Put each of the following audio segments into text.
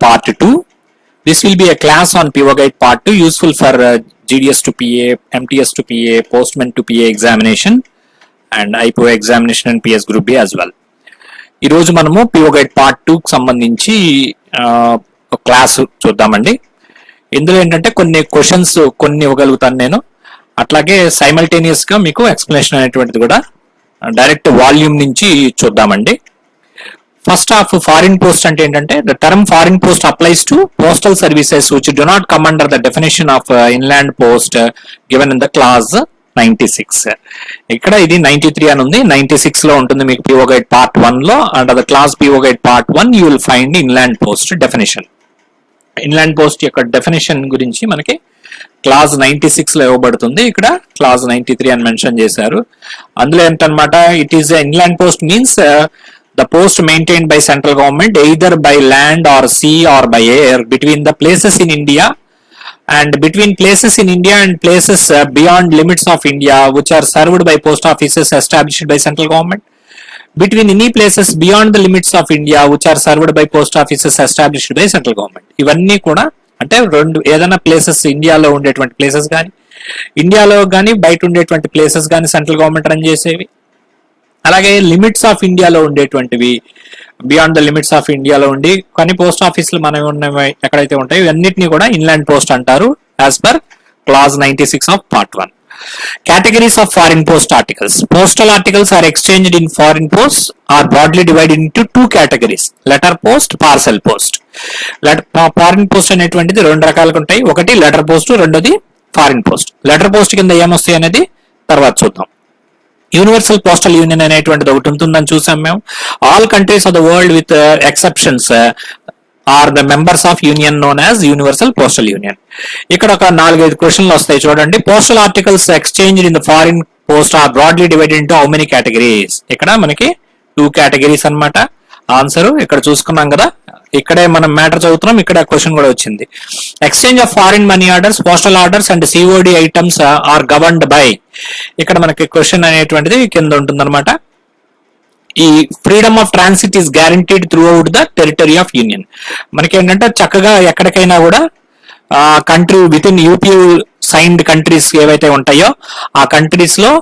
Part 2. This will be a class on PO Guide Part 2 useful for GDS to PA, MTS to PA, Postman to PA examination and IPO examination and PS Group B as well. ఈ రోజు మనము PO Guide Part 2 కి సంబంధించి class చూద్దామండి. ఇందులో ఏంటంటే కొన్ని questions కొన్ని ఇవ్వగలుగుతాను నేను, అట్లాగే సైమల్టేనియస్ గా మీకు ఎక్స్ప్లెనేషన్ అనేటువంటిది కూడా డైరెక్ట్ వాల్యూమ్ నుంచి చూద్దామండి. ఫస్ట్ ఆఫ్ ఫారిన్ పోస్ట్ అంటే ఏంటంటే the term foreign post applies to postal services which do not come under the definition of inland post given in the class 96. ఇక్కడ ఇది 93 అని ఉంది, 96 లో ఉంటుంది మీకు PO Guide Part 1 లో. Under the class PO Guide Part 1 you will find inland post definition. Inland post యొక్క definition గురించి మనకి క్లాస్ 96 లో ఇవ్వబడుతుంది, ఇక్కడ క్లాస్ 93 అని మెన్షన్ చేశారు. అందులో ఏంటన్నమాట, it is inland post means the post maintained by central government either by land or sea or by air between the places in India and between places in India and places beyond limits of India which are served by post offices established by central government, between any places beyond the limits of India which are served by post offices established by central government. ఇవన్నీ కూడా అంటే రెండు ఏదైనా places ఇండియాలో ఉండేటువంటి places కానీ ఇండియాలో కానీ బయట ఉండేటువంటి ప్లేసెస్ కానీ సెంట్రల్ గవర్నమెంట్ రన్ చేసేవి, అలాగే లిమిట్స్ ఆఫ్ ఇండియాలో ఉండేటువంటివి బియాండ్ ద లిమిట్స్ ఆఫ్ ఇండియాలో ఉండి కానీ పోస్ట్ ఆఫీసులు మనవి ఉన్నవి ఎక్కడైతే ఉంటాయో ఇవన్నిటిని కూడా ఇన్లాండ్ పోస్ట్ అంటారు as per clause 96 of part 1. Categories of foreign post articles. Postal articles are exchanged in foreign post are broadly divided into 2 categories, letter post, parcel post. Foreign post అనేటువంటిది రెండు రకాలుగా ఉంటాయి, ఒకటి లెటర్ పోస్ట్, రెండోది foreign post. Letter post కింద ఏమొస్తాయి అనేది తర్వాత చూద్దాం. యూనివర్సల్ పోస్టల్ యూనియన్ అనేటువంటిది ఒకటి ఉంటుందని చూసాం మేము. All countries of the world with exceptions are the members of union known as universal postal union. ఇక్కడ ఒక 4-5 క్వశ్చన్లు వస్తాయి చూడండి. Postal articles exchanged in the foreign post are broadly divided into how many categories. ఇక్కడ మనకి 2 categories అన్నమాట. Answer ఇక్కడ చూసుకున్నాం కదా, ఇక్కడే మనం మ్యాటర్ చదువుతున్నాం, ఇక్కడ క్వశ్చన్ కూడా వచ్చింది. Exchange of foreign money orders, postal orders and COD items are governed by. ఇక్కడ మనకి క్వశ్చన్ అనేటువంటిది కింద ఉంటుందన్నమాట. ఈ freedom of transit is guaranteed throughout the territory of union. మనకి ఏంటంటే చక్కగా ఎక్కడికైనా కూడా country within UPU signed countries ఏవైతే ఉంటాయో ఆ కంట్రీస్ లో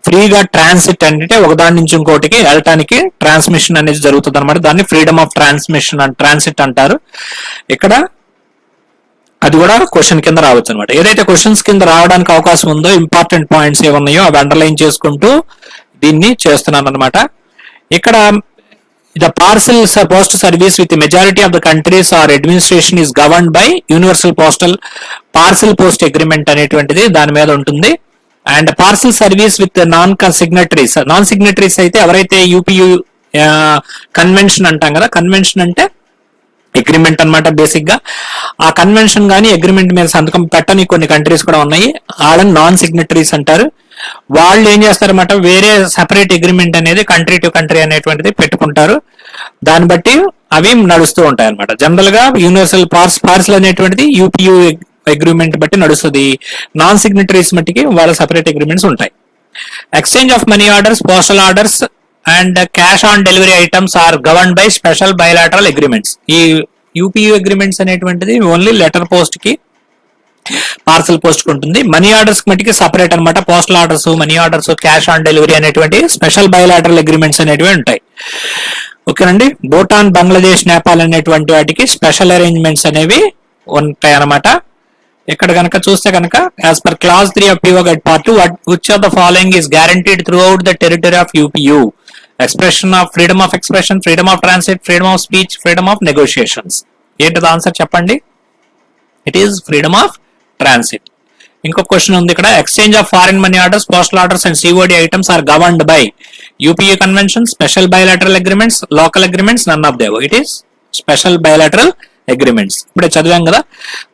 ఫ్రీగా ట్రాన్సిట్ అంటే ఒకదాని నుంచి ఇంకోటికి వెళ్ళటానికి ట్రాన్స్మిషన్ అనేది జరుగుతుంది అనమాట. దాన్ని freedom of transmission and transit అంటారు. ఇక్కడ అది కూడా క్వశ్చన్ కింద రావచ్చు అనమాట. ఏదైతే క్వశ్చన్స్ కింద రావడానికి అవకాశం ఉందో ఇంపార్టెంట్ పాయింట్స్ ఏమున్నాయో అవి అండర్లైన్ చేసుకుంటూ దీన్ని చేస్తున్నాను అనమాట. ఇక్కడ the parcel post service with majority of the countries or administration is governed by universal postal parcel post agreement అనేటువంటిది దాని మీద ఉంటుంది. And parcel service with non signatories అయితే ఎవరైతే UPU కన్వెన్షన్ అంటాం కదా, కన్వెన్షన్ అంటే అగ్రిమెంట్ అన్నమాట. బేసిక్ గా ఆ కన్వెన్షన్ గానీ అగ్రిమెంట్ మీద సంతకం పెట్టని కొన్ని కంట్రీస్ కూడా ఉన్నాయి, వాళ్ళని నాన్ సిగ్నటరీస్ అంటారు. వాళ్ళు ఏం చేస్తారన్నమాట, వేరే సెపరేట్ అగ్రిమెంట్ అనేది కంట్రీ టు కంట్రీ అనేటువంటిది పెట్టుకుంటారు. దాన్ని బట్టి అవి నడుస్తూ ఉంటాయి అనమాట. జనరల్ గా యూనివర్సల్ పార్సల్ అనేటువంటిది UPU అగ్రిమెంట్ బట్టి నడుస్తుంది. నాన్ సిగ్నటరీస్ మట్టికి వాళ్ళ సెపరేట్ అగ్రిమెంట్స్ ఉంటాయి. Exchange of money orders, postal orders and cash on delivery items are govern by special bilateral agreements. ఈ UPU అగ్రిమెంట్స్ అనేటువంటిది ఓన్లీ లెటర్ పోస్ట్ కి, పార్సల్ పోస్ట్ కి ఉంటుంది. మనీ ఆర్డర్స్ మట్టికి సపరేట్ అనమాట. Postal orders, money orders, cash on delivery అనేటువంటి special bilateral agreements అనేటివి ఉంటాయి. ఓకేనండి. భూటాన్, బంగ్లాదేశ్, నేపాల్ అనేటువంటి వాటికి స్పెషల్ అరేంజ్మెంట్స్ అనేవి ఉంటాయి అన్నమాట. ఇక్కడ కనుక చూస్తే కనుక as per class 3 of PO Guide Part 2 which of the following is guaranteed throughout the territory of UPU? Expression of freedom of expression, freedom of transit, freedom of speech, freedom of negotiations. ఏంటిది answer చెప్పండి? It is freedom of transit. ఇంకొక question ఉంది ఇక్కడ. Exchange of foreign money orders, postal orders and COD items are governed by UPU convention, special bilateral agreements, local agreements, none of them. It is special bilateral agreements. ఇప్పుడే చదివాం కదా.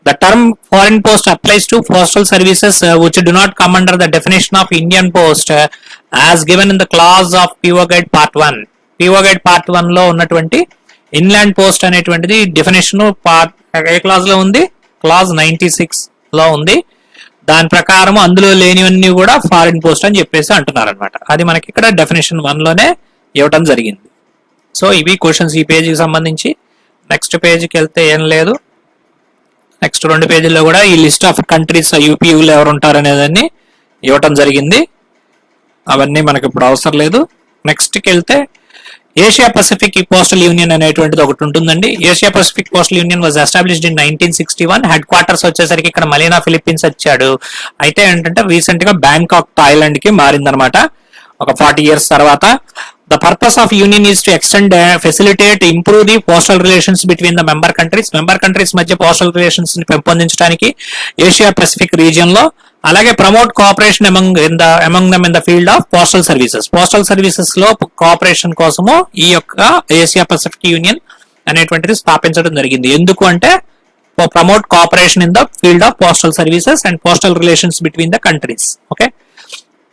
The term foreign post applies to postal services which do not come under the definition of Indian post as given in the clause of PO Guide Part 1. PO Guide Part 1 లో ఉన్నటువంటి inland post అనేటువంటిది definition ఏ class లో ఉంది? Class 96 లో ఉంది. దాని ప్రకారం అందులో లేనివన్నీ కూడా ఫారిన్ పోస్ట్ అని చెప్పేసి అంటున్నారు అనమాట. అది మనకి ఇక్కడ డెఫినేషన్ 1 లోనే ఇవ్వటం జరిగింది. సో ఇవి క్వశ్చన్స్ ఈ పేజీకి సంబంధించి. నెక్స్ట్ పేజీకి వెళ్తే ఏం లేదు. నెక్స్ట్ 2 పేజీల్లో కూడా ఈ లిస్ట్ ఆఫ్ కంట్రీస్ యూపీయూలో ఎవరు ఉంటారు అనేదాన్ని ఇవ్వటం జరిగింది. అవన్నీ మనకి ఇప్పుడు అవసరం లేదు. నెక్స్ట్కి వెళ్తే ఏషియా పసిఫిక్ పోస్టల్ యూనియన్ అనేటువంటిది ఒకటి ఉంటుందండి. Asia Pacific postal union was established in 1961. Head quarters వచ్చేసరికి ఇక్కడ మలీనా ఫిలిప్పీన్స్ వచ్చాడు. అయితే ఏంటంటే రీసెంట్ గా బ్యాంకాక్ థాయిలాండ్ కి మారిందనమాట ఒక 40 years తర్వాత. The purpose of union is to extend, facilitate, improve the postal relations between the member countries. Member countries మధ్య postal relations ని పెంపొందించడానికి ఏషియా పసిఫిక్ రీజియన్ లో, అలాగే promote cooperation among them in the field of postal services. Postal services లో cooperation కోసము ఈ యొక్క Asia Pacific union అనేటువంటిది స్థాపించడం జరిగింది. ఎందుకు అంటే promote cooperation in the field of postal services and postal relations between the countries. Okay,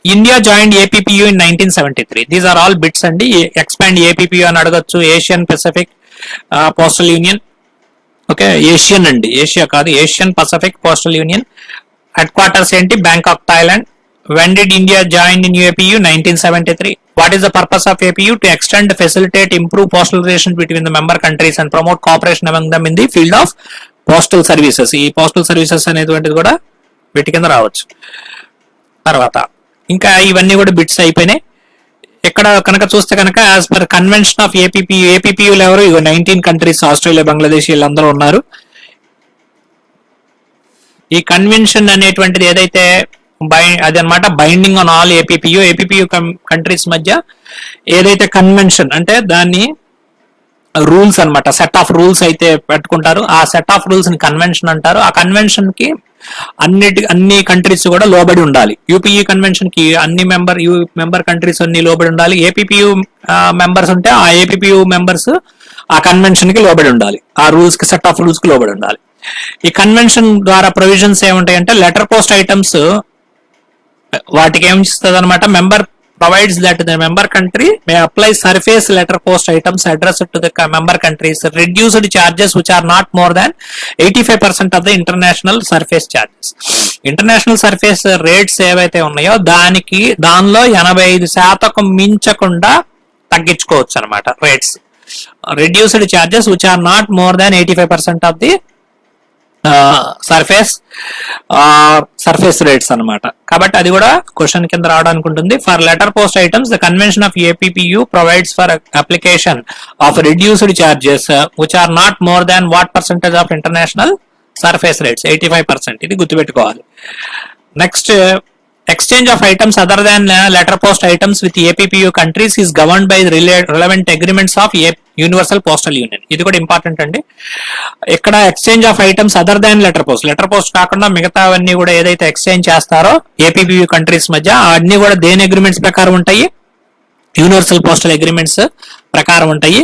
India joined APPU in 1973. These are all bits అండి. ఎక్స్పాండ్ ఏపీపీయూ అని అడగొచ్చు. Asian Pacific postal union. Okay, Asian అండి, Asia కాదు, Asian Pacific postal union. Headquarters ఏంటి? Bangkok Thailand. When did India join in APU? 1973. What is the purpose of APU? To extend, facilitate, improve postal relations between the member countries and promote cooperation among them in the field of postal services. ఈ postal services అనేటువంటిది కూడా వీటి కింద రావచ్చు. తర్వాత ఇంకా ఇవన్నీ కూడా బిట్స్ అయిపోయినాయి. ఇక్కడ కనుక చూస్తే కనుక యాజ్ పర్ కన్వెన్షన్ ఆఫ్ ఏపీపీయూలు ఎవరు? 19 కంట్రీస్, ఆస్ట్రేలియా, బంగ్లాదేశ్ వీళ్ళందరూ ఉన్నారు. ఈ కన్వెన్షన్ అనేటువంటిది ఏదైతే అదనమాట బైండింగ్ ఆన్ ఆల్ ఏపీపీయూ కంట్రీస్ మధ్య ఏదైతే కన్వెన్షన్ అంటే దాన్ని రూల్స్ అనమాట, సెట్ ఆఫ్ రూల్స్ అయితే పెట్టుకుంటారు. ఆ సెట్ ఆఫ్ రూల్స్ ని కన్వెన్షన్ అంటారు. ఆ కన్వెన్షన్ కి అన్ని కంట్రీస్ కూడా లోబడి ఉండాలి. యూపీయూ కన్వెన్షన్ కి అన్ని మెంబర్ కంట్రీస్ అన్ని లోబడి ఉండాలి. ఏపీపీయూ మెంబర్స్ ఉంటే ఆ ఏపీపీయూ మెంబర్స్ ఆ కన్వెన్షన్ కి లోబడి ఉండాలి. ఆ రూల్స్ కి, సెట్ ఆఫ్ రూల్స్ కి లోబడి ఉండాలి. ఈ కన్వెన్షన్ ద్వారా ప్రొవిజన్స్ ఏముంటాయంటే లెటర్ పోస్ట్ ఐటమ్స్ వాటికి ఏం ఇస్తుంది అనమాట, member provides that the member country may apply surface letter post items addressed to the member countries reduced charges which are not more than 85% of the international surface charges. International surface rates ఏవైతే ఉన్నాయో దానిలో 85% మించకుండా తగ్గించుకోవచ్చు అనమాట rates. reduced charges which are not more than 85% of the surface rates అనమాట. కాబట్టి అది కూడా question కింద రావడానికి ఉంటుంది. For letter post items the convention of APPU provides for application of reduced charges which are not more than what percentage of international surface rates? 85%. ఇది గుర్తుపెట్టుకోవాలి. Next, exchange of items other than letter post items with APPU countries is governed by relevant agreements of Universal Postal Union. ఇది కూడా important అండి. ఇక్కడ exchange of items other than letter post కాకుండా మిగతావన్నీ కూడా ఏదైతే ఎక్స్చేంజ్ చేస్తారో ఏపీపీయూ కంట్రీస్ మధ్య అన్ని కూడా దేని అగ్రిమెంట్స్ ప్రకారం ఉంటాయి? యూనివర్సల్ పోస్టల్ అగ్రిమెంట్స్ ప్రకారం ఉంటాయి.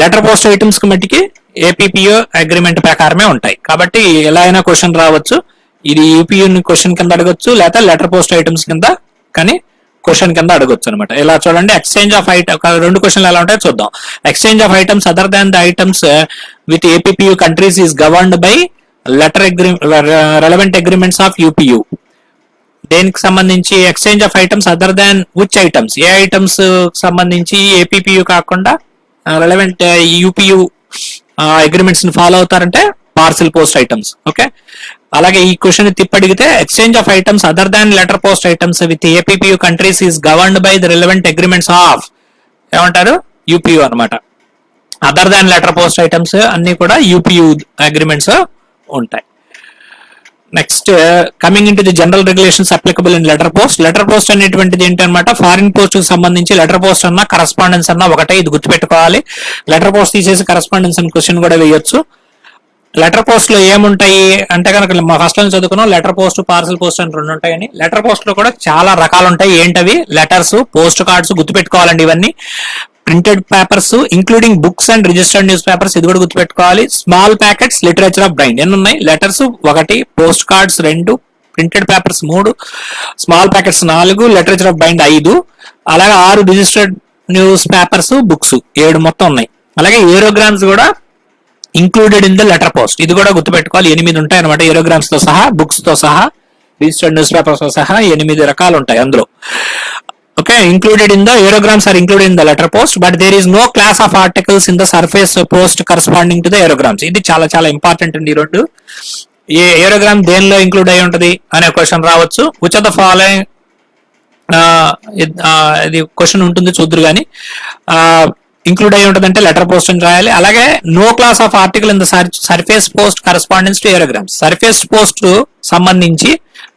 లెటర్ పోస్ట్ ఐటమ్స్ కి మట్టికి ఏపీపీయూ అగ్రిమెంట్ ప్రకారమే ఉంటాయి. కాబట్టి ఎలా అయినా క్వశ్చన్ రావచ్చు. ఇది యూపీయూ క్వశ్చన్ కింద అడగొచ్చు, లేకపోతే లెటర్ పోస్ట్ ఐటమ్స్ కింద కానీ క్వశ్చన్ కింద అడగొచ్చు అనమాట. ఇలా చూడండి, ఎక్స్చేంజ్ ఆఫ్ రెండు క్వశ్చన్లు ఎలా ఉంటాయో చూద్దాం. Exchange of items other than the items with APPU countries is governed by relevant agreements of UPU. దేనికి సంబంధించి? Exchange of items other than which items? ఏ ఐటమ్స్ సంబంధించి ఏపీపీయూ కాకుండా రెలవెంట్ యూపీయూ అగ్రిమెంట్స్ ని ఫాలో అవుతారంటే పార్సల్ పోస్ట్ ఐటమ్స్. ఓకే, అలాగే ఈ question తిప్పడిగితే exchange of items other than letter post items with APPU countries is governed by the relevant agreements of ఏమంటారు? UPU అనమాట. Other than letter post items అన్ని కూడా UPU agreements ఉంటాయి. Next, coming in to the general regulations applicable in letter post అనేటువంటిది ఏంటనమాట, foreign post కి సంబంధించి letter post అన్నా correspondence అన్నా ఒకటే. ఇది గుర్తుపెట్టుకోవాలి. లెటర్ పోస్ట్ తీసేసి కరస్పాండెన్స్ అని క్వశ్చన్ కూడా వేయొచ్చు. లెటర్ పోస్ట్ లో ఏముంటాయి అంటే కనుక మా ఫస్ట్ లో చదువుకున్నాం, లెటర్ పోస్ట్, పార్సల్ పోస్ట్ అని 2 ఉంటాయని. లెటర్ పోస్ట్ లో కూడా చాలా రకాలు ఉంటాయి. ఏంటవి? లెటర్స్, పోస్ట్ కార్డ్స్, గుర్తుపెట్టుకోవాలండి ఇవన్నీ. Printed papers including books and registered news papers, ఇది కూడా గుర్తుపెట్టుకోవాలి. Small packets, literature of bind. ఎన్ని ఉన్నాయి? Letters 1, post cards 2, printed papers 3, small packets 4, literature of bind 5, అలాగే 6 రిజిస్టర్డ్ న్యూస్ పేపర్స్, బుక్స్ 7 మొత్తం ఉన్నాయి. అలాగే ఏరోగ్రామ్స్ కూడా included in the letter post. ఇది కూడా గుర్తుపెట్టుకోవాలి. 8 ఉంటాయి అనమాట, ఏరోగ్రామ్స్ తో సహా, బుక్స్ తో సహా, రిజిస్టర్డ్ న్యూస్ పేపర్స్ తో సహా 8 రకాలు ఉంటాయి అందులో. Okay, Okay, included in the aerograms are included in the letter post, but there is no class of articles in the surface post corresponding to the aerograms. ఇది చాలా చాలా ఇంపార్టెంట్ అండి. ఈ రెండు ఏ ఏరోగ్రామ్ దేనిలో ఇంక్లూడ్ అయి ఉంటది అనే క్వశ్చన్ రావచ్చు. విచ్ ఆఫ్ ద ఫాలోయింగ్, ఇది క్వశ్చన్ ఉంటుంది చూద్దరు కానీ, ఇంక్లూడ్ అయి ఉంటుంది అంటే లెటర్ పోస్ట్ అని రాయాలి. అలాగే no clause of article in the surface post correspondence to aerogrammes. Surface post సంబంధించి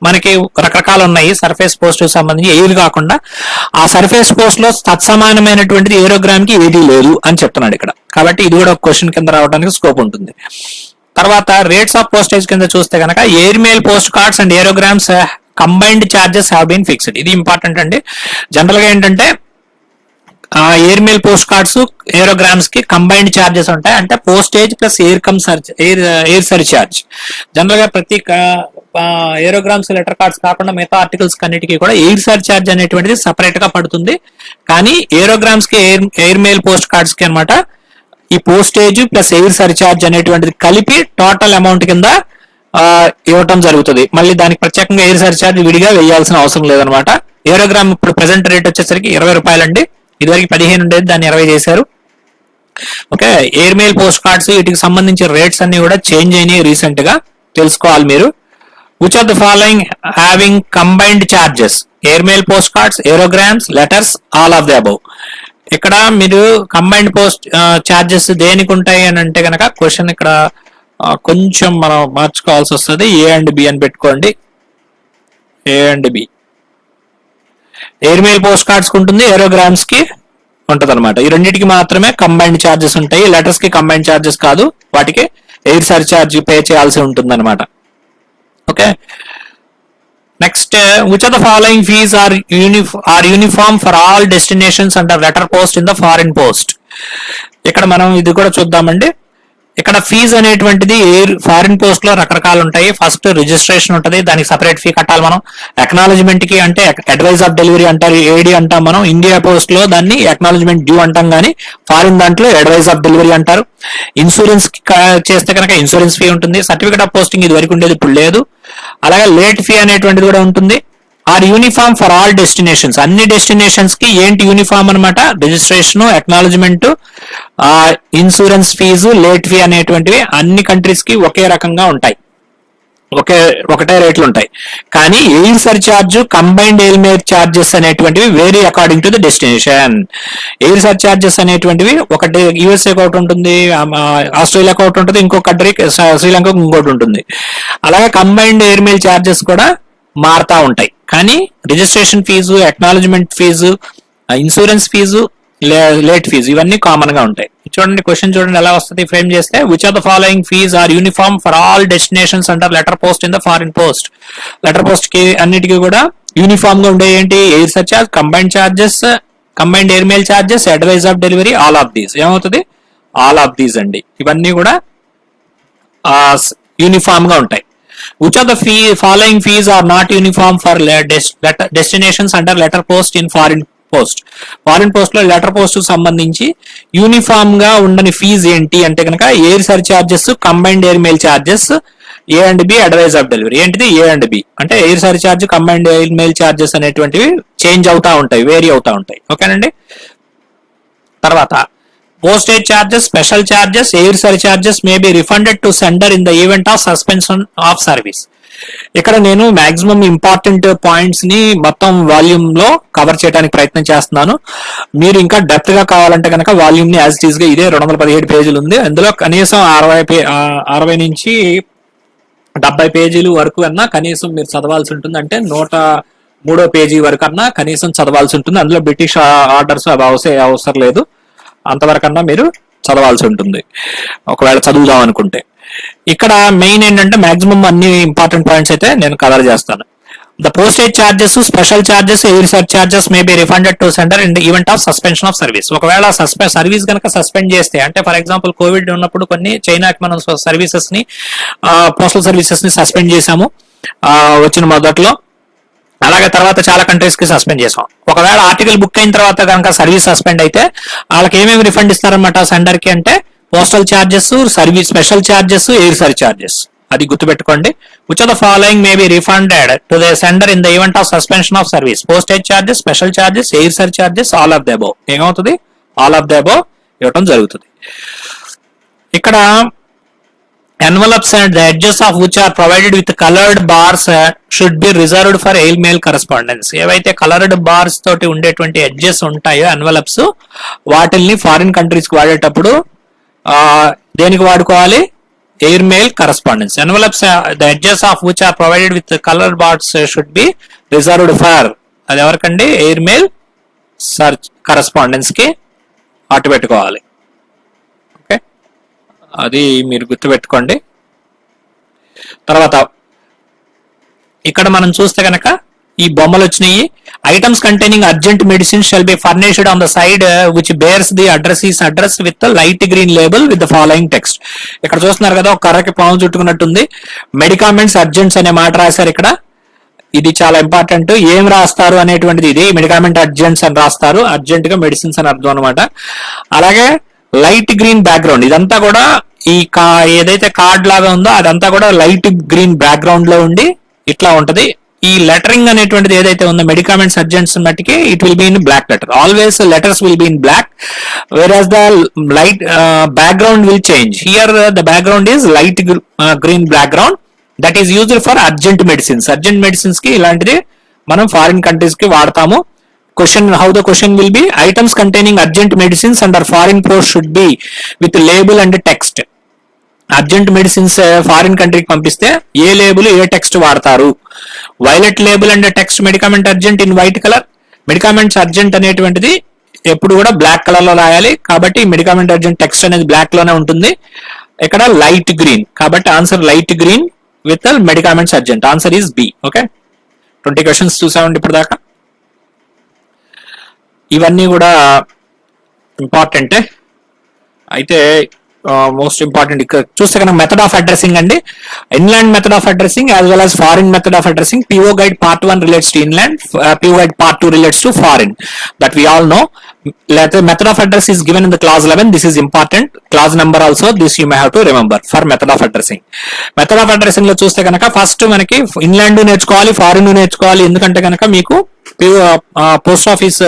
మనకి రకరకాలు ఉన్నాయి. సర్ఫేస్ పోస్ట్ సంబంధించి ఏది కాకుండా ఆ సర్ఫేస్ పోస్ట్ లో తత్సమానమైనటువంటిది ఏరోగ్రామ్ కి ఏదీ లేదు అని చెప్తున్నాడు ఇక్కడ. కాబట్టి ఇది కూడా ఒక క్వశ్చన్ కింద రావడానికి స్కోప్ ఉంటుంది. తర్వాత రేట్స్ ఆఫ్ పోస్టేజ్ కింద చూస్తే కనుక air mail post cards and aerogrammes combined charges have been fixed. ఇది ఇంపార్టెంట్ అండి. జనరల్ గా ఏంటంటే air mail post cards aerogrammes కి కంబైన్డ్ చార్జెస్ ఉంటాయి. అంటే postage plus air surcharge. General గా ప్రతి ఏరోగ్రామ్స్ లెటర్ కార్డ్స్ కాకుండా మిగతా ఆర్టికల్స్ అన్నిటికీ కూడా ఎయిర్ సర్చార్జ్ అనేటువంటిది సపరేట్ గా పడుతుంది. కానీ ఏరోగ్రామ్స్ కి ఎయిర్ మెయిల్ పోస్ట్ కార్డ్స్ కి అనమాట ఈ పోస్టేజ్ ప్లస్ ఎయిర్ సర్చార్జ్ అనేటువంటిది కలిపి టోటల్ అమౌంట్ కింద ఇవ్వటం జరుగుతుంది. మళ్ళీ దానికి ప్రత్యేకంగా ఎయిర్ సర్చార్జ్ విడిగా వేయాల్సిన అవసరం లేదనమాట. ఏరోగ్రామ్ ఇప్పుడు ప్రెసెంట్ రేట్ వచ్చేసరికి 20 రూపాయలండి. ఇదివరకు 15 ఉండేది, దాన్ని 20 చేశారు. Okay, air mail post cards వీటికి సంబంధించిన రేట్స్ అన్ని కూడా చేంజ్ అయినాయి రీసెంట్ గా, తెలుసుకోవాలి మీరు. Which are the following having combined charges? Air mail post cards, aerogrammes, letters, all of the above. ఇక్కడ మీరు కంబైన్డ్ పోస్ట్ చార్జెస్ దేనికి ఉంటాయి అని అంటే కనుక క్వశ్చన్ ఇక్కడ కొంచెం మనం మార్చుకోవాల్సి వస్తుంది. ఏ అండ్ బి అని పెట్టుకోండి. A and B air mail post cards కి ఉంటుంది, ఏరోగ్రామ్స్ కి ఉంటది అనమాట. ఈ రెండింటికి మాత్రమే కంబైన్డ్ చార్జెస్ ఉంటాయి. లెటర్స్ కి కంబైన్డ్ చార్జెస్ కాదు, వాటికి ఎయిర్ సర్చార్జ్ పే చేయాల్సి ఉంటుంది అనమాట. Okay, next which are the following fees are uniform for all destinations under letter post in the foreign post. ఇక్కడ మనం ఇది కూడా చూద్దామండి. ఇక్కడ ఫీజ్ అనేటువంటిది ఫారిన్ పోస్ట్ లో రకరకాలు ఉంటాయి. ఫస్ట్ రిజిస్ట్రేషన్ ఉంటుంది, దానికి సపరేట్ ఫీ కట్టాలి మనం. అక్నాలజ్మెంట్ కి అంటే అడ్వైజ్ ఆఫ్ డెలివరీ అంటారు, ఏడి అంటాం మనం. ఇండియా పోస్ట్ లో దాన్ని అక్నాలజ్మెంట్ డ్యూ అంటాం, కానీ ఫారిన్ దాంట్లో అడ్వైజ్ ఆఫ్ డెలివరీ అంటారు. ఇన్సూరెన్స్ చేస్తే కనుక ఇన్సూరెన్స్ ఫీ ఉంటుంది. సర్టిఫికేట్ ఆఫ్ పోస్టింగ్ ఇది వరకు ఉండేది, ఇప్పుడు లేదు. అలాగే లేట్ ఫీ అనేటువంటిది కూడా ఉంటుంది. Are uniform for all destinations. అన్ని డెస్టినేషన్స్ కి ఏంటి యూనిఫామ్ అనమాట? Registration, acknowledgement, insurance fees, late fee అనేటువంటివి అన్ని కంట్రీస్ కి ఒకే రకంగా ఉంటాయి, ఒకటే రేట్లు ఉంటాయి. కానీ air surcharge, combined air mail charges అనేటువంటివి vary according to the destination. Air surcharges అనేటువంటివి ఒకటి యూఎస్ఏ ఒకటి ఉంటుంది, ఆస్ట్రేలియాకి ఒకటి ఉంటుంది, ఇంకో కంట్రీ శ్రీలంకకు ఇంకోటి ఉంటుంది. అలాగే కంబైన్డ్ ఎయిర్ మెయిల్ చార్జెస్ కూడా మారుతా ఉంటాయి. కానీ registration fees, acknowledgement fees, insurance fees, late fees ఇవన్నీ కామన్ గా ఉంటాయి. చూడండి క్వశ్చన్ చూడండి ఎలా వస్తుంది ఫ్రేమ్ చేస్తే. Which are the following fees are uniform for all destinations under letter post in the foreign post. Letter post కి అన్నిటికీ కూడా యూనిఫామ్ గా ఉండే ఏంటి? Air surcharge, combined charges, combined air mail charges, advice of delivery, all of these. ఏమవుతుంది? All of these అండి. ఇవన్నీ కూడా యూనిఫామ్ గా ఉంటాయి. Which of the following fees are not uniform for destinations under letter post in foreign post? Foreign post లో letter post కు సంబంధించి uniform గా ఉండని ఫీజ్ ఏంటి అంటే కనుక air surcharges, combined air mail charges, A and B, advice of delivery. ఏంటిది? A and B అంటే air surcharge, combined air mail charges అనేటువంటివి చేంజ్ అవుతా ఉంటాయి, వేరీ అవుతా ఉంటాయి. ఓకేనండి. తర్వాత postage charges, special charges, air surcharges may be refunded to sender in the event of suspension of service. ఇక్కడ నేను మాక్సిమం ఇంపార్టెంట్ పాయింట్స్ ని మొత్తం వాల్యూమ్ లో కవర్ చేయడానికి ప్రయత్నం చేస్తున్నాను. మీరు ఇంకా డెప్త్ గా కావాలంటే కనుక వాల్యూమ్ ని యాజ్ ఇట్ ఈస్ గా ఇదే 217 పేజీలు ఉంది. అందులో కనీసం 60 నుంచి 70 పేజీలు వరకు అన్నా కనీసం మీరు చదవాల్సి ఉంటుంది. అంటే 103వ పేజీ వరకు అన్నా కనీసం చదవాల్సి ఉంటుంది. అందులో బ్రిటిష్ ఆర్డర్స్ అవి అవసరం లేదు, అంతవరకన్నా మీరు చదవాల్సి ఉంటుంది ఒకవేళ చదువుదాం అనుకుంటే. ఇక్కడ మెయిన్ ఏంటంటే మాక్సిమం అన్ని ఇంపార్టెంట్ పాయింట్స్ అయితే నేను కవర్ చేస్తాను. The postage charges, special charges, air surcharges may be refunded to sender in the event of suspension of service. ఒకవేళ సర్వీస్ కనుక సస్పెండ్ చేస్తే, అంటే ఫర్ ఎగ్జాంపుల్ కోవిడ్ ఉన్నప్పుడు కొన్ని చైనాకి మనం సర్వీసెస్ ని, పోస్టల్ సర్వీసెస్ ని సస్పెండ్ చేశాము వచ్చిన మొదట్లో. అలాగే తర్వాత చాలా కంట్రీస్ కి సస్పెండ్ చేసాం. ఒకవేళ ఆర్టికల్ బుక్ అయిన తర్వాత కనుక సర్వీస్ సస్పెండ్ అయితే వాళ్ళకి ఏమేమి రిఫండ్ ఇస్తారనమాట సెండర్ కి అంటే postal charges, service special charges, air surcharges అది గుర్తుపెట్టుకోండి. Which of the following may be refunded to the sender in the event of suspension of service? Postage charges, special charges, air sir charges, all of the above. ఏమవుతుంది? All of the above ఇవ్వటం జరుగుతుంది. ఇక్కడ envelopes and the edges of which are provided with colored bars should be reserved for air-mail correspondence. ఏవైతే coloured bars తోటి ఉండేటువంటి edges ఉంటాయో envelopes, వాటిల్ని foreign countries కి వాడేటప్పుడు దేనికి వాడుకోవాలి? Air mail correspondence. Envelopes the edges of which are provided with colour bars should be reserved for, అది ఎవరికండి? ఎయిర్ మెయిల్ సర్చ్ కరెస్పాండెన్స్ కి అటు పెట్టుకోవాలి. ఓకే, అది మీరు గుర్తుపెట్టుకోండి. తర్వాత ఇక్కడ మనం చూస్తే కనుక ఈ బొమ్మలు వచ్చినాయి. Items containing urgent medicine shall be furnished on the side which bears the address with light green label with the following text. ఇక్కడ చూస్తున్నారు కదా, ఒక కర్రకి పాము చుట్టుకున్నట్టుంది. మెడికామెంట్స్ అర్జెంట్స్ అనే మాట రాశారు ఇక్కడ. ఇది చాలా ఇంపార్టెంట్. ఏం రాస్తారు అనేటువంటిది, ఇది మెడికామెంట్ అర్జెంట్స్ అని రాస్తారు, అర్జెంట్ గా మెడిసిన్స్ అని అర్థం అనమాట. అలాగే లైట్ గ్రీన్ బ్యాక్గ్రౌండ్, ఇదంతా కూడా ఈ ఏదైతే కార్డ్ లాగా ఉందో అదంతా కూడా లైట్ గ్రీన్ బ్యాక్గ్రౌండ్ లో ఉండి ఇట్లా ఉంటది. ఈ లెటరింగ్ అనేటువంటిది ఏదైతే ఉందో మెడికామెంట్స్ అర్జెంట్స్ మట్టికి it will be in black letter. Always letters will be in black, whereas the light background will change. Here the background is light green background that is used for urgent medicines. Urgent medicines కి ఇలాంటిది మనం foreign countries కి వాడతాము. Question, how the question will be: items containing urgent medicines under foreign post should be with label and text. Urgent medicines foreign కంట్రీకి పంపిస్తే ఏ label ఏ text వాడతారు? Violet label and text medicament urgent in white colour. Medicaments urgent అనేటువంటిది ఎప్పుడు కూడా black colour లో రాయాలి, కాబట్టి మెడికామెంట్ అర్జెంట్ టెక్స్ట్ అనేది బ్లాక్ లోనే ఉంటుంది. ఇక్కడ లైట్ గ్రీన్, కాబట్టి answer light green with medicaments urgent. Answer is B. Okay, 20 questions చూసామండి ఇప్పుడు దాకా. ఇవన్నీ కూడా ఇంపార్టెంటే. అయితే మోస్ట్ ఇంపార్టెంట్ ఇక్కడ చూస్తే కనుక మెథడ్ ఆఫ్ అడ్రసింగ్ అండి. Inland method of addressing as well as foreign method of addressing. PO guide part 1 relates to inland, PO guide part 2 relates to foreign. That we all know. Method of address is given in the clause 11. This is important. Clause number also, this you may have to remember for method of addressing. Method of addressing లో చూస్తే కనుక first మనకి inland నేర్చుకోవాలి, foreign నేర్చుకోవాలి. ఎందుకంటే కనుక మీకు post office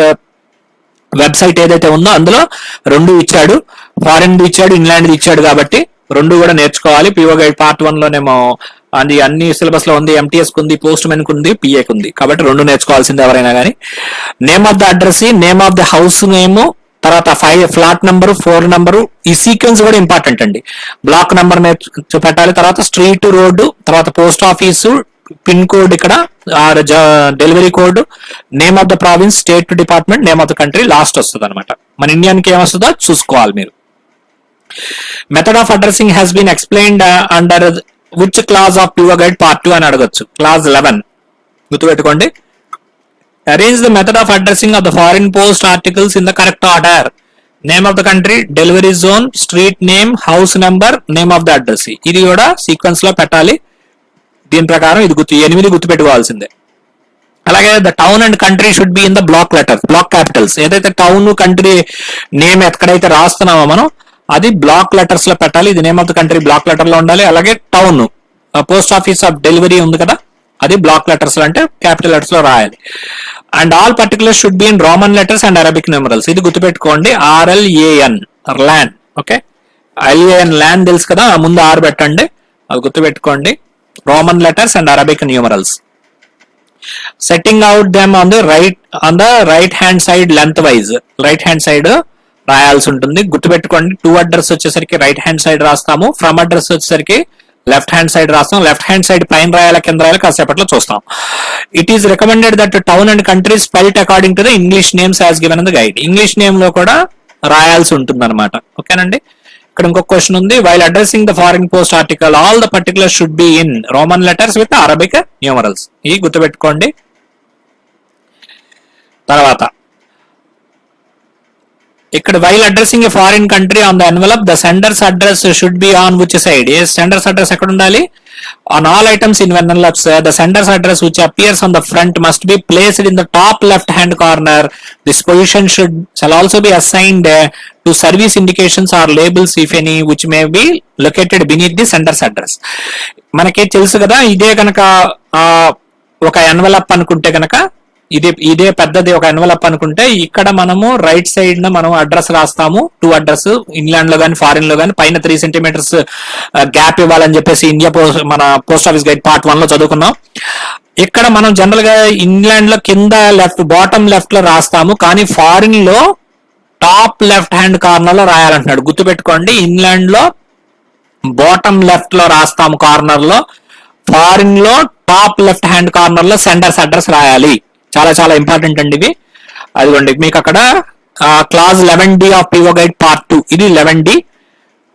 website ఏదైతే ఉందో అందులో రెండు ఇచ్చాడు, ఫారిన్ ఇచ్చాడు, ఇన్లాండ్ ఇచ్చాడు, కాబట్టి రెండు కూడా నేర్చుకోవాలి. PO గైడ్ పార్ట్ 1 లోనేమో అది అన్ని సిలబస్ లో ఉంది, MTS కు ఉంది, పోస్ట్ మెన్ కు ఉంది, PA కు ఉంది, కాబట్టి రెండు నేర్చుకోవాల్సింది ఎవరైనా కానీ. Name of the address, name of the house name, తర్వాత ఫ్లాట్ నెంబరు, 4 నెంబరు, ఈ సీక్వెన్స్ కూడా ఇంపార్టెంట్ అండి. బ్లాక్ నెంబర్ పెట్టాలి, తర్వాత స్ట్రీట్, రోడ్డు, తర్వాత పోస్ట్ ఆఫీసు, పిన్ కోడ్, ఇక్కడ delivery code, name of the province, state department, name of the country last వస్తుంది అనమాట. మన ఇండియానికి ఏమొస్తుందో చూసుకోవాలి మీరు. Method of addressing has been explained under which clause of PO guide part 2 అని అడగొచ్చు. క్లాస్ 11 గుర్తుపెట్టుకోండి. Arrange the method of addressing of the foreign post articles in the correct order. Name of the country, delivery zone, street name, house number, name of the address, ఇది కూడా sequence లో పెట్టాలి. దీని ప్రకారం ఇది 8 గుర్తుపెట్టుకోవాల్సిందే. అలాగే the town and country should be in the block letter, block capitals. ఏదైతే టౌన్, కంట్రీ నేమ్ ఎక్కడైతే రాస్తున్నామో మనం అది బ్లాక్ లెటర్స్ లో పెట్టాలి. ఇది name of the country block letter లో ఉండాలి. అలాగే town, post office of delivery ఉంది కదా, అది బ్లాక్ లెటర్స్ లో అంటే క్యాపిటల్ లెటర్స్ లో రాయాలి. And all particulars should be in Roman letters and Arabic numerals. ఇది గుర్తుపెట్టుకోండి. RLAN LAN. ఓకే, LAN ల్యాన్ తెలుసు కదా, ముందు R పెట్టండి, అది గుర్తుపెట్టుకోండి. Roman letters and Arabic numerals. Setting out them on the right hand side lengthwise. Right hand side రాయాల్సి ఉంటుంది, గుర్తుపెట్టుకోండి. టు అడ్రస్ వచ్చేసరికి రైట్ హ్యాండ్ సైడ్ రాస్తాము, ఫ్రమ్ అడ్రస్ వచ్చేసరికి లెఫ్ట్ హ్యాండ్ సైడ్ రాస్తాం. లెఫ్ట్ హ్యాండ్ సైడ్ పైన రాయాల, కింద రాయాలి, కాసేపట్లో చూస్తాం. It is recommended that town and country spelt according to the English names as given in the guide. English name లో కూడా రాయాల్సి ఉంటుంది అనమాట. ఓకేనండి. ఇక్కడ ఇంకొక క్వశ్చన్ ఉంది. While addressing the foreign post article all the particular should be in Roman letters with Arabic numerals. ఇది గుర్తుపెట్టుకోండి. తర్వాత ఇక్కడ while addressing a foreign country on the envelope, the sender's address should be on which side? Yes, sender's address ఎక్కడ ఉండాలి? On all items in envelopes, the sender's address which appears on the front must be placed in the top left hand corner. This position shall also be assigned to service indications or labels if any, which may be located beneath the sender's address. మనకి తెలుసు కదా, ఇదే కనుక ఒక envelope అనుకుంటే కనుక, ఇదే పెద్దది ఒక ఎన్వలప్ అనుకుంటే, ఇక్కడ మనము రైట్ సైడ్ న మనం అడ్రస్ రాస్తాము. 2 అడ్రస్ ఇంగ్లాండ్ లో గానీ ఫారిన్ లో గానీ పైన 3 సెంటీమీటర్స్ గ్యాప్ ఇవ్వాలని చెప్పేసి మన పోస్ట్ ఆఫీస్ గైడ్ పార్ట్ 1 లో చదువుకున్నాం. ఇక్కడ మనం జనరల్ గా ఇంగ్లాండ్ లో కింద లెఫ్ట్ బాటమ్ లెఫ్ట్ లో రాస్తాము, కానీ ఫారిన్ లో టాప్ లెఫ్ట్ హ్యాండ్ కార్నర్ లో రాయాలంటున్నాడు. గుర్తుపెట్టుకోండి, ఇంగ్లాండ్ లో బాటమ్ లెఫ్ట్ లో రాస్తాము కార్నర్ లో, ఫారిన్ లో టాప్ లెఫ్ట్ హ్యాండ్ కార్నర్ లో సెండర్స్ అడ్రస్ రాయాలి. చాలా చాలా ఇంపార్టెంట్ అండి ఇవి. అదిగోండి మీకు అక్కడ clause 11D of PO guide part 2, ఇది 11D.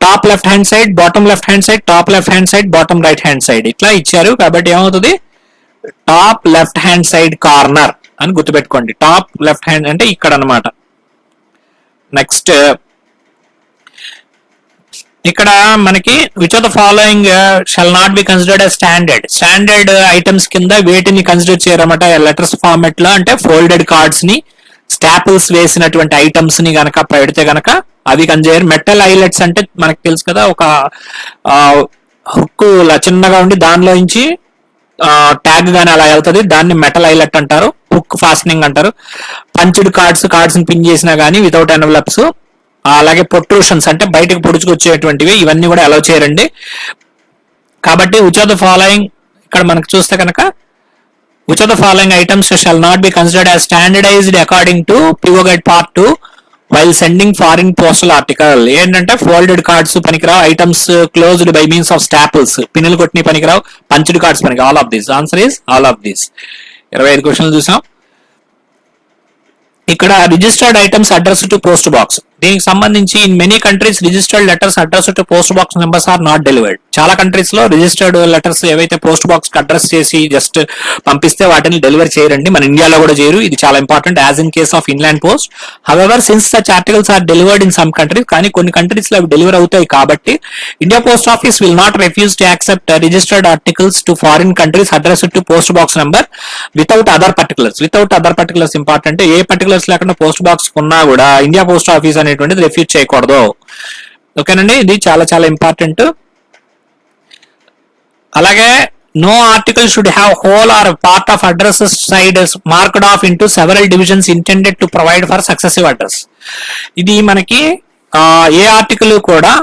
Top left hand side, bottom left hand side, top left hand side, bottom right hand side ఇట్లా ఇచ్చారు. కాబట్టి ఏమవుతుంది, top left hand side corner అని గుర్తుపెట్టుకోండి. టాప్ లెఫ్ట్ హ్యాండ్ అంటే ఇక్కడ అన్నమాట. నెక్స్ట్ ఇక్కడ మనకి which of the following shall not be considered as standard items కింద వేటిని కన్సిడర్ చేయరన్నమాట లెటర్స్ ఫార్మాట్ లో. అంటే ఫోల్డెడ్ కార్డ్స్ ని, స్టాపుల్స్ వేసినటువంటి ఐటమ్స్ ని గనక పెడితే గనక అవి కన్సిడర్. మెటల్ హైలైట్స్ అంటే మనకు తెలుసు కదా, ఒక హుక్ చిన్నగా ఉండి దానిలో నుంచి ట్యాగ్ గానీ అలా వెళ్తుంది, దాన్ని మెటల్ హైలైట్ అంటారు, హుక్ ఫాస్టింగ్ అంటారు. పంచ్డ్ కార్డ్స్ ని పిన్ చేసినా గానీ వితౌట్ ఎన్వలప్స్. అలాగే ప్రొట్రూషన్స్ అంటే బయటకు పొడుచుకొచ్చేటువంటివి, ఇవన్నీ కూడా అలౌ చేయరండి. కాబట్టి విచ్ ఆఫ్ ద ఫాలోయింగ్ ఇక్కడ మనకు చూస్తే కనుక, which of the following items shall not be considered as standardised according to PO guide part 2 while sending foreign postal article. ఏంటంటే ఫోల్డెడ్ కార్డ్స్ పనికిరావు, items closed by means of staples, పిన్నులు కొట్టిన పనికిరావు, punched cards పనికి. All of this answer is all of this. 25 క్వశ్చన్లు చూసాం. ఇక్కడ registered items address to post box, దీనికి సంబంధించి in many countries registered letters address to post box numbers are not delivered. చాలా కంట్రీస్ లో రిజిస్టర్డ్ లెటర్స్ ఏవైతే post box కి address చేసి జస్ట్ పంపిస్తే వాటిని డెలివర్ చేయరండి. మన ఇండియాలో కూడా చేయరు, ఇది చాలా important as in case of inland post. However since such articles are delivered in some countries, కానీ కొన్ని కంట్రీస్ లో అవి డెలివర్ అవుతాయి కాబట్టి India post office will not refuse to accept registered articles to foreign countries address to post box number without other particulars. Without other particulars important. ఏ particulars లేకుండా post box ఉన్నా కూడా ఇండియా పోస్ట్ ఆఫీస్ అనేటువంటిది refuse చేయకూడదు. ఓకేనండి, ఇది చాలా చాలా ఇంపార్టెంట్. అలాగే no article should have whole or part of addresses side marked off into several divisions intended to provide for successive address. ఇది మనకి ఏ ఆర్టికల్ కూడా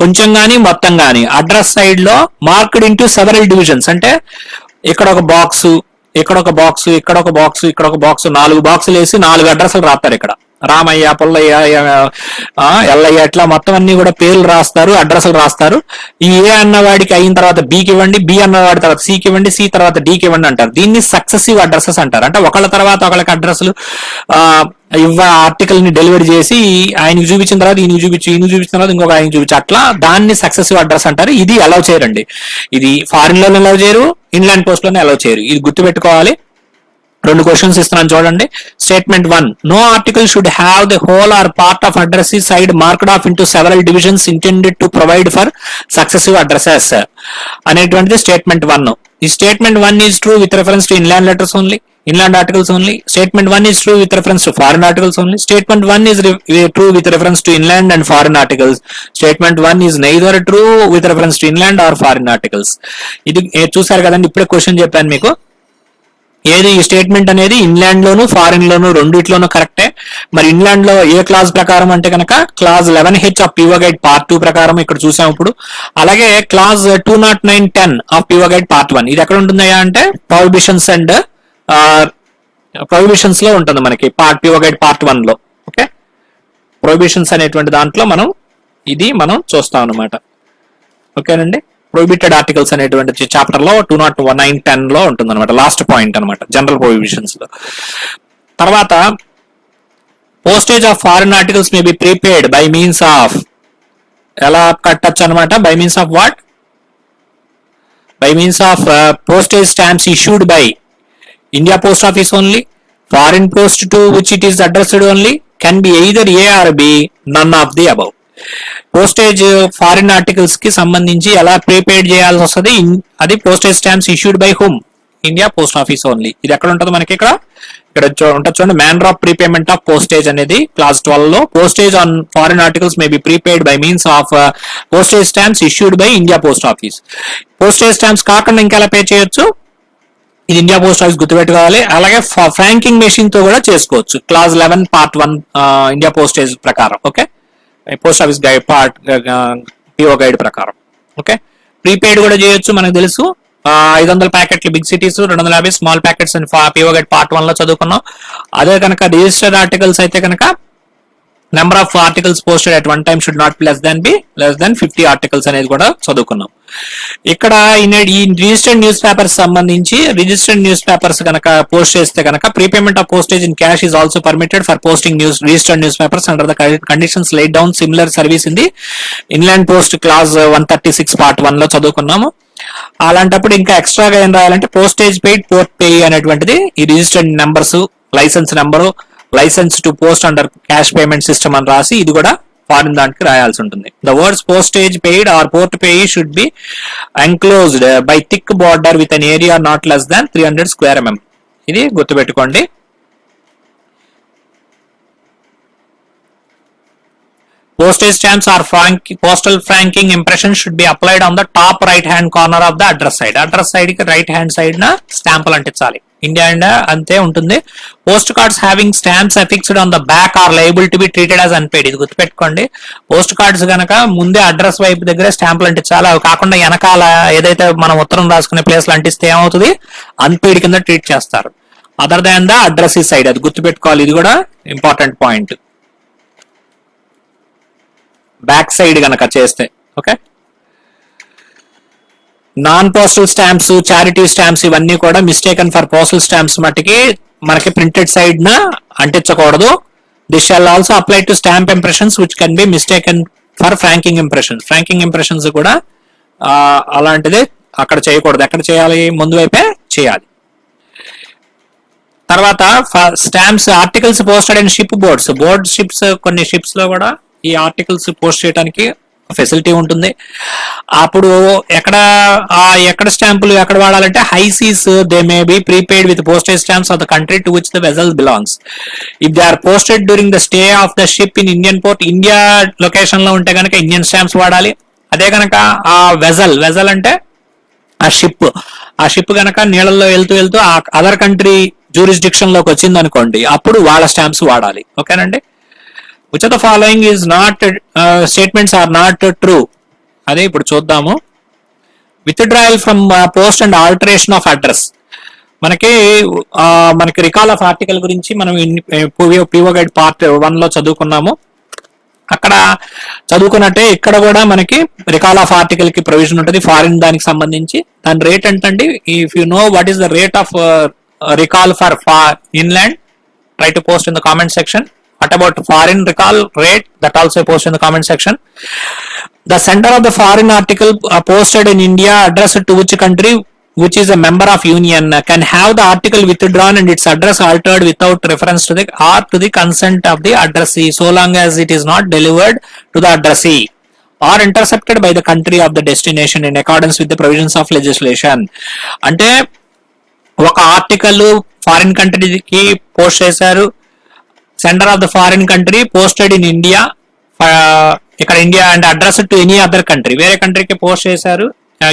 కొంచెం గానీ మొత్తం గానీ అడ్రస్ సైడ్ లో మార్క్డ్ ఇంటూ సెవరల్ డివిజన్స్ అంటే ఇక్కడ ఒక బాక్స్, ఇక్కడ ఒక బాక్స్, ఇక్కడ ఒక బాక్స్, ఇక్కడ ఒక బాక్స్, 4 బాక్సులు వేసి 4 అడ్రస్లు రాస్తారు. ఇక్కడ రామయ్య, పుల్లయ్య, ఎల్లయ్య ఇట్లా మొత్తం అన్ని కూడా పేర్లు రాస్తారు, అడ్రస్లు రాస్తారు. ఈ ఏ అన్నవాడికి అయిన తర్వాత బికి ఇవ్వండి, బి అన్నవాడి తర్వాత సికి ఇవ్వండి, సి తర్వాత డికి ఇవ్వండి అంటారు. దీన్ని సక్సెసివ్ అడ్రసెస్ అంటారు. అంటే ఒకళ్ళ తర్వాత ఒకళ్ళకి అడ్రస్లు ఆర్టికల్ ని డెలివరీ చేసి ఆయనకి చూపించిన తర్వాత ఈయనకి చూపించిన తర్వాత ఇంకొక ఆయనకి చూపించి అట్లా దాన్ని సక్సెసివ్ అడ్రస్ అంటారు. ఇది అలౌ చేయరండి. ఇది ఫారిన్ లోనే అలౌ చేయరు, ఇన్లాండ్ పోస్ట్ లోనే అలౌ చేయరు. ఇది గుర్తుపెట్టుకోవాలి. 2 క్వశ్చన్స్ ఇస్తున్నాను చూడండి. Statement 1, no article should have the whole or part of address side marked off into several divisions intended to provide for successive addresses అనేటువంటిది స్టేట్మెంట్ 1. ఈ statement 1 is true with reference to inland letters only, inland articles only. Statement 1 is true with reference to foreign articles only. Statement 1 is true with reference to inland and foreign articles. Statement 1 is neither true with reference to inland or foreign articles. ఇది చూసారు కదండి, ఇప్పుడే question చెప్పాను మీకు. ఏది ఈ statement అనేది inland లోను foreign లోను రెండిట్లోనూ కరెక్టే. మరి ఇన్లాండ్ లో ఏ క్లాజ్ ప్రకారం అంటే కనుక clause 11H of PO guide part 2 ప్రకారం ఇక్కడ చూసాం ఇప్పుడు. అలాగే clause 209-10 of PO guide part 1 ఇది ఎక్కడ ఉంటుందయ్యా అంటే ప్రొహిబిషన్స్ అండ్ ప్రొహిబిషన్స్ లో ఉంటుంది మనకి పివో గైడ్ పార్ట్ 1 లో. ఓకే, ప్రొహిబిషన్స్ అనేటువంటి దాంట్లో మనం చూస్తాం అనమాట. ఓకేనండి, ప్రొహిబిటెడ్ ఆర్టికల్స్ అనేటువంటి చాప్టర్ లో 209-10 లో ఉంటుంది అనమాట, లాస్ట్ పాయింట్ అనమాట జనరల్ ప్రొహిబిషన్స్ లో. తర్వాత postage of foreign articles may be prepaid by means of, ఎలా కట్టచ్చు అనమాట, by means of what, by means of postage stamps issued by India Post Office only, foreign post to which it is addressed only, can be either A or B, none of the above. Postage foreign articles కి సంబంధించి ఎలా prepaid చేయాల్సి వస్తుంది, అది postage stamps issued by home, India post office only. ఇది ఎక్కడ ఉంటుంది మనకి, ఇక్కడ ఉంటుంది చూడండి, manner of prepayment of postage అనేది క్లాస్ 12 లో. Postage on foreign articles may be prepaid by means of postage stamps issued by India post office. Postage stamps కాకుండా ఇంకెలా పే చేయొచ్చు, ఇది ఇండియా పోస్ట్ ఆఫీస్ గుర్తుపెట్టుకోవాలి. అలాగే ఫ్రాంకింగ్ మెషిన్ తో కూడా చేసుకోవచ్చు, క్లాస్ 11 పార్ట్ 1 ఇండియా పోస్టేజ్ ప్రకారం. Okay, post office guide part PO guide ప్రకారం. ఓకే, ప్రీపెయిడ్ కూడా చేయొచ్చు, మనకు తెలుసు. 500 ప్యాకెట్లు బిగ్ సిటీస్, 250 స్మాల్ ప్యాకెట్స్ అని పిఓ గైడ్ పార్ట్ 1 లో చదువుకున్నాం. అదే కనుక రిజిస్టర్డ్ ఆర్టికల్స్ అయితే కనుక number of articles posted at one time should not be less than 50 articles అనేది కూడా చదువుకున్నాం. ఇక్కడ ఈ రిజిస్టర్డ్ న్యూస్ పేపర్స్ సంబంధించి, రిజిస్టర్డ్ న్యూస్ పేపర్స్ కనుక పోస్ట్ చేస్తే కనుక prepayment of postage in cash is also permitted for posting registered news papers under the conditions laid down similar service in the inland post class 136 part 1 లో చదువుకున్నాము. అలాంటప్పుడు ఇంకా ఎక్స్ట్రాగా ఏం రాయాలంటే పోస్టేజ్ పెయిడ్ పోర్ట్ పే అనేటువంటిది ఈ registered numbers, licence number, licence to post under cash payment system అని రాసి ఇది కూడా ఫారిన్ దానికి రాయాల్సి ఉంటుంది. The words postage paid or port pay should be enclosed by thick border with an area not less than 300 square mm. ఇది గుర్తుపెట్టుకోండి. Postage stamps or postal franking impression should be applied on the top right hand corner of the address side. Address side కి right hand side na stamp అంటించాలి. India అంతే ఉంటుంది. Post cards having stamps affixed on the back are liable to be treated as unpaid. ఇది గుర్తుపెట్టుకోండి. Post cards కనుక ముందే address వైపు దగ్గర స్టాంపులు అంటించాలి. అవి కాకుండా వెనకాల ఏదైతే మనం ఉత్తరం రాసుకునే ప్లేస్ లో అంటిస్తే ఏమవుతుంది, అన్పేడ్ కింద ట్రీట్ చేస్తారు. Other than the address side, అది గుర్తుపెట్టుకోవాలి. ఇది కూడా ఇంపార్టెంట్ పాయింట్. బ్యాక్ సైడ్ గనక చేస్తే. Okay, non postal stamps, charity stamps ఇవన్నీ కూడా మిస్టేకన్ ఫర్ పోస్టల్ స్టాంప్స్ మట్టికి మనకి ప్రింటెడ్ సైడ్ న అంటించకూడదు. This shall also apply to stamp impressions which can be mistaken for franking impressions. Franking impressions కూడా అలాంటిదే అక్కడ చేయకూడదు. ఎక్కడ చేయాలి, ముందు వైపే చేయాలి. తర్వాత stamps articles posted in ship boards. Board ships, కొన్ని షిప్స్ లో కూడా ఈ ఆర్టికల్స్ పోస్ట్ చేయడానికి ఫెసిలిటీ ఉంటుంది. అప్పుడు ఎక్కడ స్టాంపులు ఎక్కడ వాడాలంటే high seas they may be prepaid with postage stamps of the country to which the vessel belongs. If they are posted during the stay of the ship in Indian port, India location లో ఉంటే కనుక Indian stamps వాడాలి. అదే కనుక ఆ vessel అంటే ఆ ship కనుక నీళ్ళల్లో వెళ్తూ ఆ అదర్ కంట్రీ జ్యూరిస్డిక్షన్ లోకి వచ్చింది అనుకోండి, అప్పుడు వాళ్ళ స్టాంప్స్ వాడాలి. ఓకేనండి. Which of the following is not statements are not true? అదే ఇప్పుడు చూద్దాము. Withdrawal from post and alteration of address. మనకి రికాల్ ఆఫ్ ఆర్టికల్ గురించి మనం పిఓ గైడ్ పార్ట్ 1 లో చదువుకున్నాము. అక్కడ చదువుకున్నట్టే ఇక్కడ కూడా మనకి రికాల్ ఆఫ్ ఆర్టికల్ కి ప్రొవిజన్ ఉంటుంది ఫారిన్ దానికి సంబంధించి. దాని రేట్ ఎంతండి, if you know what is the rate of recall for inland, try to post in the comment section. What about foreign recall rate? That also post in the comment section. The sender of the foreign article posted in India addressed to which country which is a member of union can have the article withdrawn and its address altered without reference to the consent of the addressee, so long as it is not delivered to the addressee or intercepted by the country of the destination in accordance with the provisions of legislation. అంటే ఒక article foreign కంట్రీకి post చేశారు. Sender of the foreign country posted in India, ఇక్కడ India and address to any other country, వేరే కంట్రీకి post చేశారు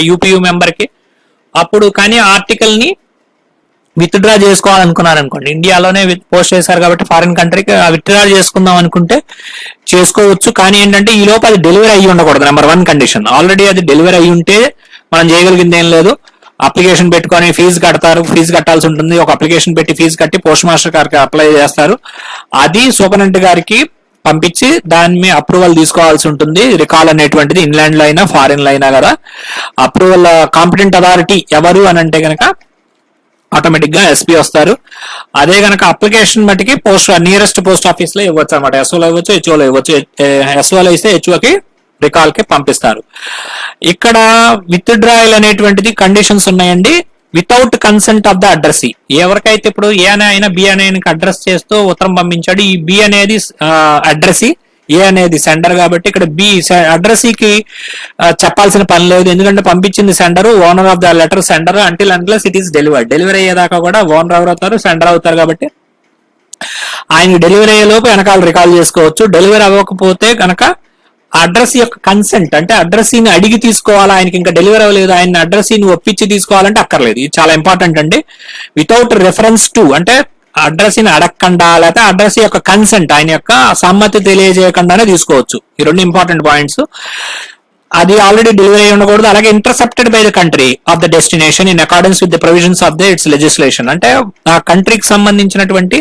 UPU member కి. అప్పుడు కానీ ఆర్టికల్ ని విత్డ్రా చేసుకోవాలనుకున్నారు అనుకోండి, ఇండియాలోనే పోస్ట్ చేశారు కాబట్టి ఫారిన్ కంట్రీకి విత్డ్రా చేసుకుందాం అనుకుంటే చేసుకోవచ్చు. కానీ ఏంటంటే ఈ లోపు అది డెలివరీ అయ్యి ఉండకూడదు. Number 1 condition. ఆల్రెడీ అది డెలివరీ అయ్యి ఉంటే మనం చేయగలిగింది ఏం లేదు. అప్లికేషన్ పెట్టుకొని ఫీజు కట్టాల్సి ఉంటుంది. ఒక అప్లికేషన్ పెట్టి ఫీజు కట్టి పోస్ట్ మాస్టర్ గారికి అప్లై చేస్తారు. అది సూపరింటెండెంట్ గారికి పంపించి దాని మీద అప్రూవల్ తీసుకోవాల్సి ఉంటుంది. రికాల్ అనేటువంటిది ఇన్లాండ్ లో అయినా ఫారిన్ లో అయినా కదా. అప్రూవల్ కాంపిటెంట్ అథారిటీ ఎవరు అని అంటే కనుక ఆటోమేటిక్ గా ఎస్పీ వస్తారు. అదే కనుక అప్లికేషన్ మట్టికి నియరెస్ట్ పోస్ట్ ఆఫీస్ లో ఇవ్వచ్చు అనమాట. ఎస్ఓలో ఇవ్వచ్చు, హెచ్ఓలో ఇవ్వచ్చు. ఎస్ఓలో ఇస్తే హెచ్ఓకి రికాల్ కి పంపిస్తారు. ఇక్కడ విత్డ్రాయల్ అనేటువంటిది కండిషన్స్ ఉన్నాయండి. Without consent of the addressee. ఎవరికైతే ఇప్పుడు ఏ అనే అయినా బి అనే ఆయనకి అడ్రస్ చేస్తూ ఉత్తరం పంపించాడు, ఈ బి అనేది అడ్రసీ, ఏ అనేది సెండర్, కాబట్టి ఇక్కడ బి అడ్రసీకి చెప్పాల్సిన పని లేదు, ఎందుకంటే పంపించింది sender, owner of the letter sender, until unless it is delivered. Delivery అయ్యేదాకా కూడా ఓనర్ ఎవరు అవుతారు, సెండర్ అవుతారు, కాబట్టి ఆయన డెలివరీ అయ్యేలోపు వెనకాల రికాల్ చేసుకోవచ్చు. డెలివరీ అవ్వకపోతే కనుక అడ్రస్ యొక్క కన్సెంట్ అంటే అడ్రస్ని అడిగి తీసుకోవాలా, ఆయనకి ఇంకా డెలివరీ అవ్వలేదు, ఆయన అడ్రస్ని ఒప్పించి తీసుకోవాలంటే అక్కర్లేదు. ఇది చాలా ఇంపార్టెంట్ అండి. వితౌట్ రెఫరెన్స్ టు అంటే అడ్రస్ని అడగకుండా, లేకపోతే అడ్రస్ యొక్క కన్సెంట్ ఆయన యొక్క సమ్మతి తెలియజేయకుండానే తీసుకోవచ్చు. ఈ రెండు ఇంపార్టెంట్ పాయింట్స్. అది ఆల్రెడీ డెలివరీ అయి ఉండకూడదు. అలాగే intercepted by the country of the destination in accordance with the provisions of the it's legislation. అంటే ఆ కంట్రీకి సంబంధించినటువంటి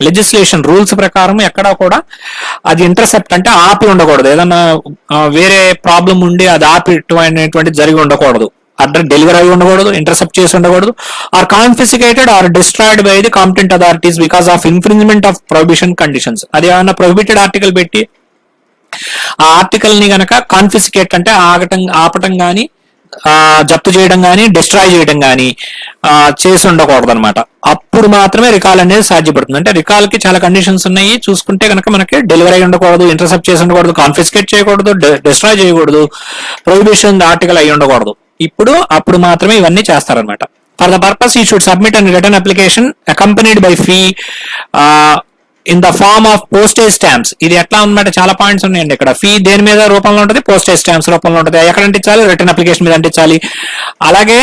లెజిస్లేషన్ రూల్స్ ప్రకారం ఎక్కడా కూడా అది ఇంటర్సెప్ట్ అంటే ఆపి ఉండకూడదు. ఏదన్నా వేరే ప్రాబ్లం ఉండి అది ఆపి జరిగి ఉండకూడదు. అడ్రస్ డెలివరీ అయి ఉండకూడదు, ఇంటర్సెప్ట్ చేసి ఉండకూడదు. Or confiscated or destroyed by the competent authorities because of infringement of prohibition conditions. అది ఏమన్నా ప్రొహిబిటెడ్ ఆర్టికల్ పెట్టి ఆ ఆర్టికల్ ని గనక కాన్ఫిస్కేట్ అంటే ఆపటం కానీ, జప్తు చేయడం కానీ, డిస్ట్రాయ్ చేయడం కానీ చేసి ఉండకూడదు అనమాట. అప్పుడు మాత్రమే రికాల్ అనేది సాధ్యపడుతుంది. అంటే రికాల్ కి చాలా కండిషన్స్ ఉన్నాయి. చూసుకుంటే కనుక మనకి డెలివరీ ఉండకూడదు, ఇంటర్సెప్ట్ చేసి ఉండకూడదు, కాన్ఫిస్కేట్ చేయకూడదు, డిస్ట్రాయ్ చేయకూడదు, ప్రొహిబిషన్ ఆర్టికల్ అయి ఉండకూడదు. అప్పుడు మాత్రమే ఇవన్నీ చేస్తారనమాట. ఫర్ ద పర్పస్ ఈ should submit and return application accompanied by fee in the form of postage stamps. ఇది ఎట్లా ఉందన్నమాట, చాలా పాయింట్స్ ఉన్నాయండి ఇక్కడ. ఫీ దేని మీద రూపంలో ఉంటుంది, పోస్టేజ్ స్టాంప్స్ రూపంలో ఉంటుంది. ఎక్కడ అంటించాలి, రిటర్న్ అప్లికేషన్ మీద అంటించాలి. అలాగే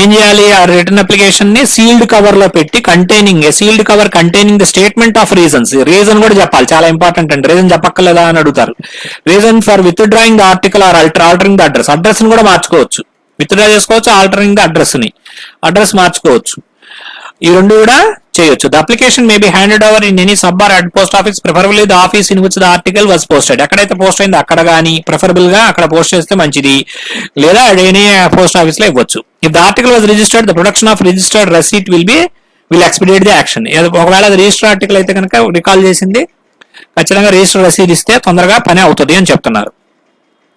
ఏం చేయాలి, ఆ రిటర్న్ అప్లికేషన్ ని సీల్డ్ కవర్ లో పెట్టి sealed cover containing the statement of reasons. Reason కూడా చెప్పాలి, చాలా ఇంపార్టెంట్ అండి. రీజన్ చెప్పక్కర్లేదా అని అడుగుతారు. Reason for withdrawing the article or altering the address. Address ని కూడా మార్చుకోవచ్చు, విత్ డ్రా చేసుకోవచ్చు, ఆల్టరింగ్ ద అడ్రస్ మార్చుకోవచ్చు. ఈ రెండు కూడా చేయొచ్చు. The application may be handed over in any sub or head post office, preferably the office in which the article was posted. ఎక్కడైతే పోస్ట్ అయిందో అక్కడ కానీ, ప్రిఫరబుల్ గా అక్కడ పోస్ట్ చేస్తే మంచిది, లేదా ఎనీ పోస్ట్ ఆఫీస్ లో ఇవ్వచ్చు. If the article was registered, the production of registered receipt will expedite the action. ఒకవేళ అది రిజిస్టర్ ఆర్టికల్ అయితే కనుక రికాల్ చేసింది ఖచ్చితంగా రిజిస్టర్ రసీద్ ఇస్తే తొందరగా పని అవుతుంది అని చెప్తున్నారు.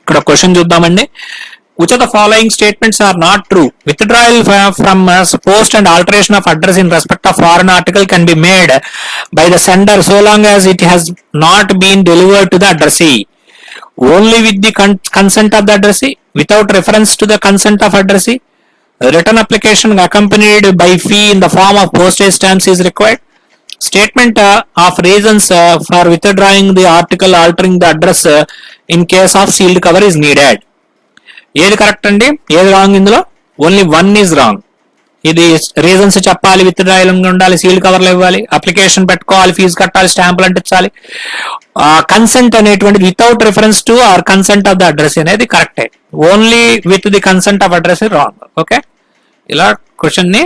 ఇక్కడ క్వశ్చన్ చూద్దామండి. Which of the following statements are not true? Withdrawal from post and alteration of address in respect of foreign article can be made by the sender so long as it has not been delivered to the addressee. Only with the consent of the addressee, without reference to the consent of addressee. Written application accompanied by fee in the form of postage stamps is required. Statement of reasons for withdrawing the article altering the address in case of sealed cover is needed. ఏది correct అండి, ఏది wrong? ఇందులో only one is wrong. ఇది reasons చెప్పాలి, withdrawal ఉండాలి, sealed కవర్లు ఇవ్వాలి, application పెట్టుకోవాలి, ఫీజు కట్టాలి, స్టాంపులు అంటించాలి. కన్సెంట్ అనేటువంటి without reference to or consent of the address అనేది కరెక్టే. Only with the consent of address wrong. Okay, ఇలా క్వశ్చన్ ని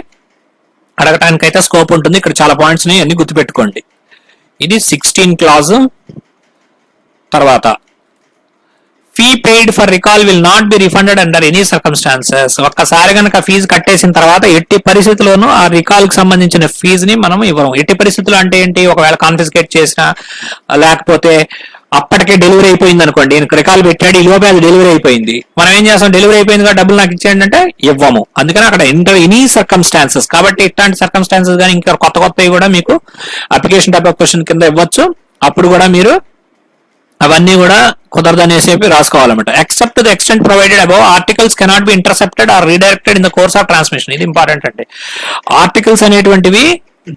అడగటానికి అయితే స్కోప్ ఉంటుంది. ఇక్కడ చాలా పాయింట్స్ ని అన్ని గుర్తుపెట్టుకోండి. ఇది 16 క్లాజ్. తర్వాత fee paid for recall will not be refunded under any circumstances. ఒక్కసారి కనుక ఫీజు కట్టేసిన తర్వాత ఎట్టి పరిస్థితుల్లోనూ ఆ రికాల్ కి సంబంధించిన ఫీజుని మనం ఇవ్వము. ఎట్టి పరిస్థితులు అంటే ఏంటి, ఒకవేళ కాన్ఫిస్కేట్ చేసినా, లేకపోతే అప్పటికే డెలివరీ అయిపోయింది అనుకోండి, రికాల్ పెట్టాడు, ఈ లోపే అది డెలివరీ అయిపోయింది, మనం ఏం చేస్తాం, డెలివరీ అయిపోయింది కాబట్టి డబ్బులు నాకు ఇచ్చేయండి అంటే ఇవ్వము. అందుకని అక్కడ ఎనీ సర్కమ్స్టాన్సెస్. కాబట్టి ఇట్లాంటి సర్కమ్స్టాన్సెస్ కానీ ఇంకా కొత్తవి కూడా మీకు అప్లికేషన్ టైప్ ఆఫ్ క్వశ్చన్ కింద ఇవ్వచ్చు. అప్పుడు కూడా మీరు అవన్నీ కూడా కుదరదనేసి రాసుకోవాలన్నమాట. Except the extent provided above, articles cannot be intercepted or redirected in the course of transmission. ఇది ఇంపార్టెంట్ అండి. ఆర్టికల్స్ అనేటువంటివి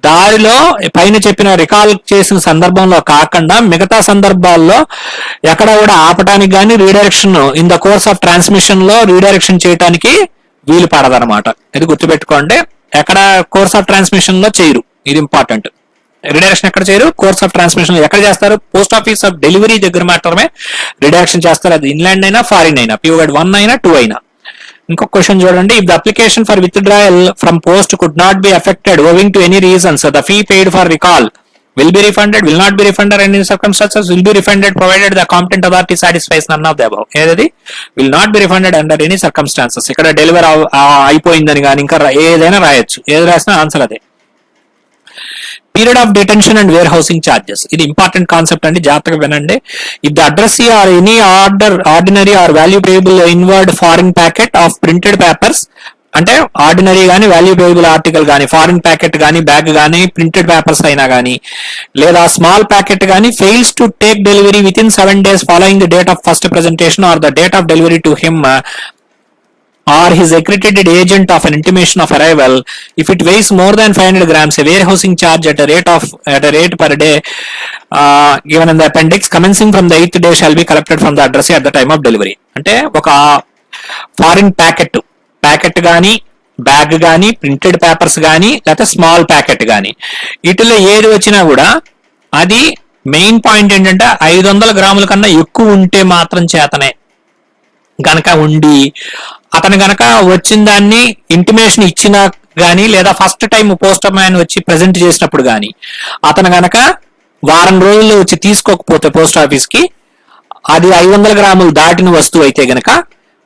దారిలో పైన చెప్పిన రికాల్ చేసిన సందర్భంలో కాకుండా మిగతా సందర్భాల్లో ఎక్కడ కూడా ఆపటానికి కానీ, redirection in the course of transmission లో రీడైరెక్షన్ చేయడానికి వీలు పడదనమాట. ఇది గుర్తుపెట్టుకోండి. ఎక్కడ కోర్స్ ఆఫ్ ట్రాన్స్మిషన్ లో చేయరు, ఇది ఇంపార్టెంట్. రిడైరెక్షన్ ఎక్కడ చేయరు, కోర్స్ ఆఫ్ ట్రాన్స్మిషన్ ఎక్కడ చేస్తారు, పోస్ట్ ఆఫీస్ ఆఫ్ డెలివరీ దగ్గర మాత్రమే రిడైరెక్షన్ చేస్తారు. అది ఇన్లాండ్ అయినా ఫారిన్ అయినా, PO 1 అయినా 2 అయినా. ఇంకొక క్వశ్చన్ చూడండి. If the application for withdrawal from post could not be affected owing to any reasons, the fee paid for recall will be refunded, will not be refunded in any circumstances, will be refunded provided the competent authority satisfies none of the above. ఏదది will not be refunded under any circumstances. ఇక్కడ delivery అయిపోయిందని కానీ ఇంకా ఏదైనా రాయొచ్చు, ఏది రాసినా ఆన్సర్ అదే. Period of detention and warehousing charges, ఇది ఇంపార్టెంట్ కాన్సెప్ట్ అండి, జాగ్రత్తగా వినండి. If the addressee or any ordinary or value payable inward foreign packet of printed papers అంటే ఆర్డినరీ కానీ వాల్యూబుల్ ఆర్టికల్ కానీ, ఫారిన్ ప్యాకెట్ కానీ, బ్యాగ్ కానీ, ప్రింటెడ్ పేపర్స్ అయినా కానీ, లేదా స్మాల్ ప్యాకెట్ కానీ fails to take delivery within 7 days following the date of first presentation or the date of delivery to him or his accredited agent of an intimation of arrival. If it weighs more than 500 grams, a warehousing charge at a rate per day given in the appendix commencing from the 8th day shall be collected from the addressee at the time of delivery. అంటే ఒక foreign packet కానీ, bag కానీ, printed papers కానీ, లేకపోతే small packet కానీ, వీటిలో ఏది వచ్చినా కూడా అది మెయిన్ పాయింట్ ఏంటంటే 500 గ్రాముల కన్నా ఎక్కువ ఉంటే మాత్రం చేతనే గనక ఉండి అతను గనక వచ్చిన దాన్ని ఇంటిమేషన్ ఇచ్చినా గానీ, లేదా ఫస్ట్ టైం పోస్ట్ మ్యాన్ వచ్చి ప్రెజెంట్ చేసినప్పుడు గానీ, అతను గనక వారం రోజుల్లో వచ్చి తీసుకోకపోతే పోస్ట్ ఆఫీస్ కి, అది 500 గ్రాములు దాటిన వస్తువు అయితే గనక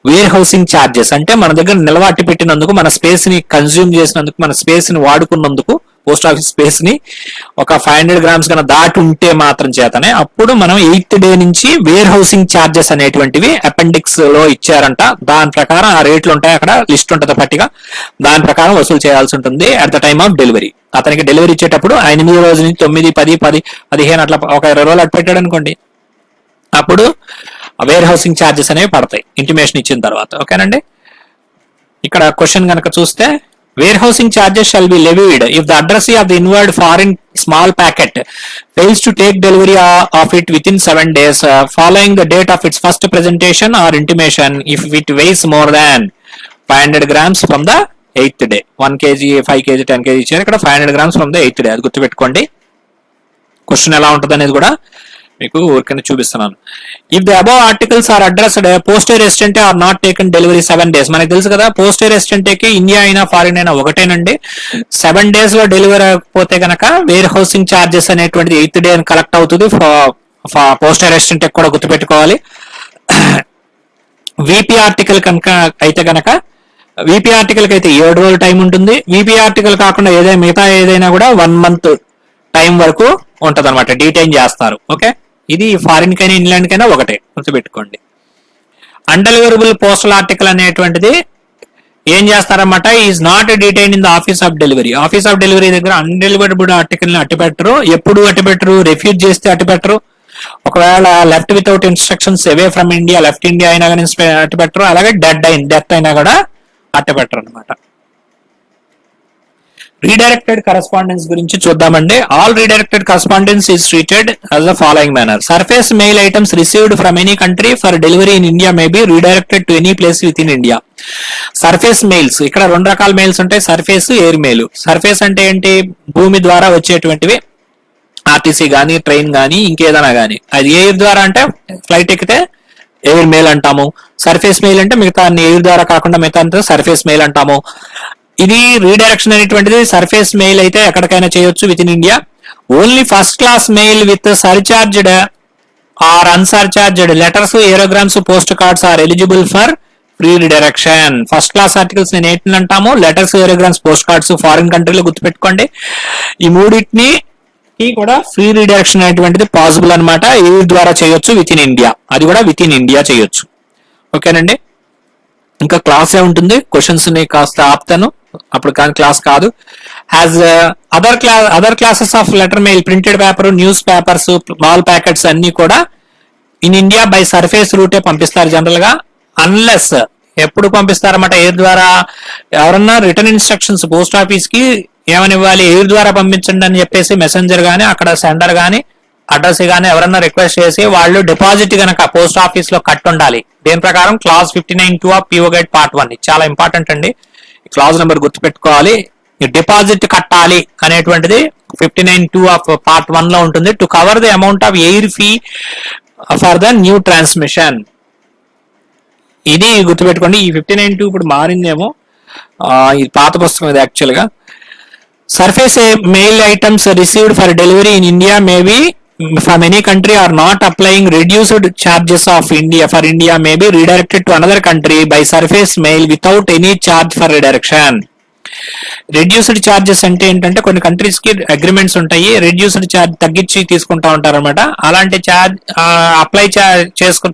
వేర్ హౌసింగ్ ఛార్జెస్, అంటే మన దగ్గర నిల్వ అట్టి పెట్టినందుకు, మన స్పేస్ ని కన్స్యూమ్ చేసినందుకు, మన స్పేస్ ని వాడుకున్నందుకు, పోస్ట్ ఆఫీస్ స్పేస్ ని ఒక 500 గ్రామ్స్ కన్నా దాటి ఉంటే మాత్రం చేతనే అప్పుడు మనం 8th డే నుంచి వేర్ హౌసింగ్ ఛార్జెస్ అనేటువంటివి అపెండిక్స్ లో ఇచ్చారంట. దాని ప్రకారం ఆ రేట్లు ఉంటాయి, అక్కడ లిస్ట్ ఉంటుంది పట్టిగా, దాని ప్రకారం వసూలు చేయాల్సి ఉంటుంది at the time of delivery. అతనికి డెలివరీ ఇచ్చేటప్పుడు 8 రోజు నుంచి 9, 10, 10, 15 అట్లా ఒక 20 రోజులు అట్టు పెట్టాడు అనుకోండి, అప్పుడు వేర్ హౌసింగ్ ఛార్జెస్ అనేవి పడతాయి ఇంటిమేషన్ ఇచ్చిన తర్వాత. ఓకేనండి. ఇక్కడ క్వశ్చన్ కనుక చూస్తే, warehousing charges shall be levied if the addressee of the inward foreign small packet fails to take delivery of it within 7 days following the date of its first presentation or intimation if it weighs more than 500 grams from the 8th day. 1 kg, 5 kg, 10 kg ఇచ్చారు, ఇక్కడ 500 grams from the 8th day. అది గుర్తుపెట్టుకోండి. Question ఎలా ఉంటుంది అనేది కూడా మీకు ఊరికనే చూపిస్తున్నాను. If the above articles are addressed poste resident or not taken delivery 7 days. మనకి తెలుసు కదా, పోస్టే రెసిడెంట్ కి ఇండియా అయినా ఫారిన్ అయినా ఒకటేనండి. 7 days లో డెలివరీ అయిపోతే కనుక వేర్ హౌసింగ్ ఛార్జెస్ అనేటువంటిది 8th డే కలెక్ట్ అవుతుంది. పోస్టే రెసిడెంట్ కూడా గుర్తుపెట్టుకోవాలి. వీపీ ఆర్టికల్ కనుక అయితే కనుక, వీపీ ఆర్టికల్ కి అయితే 7 రోజులు టైం ఉంటుంది. వీపీ ఆర్టికల్ కాకుండా మిగతా ఏదైనా కూడా 1 month టైం వరకు ఉంటది అనమాట, డీటైన్ చేస్తారు. ఓకే, ఇది ఫారిన్ కైనా ఇంగ్లాండ్ కైనా ఒకటే, గుర్తుపెట్టుకోండి. అన్డెలివరబుల్ పోస్టల్ ఆర్టికల్ అనేటువంటిది ఏం చేస్తారన్నమాట, is not detain in the office of delivery. Office of delivery దగ్గర అన్డెలివరబుల్ ఆర్టికల్ ని అట్టిపెట్టరు. ఎప్పుడు అట్టిపెట్టరు, రిఫ్యూజ్ చేస్తే అట్టిపెట్టరు. ఒకవేళ left without instructions away from India, left India అయినా కానీ అట్టిపెట్టరు. అలాగే డెత్ అయినా కూడా అట్టిపెట్టరు అనమాట. రీడైరెక్టెడ్ కరెస్పాండెన్స్ గురించి చూద్దామండి. All redirected correspondence is treated as the following manner. Surface mail items received from any country for delivery in India may B redirected to any place with in India. Surface mails, ఇక్కడ 2 రకాల mails ఉంటాయి, surface, air mail. Surface అంటే ఏంటి, భూమి ద్వారా వచ్చేటువంటివి, RTC గానీ, train గానీ, ఇంకేదైనా గానీ. అది ఎయిర్ ద్వారా అంటే ఫ్లైట్ ఎక్కితే ఎయిర్ మెయిల్ అంటాము. సర్ఫేస్ మెయిల్ అంటే మిగతా ఎయిర్ ద్వారా కాకుండా మిగతా సర్ఫేస్ మెయిల్ అంటాము. ఇది రీడైరెక్షన్ అనేటువంటిది సర్ఫేస్ మెయిల్ అయితే ఎక్కడికైనా చేయొచ్చు within India. Only first class mail with surcharged or unsurcharged letters, aerogrammes, post cards are eligible for free redirection. First class articles నేను ఏంటి అంటాము, letters, aerogrammes, post cards, foreign కంట్రీలో గుర్తుపెట్టుకోండి. ఈ మూడింటిని కూడా ఫ్రీ రీడైరెక్షన్ అనేటువంటిది పాసిబుల్ అనమాట. ఈ ద్వారా చేయొచ్చు విత్ ఇన్ ఇండియా, అది కూడా విత్ ఇన్ ఇండియా చేయొచ్చు. ఓకేనండి. ఇంకా క్లాస్ ఏ ఉంటుంది, క్వశ్చన్స్ ని కాస్త ఆపుతాను, అప్పుడు కానీ క్లాస్ కాదు. Has other classes of letter mail, printed paper, news papers, small packets అన్ని కూడా ఇన్ ఇండియా బై సర్ఫేస్ రూటే పంపిస్తారు జనరల్ గా. అన్లెస్ ఎప్పుడు పంపిస్తారన్నమాట, ఎయిర్ ద్వారా. ఎవరన్నా రిటర్న్ ఇన్స్ట్రక్షన్స్ పోస్ట్ ఆఫీస్ కి ఏమని ఇవ్వాలి, ఎయిర్ ద్వారా పంపించండి అని చెప్పేసి మెసెంజర్ గానీ, అక్కడ సెండర్ గానీ, అడ్రస్ గానీ ఎవరన్నా రిక్వెస్ట్ చేసి వాళ్ళు డిపాజిట్ గనక పోస్ట్ ఆఫీస్ లో కట్టి ఉండాలి. దీని ప్రకారం class 59(2) of PO guide part 1 చాలా ఇంపార్టెంట్ అండి, క్లాస్ నెంబర్ గుర్తుపెట్టుకోవాలి. డిపాజిట్ కట్టాలి అనేటువంటిది 59(2) ఆఫ్ పార్ట్ 1 లో ఉంటుంది. To cover the amount of air fee for the new transmission. ఇది గుర్తుపెట్టుకోండి. ఈ 59(2) ఇప్పుడు మారిందేమో, ఇది పాత పుస్తకం ఇది యాక్చువల్ గా. Surface mail items received for delivery in India may B from any country are not applying reduced charges of India for India may be redirected to another country by surface mail without any charge for redirection. Reduced charges అంటే ఏంటంటే కొన్ని countries కి agreements ఉంటాయి, reduced charge తగ్గించి తీసుకుంటా ఉంటారు అనమాట. అలాంటి చార్జ్ అప్లై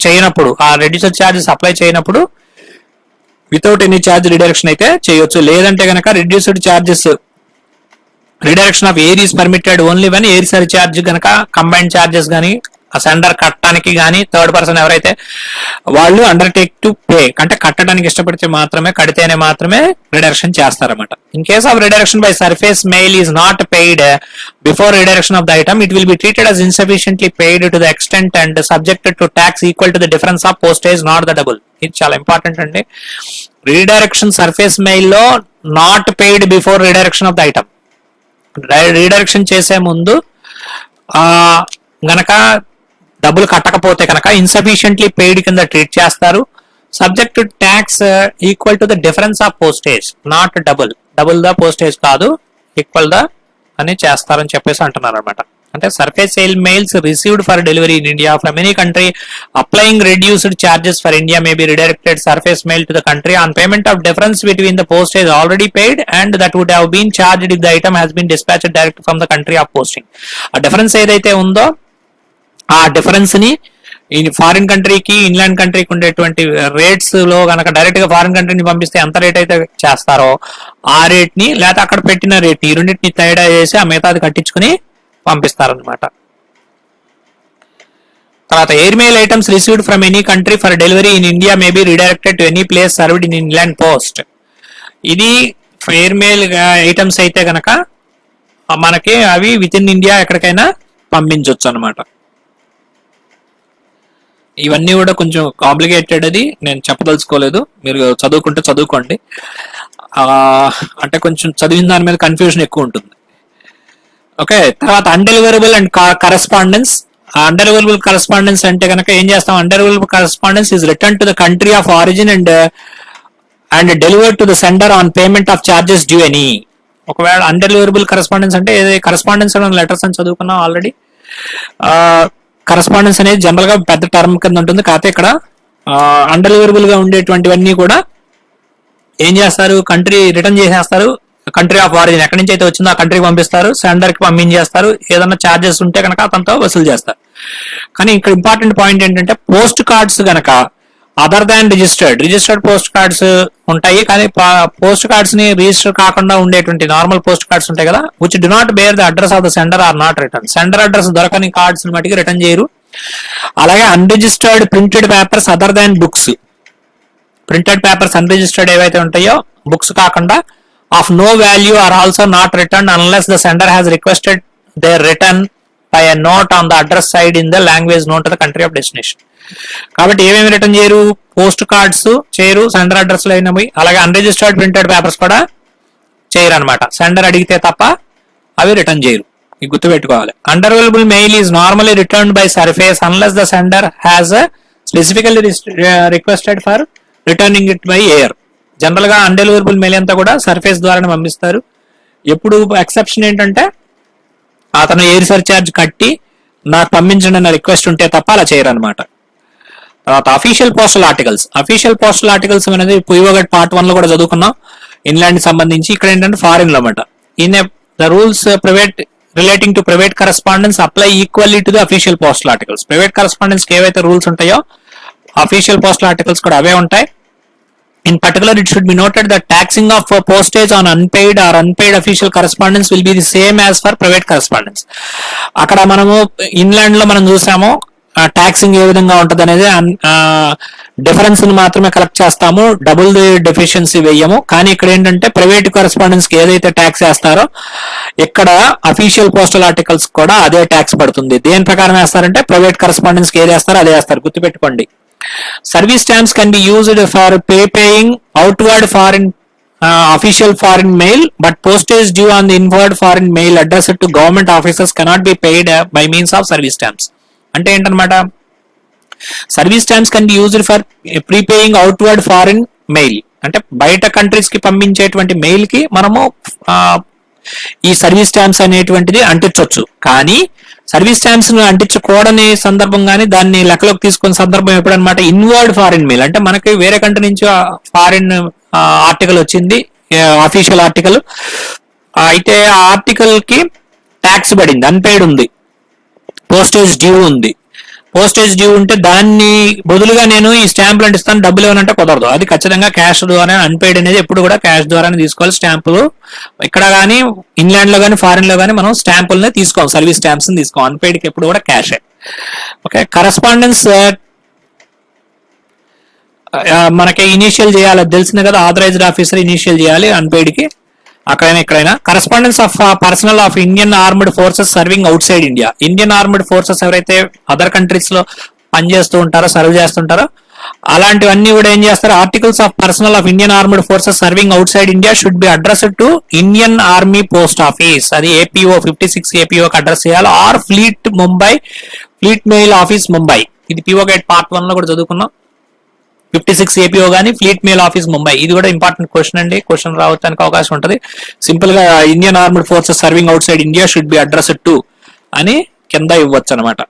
చేయనప్పుడు, ఆ రెడ్యూస్డ్ చార్జెస్ అప్లై చేయనప్పుడు వితౌట్ ఎనీ ఛార్జ్ రిడైరెక్షన్ అయితే చేయొచ్చు. లేదంటే కనుక reduced charges redirection of air is permitted only one air surcharge కనుక కంబైన్డ్ ఛార్జెస్ కానీ ఆ సెండర్ కట్టడానికి కానీ థర్డ్ పర్సన్ ఎవరైతే వాళ్ళు అండర్టేక్ టు పే అంటే కట్టడానికి ఇష్టపడితే మాత్రమే కడితేనే మాత్రమే రిడైరెక్షన్ చేస్తారన్నమాట. In case of redirection by surface mail is not paid before redirection of the item it will be treated as insufficiently paid to the extent and subjected to tax equal to the difference of postage not the double. ఇది చాలా important అండి. Redirection surface mail లో not paid before redirection of the item, redirection చేసే ముందు గనక డబ్బులు కట్టకపోతే కనుక ఇన్సఫిషియెంట్లీ పెయిడ్ కింద ట్రీట్ చేస్తారు. Subject to tax equal to the difference of postage not double the postage కాదు, ఈక్వల్ ద అని చేస్తారని చెప్పేసి అంటున్నారు అనమాట. అంటే surface sale mails received for delivery in India from any country applying reduced charges for India may be redirected surface mail to the country on payment of difference between the postage already paid and that would have been charged if the item has been dispatched direct from the country of posting. ఆ difference ఏదైతే ఉందో ఆ difference ని foreign కంట్రీకి inland కంట్రీకి ఉండేటువంటి rates లో గనక డైరెక్ట్ గా ఫారిన్ కంట్రీని పంపిస్తే ఎంత రేట్ అయితే చేస్తారో ఆ రేట్ ని లేదా అక్కడ పెట్టిన రేట్ ని ఈ రెండింటిని తేడా చేసి ఆ మిగతాది కట్టించుకుని పంపిస్తారనమాట. తర్వాత air mail items received from any country for delivery in India may be redirected to any place served in inland post. ఇది ఎయిర్ మెయిల్ ఐటమ్స్ అయితే గనక మనకి అవి విత్ ఇన్ ఇండియా ఎక్కడికైనా పంపించవచ్చు అనమాట. ఇవన్నీ కూడా కొంచెం కాంప్లికేటెడ్, అది నేను చెప్పదలుచుకోలేదు, మీరు చదువుకుంటే చదువుకోండి. అంటే కొంచెం చదివిన దాని మీద కన్ఫ్యూజన్ ఎక్కువ ఉంటుంది. ఓకే, తర్వాత undeliverable and correspondence. Undeliverable correspondence అంటే కనుక ఏం చేస్తాం, undeliverable correspondence is return to the country of origin and delivered to the sender on payment of charges due any. ఒకవేళ అన్డెలివరబుల్ కరెస్పాండెన్స్ అంటే కరెస్పాండెన్స్ లెటర్స్ అని చదువుకున్నాం ఆల్రెడీ. కరెస్పాండెన్స్ అనేది general గా పెద్ద టర్మ్ కింద ఉంటుంది, కాకపోతే ఇక్కడ అన్డెలివరబుల్ గా ఉండేటువంటివన్నీ కూడా ఏం చేస్తారు, కంట్రీ రిటర్న్ చేసేస్తారు. కంట్రీ ఆఫ్ ఆరిజిన్ ఎక్కడి నుంచి అయితే వచ్చిందో ఆ కంట్రీకి పంపిస్తారు, సెండర్ కి పంపించేస్తారు. ఏదైనా ఛార్జెస్ ఉంటే కనుక అతనితో వసూలు చేస్తారు. కానీ ఇక్కడ ఇంపార్టెంట్ పాయింట్ ఏంటంటే పోస్ట్ కార్డ్స్ గనక other than registered post cards ఉంటాయి, కానీ పోస్ట్ కార్డ్స్ ని రిజిస్టర్ కాకుండా ఉండేటువంటి నార్మల్ పోస్ట్ కార్డ్స్ ఉంటాయి కదా, which do not bear the address of the sender are not return. Sender address దొరకని కార్డ్స్ మటుకు రిటర్న్ చేయరు. అలాగే unregistered printed papers other than books, printed papers unregistered ఏవైతే ఉంటాయో బుక్స్ కాకుండా of no value are also not return unless the sender has requested their return by a note on the address side in the language note to the country of destination. కాబట్టి ఏమేమి return చేయరు, post cards చేయరు, sender address లో అయినవి, అలాగే unregistered printed papers కూడా చేయరు అనమాట. సెండర్ అడిగితే తప్ప అవి రిటర్న్ చేయరు, ఇది గుర్తుపెట్టుకోవాలి. Undeliverable mail is normally return by surface unless the sender has specifically requested for returning it by air. General గా అన్డెలివరబుల్ మెయిల్ అంతా కూడా సర్ఫేస్ ద్వారానే పంపిస్తారు. ఎప్పుడు ఎక్సెప్షన్ ఏంటంటే అతను ఎయిర్ సర్ఛార్జ్ కట్టి నాకు పంపించండి అన్న రిక్వెస్ట్ ఉంటే తప్ప అలా చేయరు అనమాట. తర్వాత అఫీషియల్ పోస్టల్ ఆర్టికల్స్ అనేది పుయ్యగట్ పార్ట్ 1 లో కూడా చదువుకున్నాం, ఇన్లాండ్ సంబంధించి. ఇక్కడ ఏంటంటే ఫారిన్ లో అన్నమాట. The rules relating to private correspondence apply equally to the official postal articles. Private correspondence కి ఏవైతే రూల్స్ ఉంటాయో అఫీషియల్ పోస్టల్ ఆర్టికల్స్ కూడా అవే ఉంటాయి. In particular, it should be noted that taxing of postage on unpaid official correspondence will be the same as for private correspondence. అక్కడ మనము inland లో మనం చూసాము ట్యాక్సింగ్ ఏ విధంగా ఉంటుంది అనేది, డిఫరెన్స్ ని మాత్రమే కలెక్ట్ చేస్తాము, డబుల్ డెఫిషియన్సీ వేయము. కానీ ఇక్కడ ఏంటంటే ప్రైవేట్ కరెస్పాండెన్స్ కి ఏదైతే ట్యాక్స్ వేస్తారో ఇక్కడ అఫీషియల్ పోస్టల్ ఆర్టికల్స్ కూడా అదే ట్యాక్స్ పడుతుంది. దేని ప్రకారం వేస్తారంటే ప్రైవేట్ కరెస్పాండెన్స్ కి ఏది వేస్తారో అదే వేస్తారు, గుర్తుపెట్టుకోండి. Service stamps can be used for paying outward foreign official foreign mail, but postage due on the inward foreign mail addressed to government officers cannot be paid by means of service stamps. అంటే ఏంటన్నమాట, service stamps can be used for prepaying outward foreign mail. అంటే బయట countries కి పంపించేటువంటి mail కి మనము ఈ service stamps అనేటువంటిది అంటించవచ్చు. కానీ సర్వీస్ స్టాంప్స్ ను అంటించకూడని సందర్భం కానీ దాన్ని లెక్కలోకి తీసుకునే సందర్భం ఎప్పుడన్నమాట, ఇన్వర్డ్ ఫారిన్ మెయిల్. అంటే మనకి వేరే కంట్రీ నుంచి ఫారిన్ ఆర్టికల్ వచ్చింది, అఫీషియల్ ఆర్టికల్, అయితే ఆ ఆర్టికల్ కి ట్యాక్స్ పడింది, అన్పెయిడ్ ఉంది, పోస్టేజ్ డ్యూ ఉంది, పోస్టేజ్ డ్యూ ఉంటే దాన్ని బదులుగా నేను ఈ స్టాంపులు అంటిస్తాను డబ్బులు ఏమనంటే కుదరదు. అది ఖచ్చితంగా క్యాష్ ద్వారా, అన్పెయిడ్ అనేది ఎప్పుడు కూడా క్యాష్ ద్వారానే తీసుకోవాలి. స్టాంపులు ఇక్కడ కానీ ఇన్లాండ్ లో కానీ ఫారిన్ లో కానీ మనం స్టాంపులనే తీసుకోవాలి, సర్వీస్ స్టాంప్స్ తీసుకోవాలి. అన్పెయిడ్ కి ఎప్పుడు కూడా క్యాషే. ఓకే, కరస్పాండెన్స్ మనకి ఇనిషియల్ చేయాలి, అది తెలిసింది కదా. ఆథరైజ్డ్ ఆఫీసర్ ఇనిషియల్ చేయాలి అన్పెయిడ్ కి, అక్కడైనా ఎక్కడైనా. Correspondence of personal of Indian armed forces serving outside India. Indian armed forces ఎవరైతే అదర్ కంట్రీస్ లో పనిచేస్తూ ఉంటారో, సర్వ్ చేస్తుంటారో, అలాంటివన్నీ కూడా ఏం చేస్తారు, articles of personal of Indian armed forces serving outside India should be addressed to Indian army post office. అది APO 56 ఏపీఓకి address చేయాలి. Or fleet Mumbai, fleet mail office Mumbai. ఇది పిఓ గైడ్ పార్ట్ 1 లో కూడా చదువుకున్నాం. 56 ఏపీఓ కానీ ఫ్లీట్ మెయిల్ ఆఫీస్ ముంబై. ఇది కూడా important question అండి, క్వశ్చన్ రావడానికి అవకాశం ఉంటుంది. సింపుల్ గా Indian armed forces serving outside India should be addressed to అని కింద ఇవ్వచ్చు అనమాట.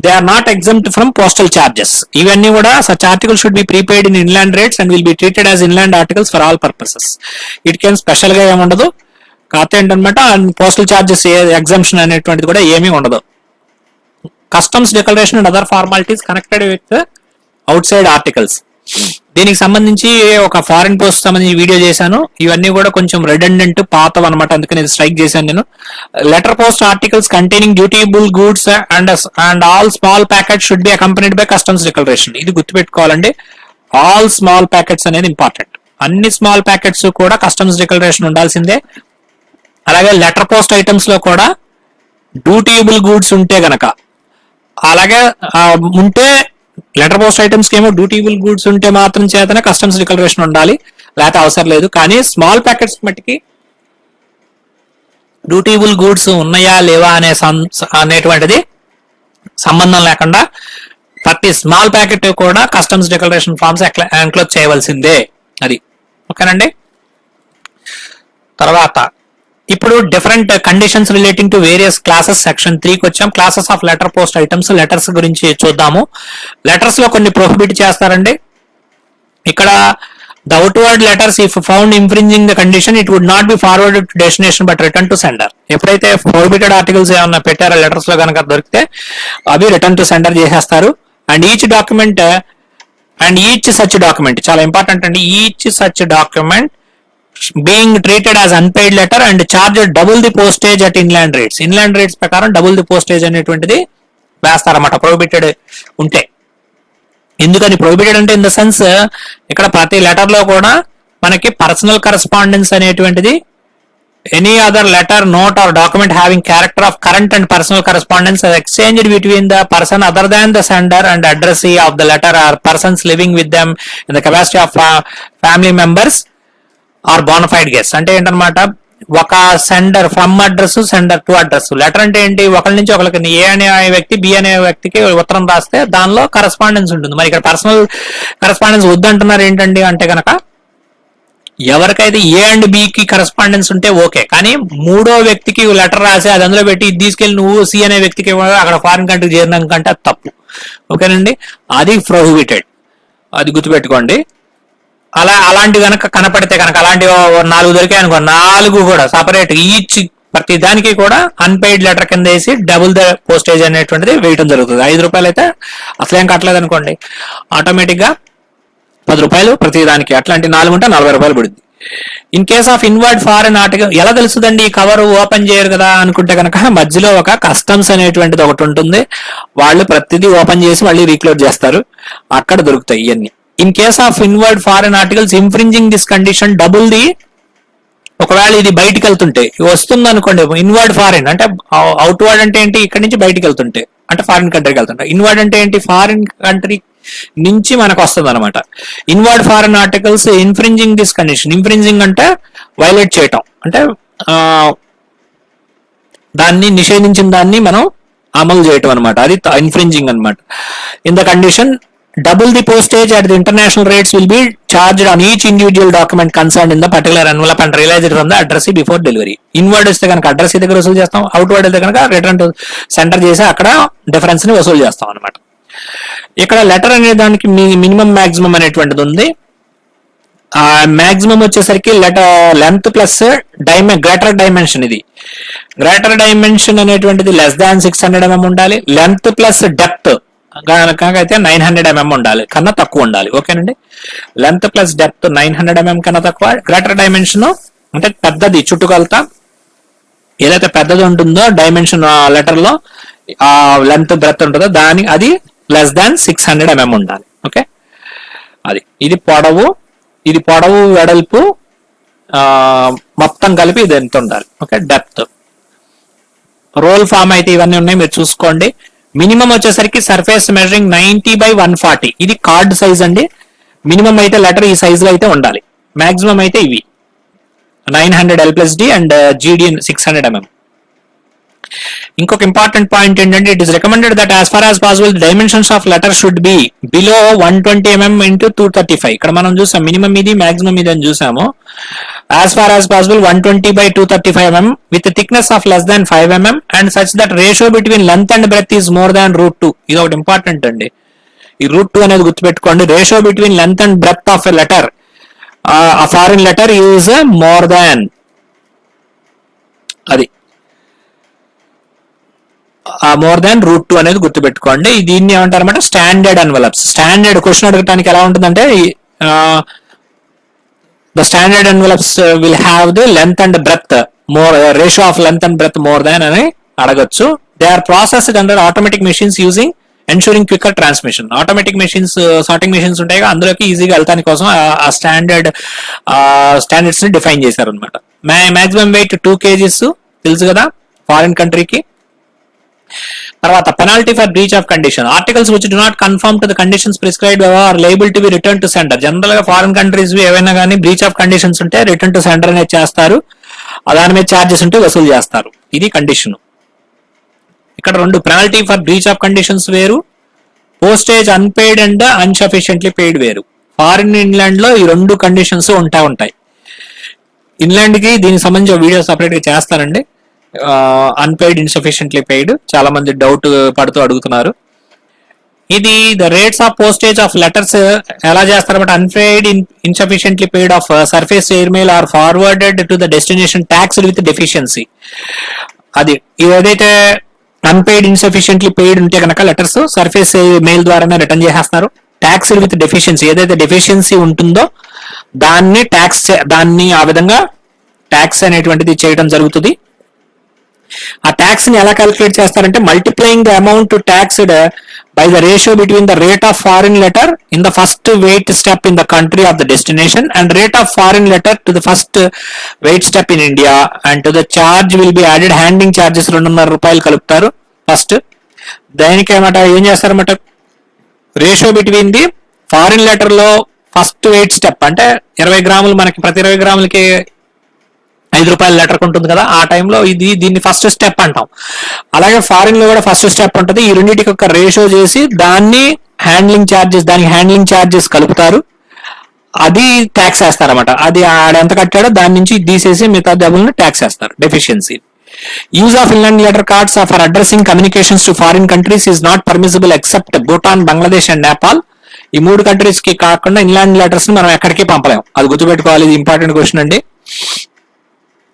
They are not exempt from postal charges. ఇవన్నీ కూడా such article should be prepaid in inland rates and will be treated as inland articles for all purposes. వీటికేం special గా ఏముండదు. కాకపోతే ఏంటనమాట, పోస్టల్ చార్జెస్ ఎగ్జంప్షన్ అనేటువంటిది కూడా ఏమీ ఉండదు. Customs declaration and other formalities connected with out side articles. దీనికి సంబంధించి ఒక ఫారిన్ పోస్ట్ సంబంధించి వీడియో చేశాను. ఇవన్నీ కూడా కొంచెం రెడెండెంట్ పాతవి అనమాట, అందుకని స్ట్రైక్ చేశాను నేను. Letter post articles containing dutiable goods and all small packets should be accompanied by customs declaration. ఇది గుర్తుపెట్టుకోవాలండి, ఆల్ స్మాల్ ప్యాకెట్స్ అనేది ఇంపార్టెంట్. అన్ని స్మాల్ ప్యాకెట్స్ కూడా కస్టమ్స్ డిక్లరేషన్ ఉండాల్సిందే. అలాగే లెటర్ పోస్ట్ ఐటమ్స్ లో కూడా డ్యూటీబుల్ గూడ్స్ ఉంటే గనక, అలాగే ఉంటే లెటర్ పోస్ట్ ఐటమ్స్ కి ఏమో డ్యూటీబుల్ గూడ్స్ ఉంటే మాత్రం చేతనే కస్టమ్స్ డిక్లరేషన్ ఉండాలి, లేకపోతే అవసరం లేదు. కానీ స్మాల్ ప్యాకెట్స్ మట్టికి డ్యూటీబుల్ గూడ్స్ ఉన్నాయా లేవా అనేటువంటిది సంబంధం లేకుండా ప్రతి స్మాల్ ప్యాకెట్ కూడా కస్టమ్స్ డిక్లరేషన్ ఫార్మ్స్ ఎన్క్లోజ్ చేయవలసిందే. అది ఓకేనండి. తర్వాత ఇప్పుడు different conditions relating to various classes section 3కి వచ్చాం. Classes of letter post items, letters గురించి చూద్దాము. లెటర్స్ లో కొన్ని ప్రొహిబిట్ చేస్తారండి. ఇక్కడ the outward letters if found infringing the condition it would not be forwarded to destination but return to sender. ఎప్పుడైతే prohibited articles ఏమన్నా పెట్టారో లెటర్స్ లో కనుక దొరికితే అవి రిటర్న్ టు సెండర్ చేసేస్తారు. అండ్ ఈచ్ సచ్ డాక్యుమెంట్ చాలా ఇంపార్టెంట్ అండి. Each such document being treated as unpaid letter and charged double the postage at inland rates. Inland rates ప్రకారం డబుల్ ది పోస్టేజ్ అనేటువంటిది వేస్తారన్నమాట ప్రొహిబిటెడ్ ఉంటే. ఎందుకని ప్రొహిబిటెడ్ అంటే, in the sense ఇక్కడ ప్రతి letter లో కూడా మనకి పర్సనల్ కరెస్పాండెన్స్ అనేటువంటిది any other letter, note or document having character of current and personal correspondence exchanged between the person other than the sender and addressee of the letter or persons living with them in the capacity of family members or bona fide guest. అంటే ఏంటనమాట, ఒక sender from address, sender to address. Letter అంటే ఏంటి, ఒకరి నుంచి ఒకరికి ఏ అనే వ్యక్తి బి అనే వ్యక్తికి ఉత్తరం రాస్తే దానిలో కరెస్పాండెన్స్ ఉంటుంది. మరి ఇక్కడ పర్సనల్ కరెస్పాండెన్స్ వద్దంటున్నారు ఏంటండి అంటే కనుక, ఎవరికైతే ఏ అండ్ బికి కరెస్పాండెన్స్ ఉంటే ఓకే, కానీ మూడో వ్యక్తికి లెటర్ రాసి అది అందులో పెట్టి ఇది తీసుకెళ్లి నువ్వు సి అనే వ్యక్తికి అక్కడ ఫారిన్ కంట్రీకి చేరినాకంటే అది తప్పు. ఓకేనండి, అది ప్రొహిబిటెడ్, అది గుర్తుపెట్టుకోండి. అలాంటి కనుక కనపడితే కనుక, అలాంటి 4 దొరికాయి అనుకో, 4 కూడా సపరేట్ ఈచ్ ప్రతి దానికి కూడా అన్పెయిడ్ లెటర్ కింద వేసి డబుల్ ద పోస్టేజ్ అనేటువంటిది వేయడం జరుగుతుంది. 5 రూపాయలు అయితే అసలేం కట్టలేదు అనుకోండి, ఆటోమేటిక్ గా 10 రూపాయలు ప్రతి దానికి. అట్లాంటి 4 ఉంటే 40 రూపాయలు పడుతుంది. In case of inward foreign article ఎలా తెలుస్తుందండి, ఈ కవర్ ఓపెన్ చేయరు కదా అనుకుంటే కనుక, మధ్యలో ఒక కస్టమ్స్ అనేటువంటిది ఒకటి ఉంటుంది. వాళ్ళు ప్రతిదీ ఓపెన్ చేసి మళ్ళీ రీక్లోడ్ చేస్తారు, అక్కడ దొరుకుతాయి ఇవన్నీ. In case of inward foreign articles infringing this condition double the, ఒకవేళ ఇది బయటికి వెళ్తుంటే వస్తుంది అనుకోండి, ఇన్వర్డ్ ఫారిన్ అంటే అవుట్వర్డ్ అంటే ఏంటి, ఇక్కడ నుంచి బయటికి వెళ్తుంటే అంటే ఫారిన్ కంట్రీకి వెళ్తుంటే. ఇన్వర్డ్ అంటే ఏంటి, ఫారిన్ కంట్రీ నుంచి మనకు వస్తుంది అనమాట. Inward foreign articles infringing this condition. Infringing అంటే వైలేట్ చేయటం, అంటే దాన్ని నిషేధించిన దాన్ని మనం అమలు చేయటం అనమాట, అది ఇన్ఫ్రింజింగ్ అనమాట. In the condition double the postage at the international rates will be charged on each individual document concerned in the particular envelope and realized from the addressee before delivery. Inward వస్తే కనుక address దగ్గర వసూలు చేస్తాం, outward అయితే కనుక return to centre చేసి అక్కడ difference ని వసూలు చేస్తాం అనమాట. ఇక్కడ లెటర్ అనే దానికి మినిమం మాక్సిమం అనేటువంటిది ఉంది. మాక్సిమం వచ్చేసరికి లెంత్ ప్లస్ గ్రేటర్ డైమెన్షన్. ఇది గ్రేటర్ డైమెన్షన్ అనేటువంటిది లెస్ దాన్ 600 mm ఉండాలి. లెంత్ ప్లస్ డెప్త్ కనుక అయితే 900 mm ఉండాలి, కన్నా తక్కువ ఉండాలి. ఓకేనండి, లెంత్ ప్లస్ డెప్త్ 900 mm కన్నా తక్కువ. గ్రేటర్ డైమెన్షన్ అంటే పెద్దది, చుట్టుకొలత ఏదైతే పెద్దది ఉంటుందో డైమెన్షన్ లెటర్ లో లెంత్ బ్రెత్ ఉంటుందో అది లెస్ దాన్ 600 mm ఉండాలి. ఓకే, ఇది పొడవు వెడల్పు మొత్తం కలిపి ఇది ఎంత ఉండాలి. Okay, depth. రోల్ ఫామ్ అయితే ఇవన్నీ ఉన్నాయి, మీరు చూసుకోండి. మినిమం వచ్చేసరికి సర్ఫేస్ మెజరింగ్ 90/140. ఇది కార్డ్ సైజ్ అండి. మినిమం అయితే లెటర్ ఈ సైజ్ లో అయితే ఉండాలి. మాక్సిమం అయితే ఇవి 900 L+D అండ్ GD 600 mm. ఇంకొక ఇంపార్టెంట్ పాయింట్ ఏంటంటే, it is recommended that as far as possible dimensions of letter should be below 120 mm into 235. ఇక్కడ మనం చూసాం మినిమం ఇది, మాక్సిమం ఇది అని చూసాము. As far as possible 120/235 mm with thickness of less than 5 mm and such that ratio between length and breadth is more than √2. ఇది ఒకటి important అండి. ఈ √2 అనేది గుర్తుపెట్టుకోండి. Ratio between length and breadth of a letter, a foreign letter is more than more than √2 అనేది గుర్తుపెట్టుకోండి. దీన్ని ఏమంటారన్నమాట, standard envelopes. Standard question అడగడానికి ఎలా ఉంటుందంటే, the standard envelopes will have the length and breadth more, ratio of length and breadth more than అని అడగొచ్చు. They are processed under automatic machines using ensuring quicker transmission. Automatic machines, sorting machines ఉంటాయి, అందులోకి ఈజీగా వెళ్తాని కోసం ఆ standards ని define చేశారు అనమాట. మాక్సిమం వెయిట్ 2 kgs తెలుసు కదా ఫారిన్ కంట్రీకి. తర్వాత penalty for breach of condition. Articles which do not conform to the conditions prescribed are liable to be return to sender. General గా ఫారిన్ కంట్రీస్ ఏవైనా కానీ బ్రీచ్ ఆఫ్ కండిషన్స్ ఉంటే return to sender అనేది చేస్తారు, దాని మీద ఛార్జెస్ ఉంటే వసూలు చేస్తారు. ఇది కండిషన్. ఇక్కడ రెండు penalty for breach of conditions వేరు, postage unpaid and insufficiently paid వేరు. ఫారిన్ ఇన్లాండ్ లో ఈ రెండు కండిషన్స్ ఉంటాయి. ఇన్లాండ్ కి దీనికి సంబంధించిన వీడియో సపరేట్ గా చేస్తానండి. అన్పెయిడ్, ఇన్సఫిషియెంట్లీ పెయిడ్ చాలా మంది డౌట్ పడుతూ అడుగుతున్నారు. ఇది the rates of postage of letters ఎలా చేస్తారంటే, unpaid, insufficiently paid of surface airmail or forwarded to the destination taxed with deficiency. అది ఏదైతే అన్పెయిడ్, ఇన్సఫిషియెంట్లీ పెయిడ్ ఉంటే కనుక లెటర్స్ సర్ఫేస్ మెయిల్ ద్వారానే రిటర్న్ చేసేస్తారు. ట్యాక్స్డ్ విత్ డెఫిషియన్సీ, ఏదైతే డెఫిషియన్సీ ఉంటుందో దాన్ని ఆ విధంగా ట్యాక్స్ అనేటువంటిది చేయడం జరుగుతుంది. ఆ ట్యాక్స్ ని ఎలా క్యాలిక్యులేట్ చేస్తారంటే, multiplying the amount taxed by the ratio between the rate of foreign letter in the first weight step in the country of the destination and rate of foreign letter to the first weight step in India, and to the charge will be added handling charges 2.5 రూపాయలు కలుపుతారు first. దానికి ఏం చేస్తారన్నమాట, ratio between the foreign letter లో first wait step అంటే 20 గ్రాములు, మనకి ప్రతి 20 గ్రాములకి 5 రూపాయల లెటర్ ఉంటుంది కదా, ఆ టైంలో దీన్ని ఫస్ట్ స్టెప్ అంటాం. అలాగే ఫారిన్ లో కూడా ఫస్ట్ స్టెప్ ఉంటుంది. ఈ రెండింటికి ఒక రేషియో చేసి దానికి హ్యాండ్లింగ్ ఛార్జెస్ కలుపుతారు. అది ట్యాక్స్ వేస్తారన్నమాట. అది ఆడెంత కట్టాడో దాని నుంచి తీసేసి మిగతా డబ్బులను ట్యాక్స్ వేస్తారు. Deficiency. Use of inland letter cards for addressing communications to foreign countries is not permissible except Bhutan, Bangladesh and Nepal. ఈ 3 కంట్రీస్ కి కాకుండా ఇన్లాండ్ లెటర్స్ మనం ఎక్కడికి పంపలేం. అది గుర్తుపెట్టుకోవాలి. ఇది ఇంపార్టెంట్ క్వశ్చన్ అండి.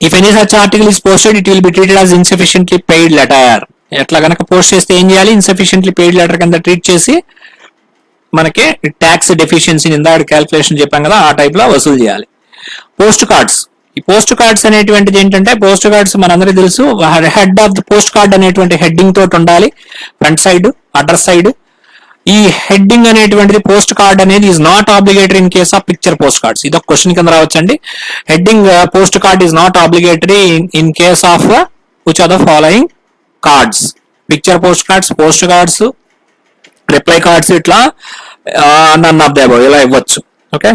If any such article is posted, it will be treated as insufficiently paid letter. ఎట్లా కనుక పోస్ట్ చేస్తే ఏం చేయాలి, ఇన్సఫిషియెంట్లీ పెయిడ్ లెటర్ కింద ట్రీట్ చేసి మనకి ట్యాక్స్ డెఫిషియన్సీ ఇందాక క్యాల్కులేషన్ చెప్పాం కదా, ఆ టైప్ లో వసూలు చేయాలి. Postcards. ఈ పోస్ట్ కార్డ్స్ అనేటువంటిది ఏంటంటే, పోస్ట్ కార్డ్స్ మనందరికీ తెలుసు, head of the postcard అనేటువంటి హెడ్డింగ్ తోటి ఉండాలి, ఫ్రంట్ సైడ్, అడ్రస్ సైడ్. ఈ హెడ్డింగ్ అనేటువంటిది పోస్ట్ కార్డ్ అనేది is not obligatory in case of picture postcards. ఇది ఒక క్వశ్చన్ కింద రావచ్చండి. Heading postcard is not obligatory in case of which are the following cards: picture postcards, reply cards, ఇట్లా none of the above ఇలా ఇవ్వచ్చు. Okay.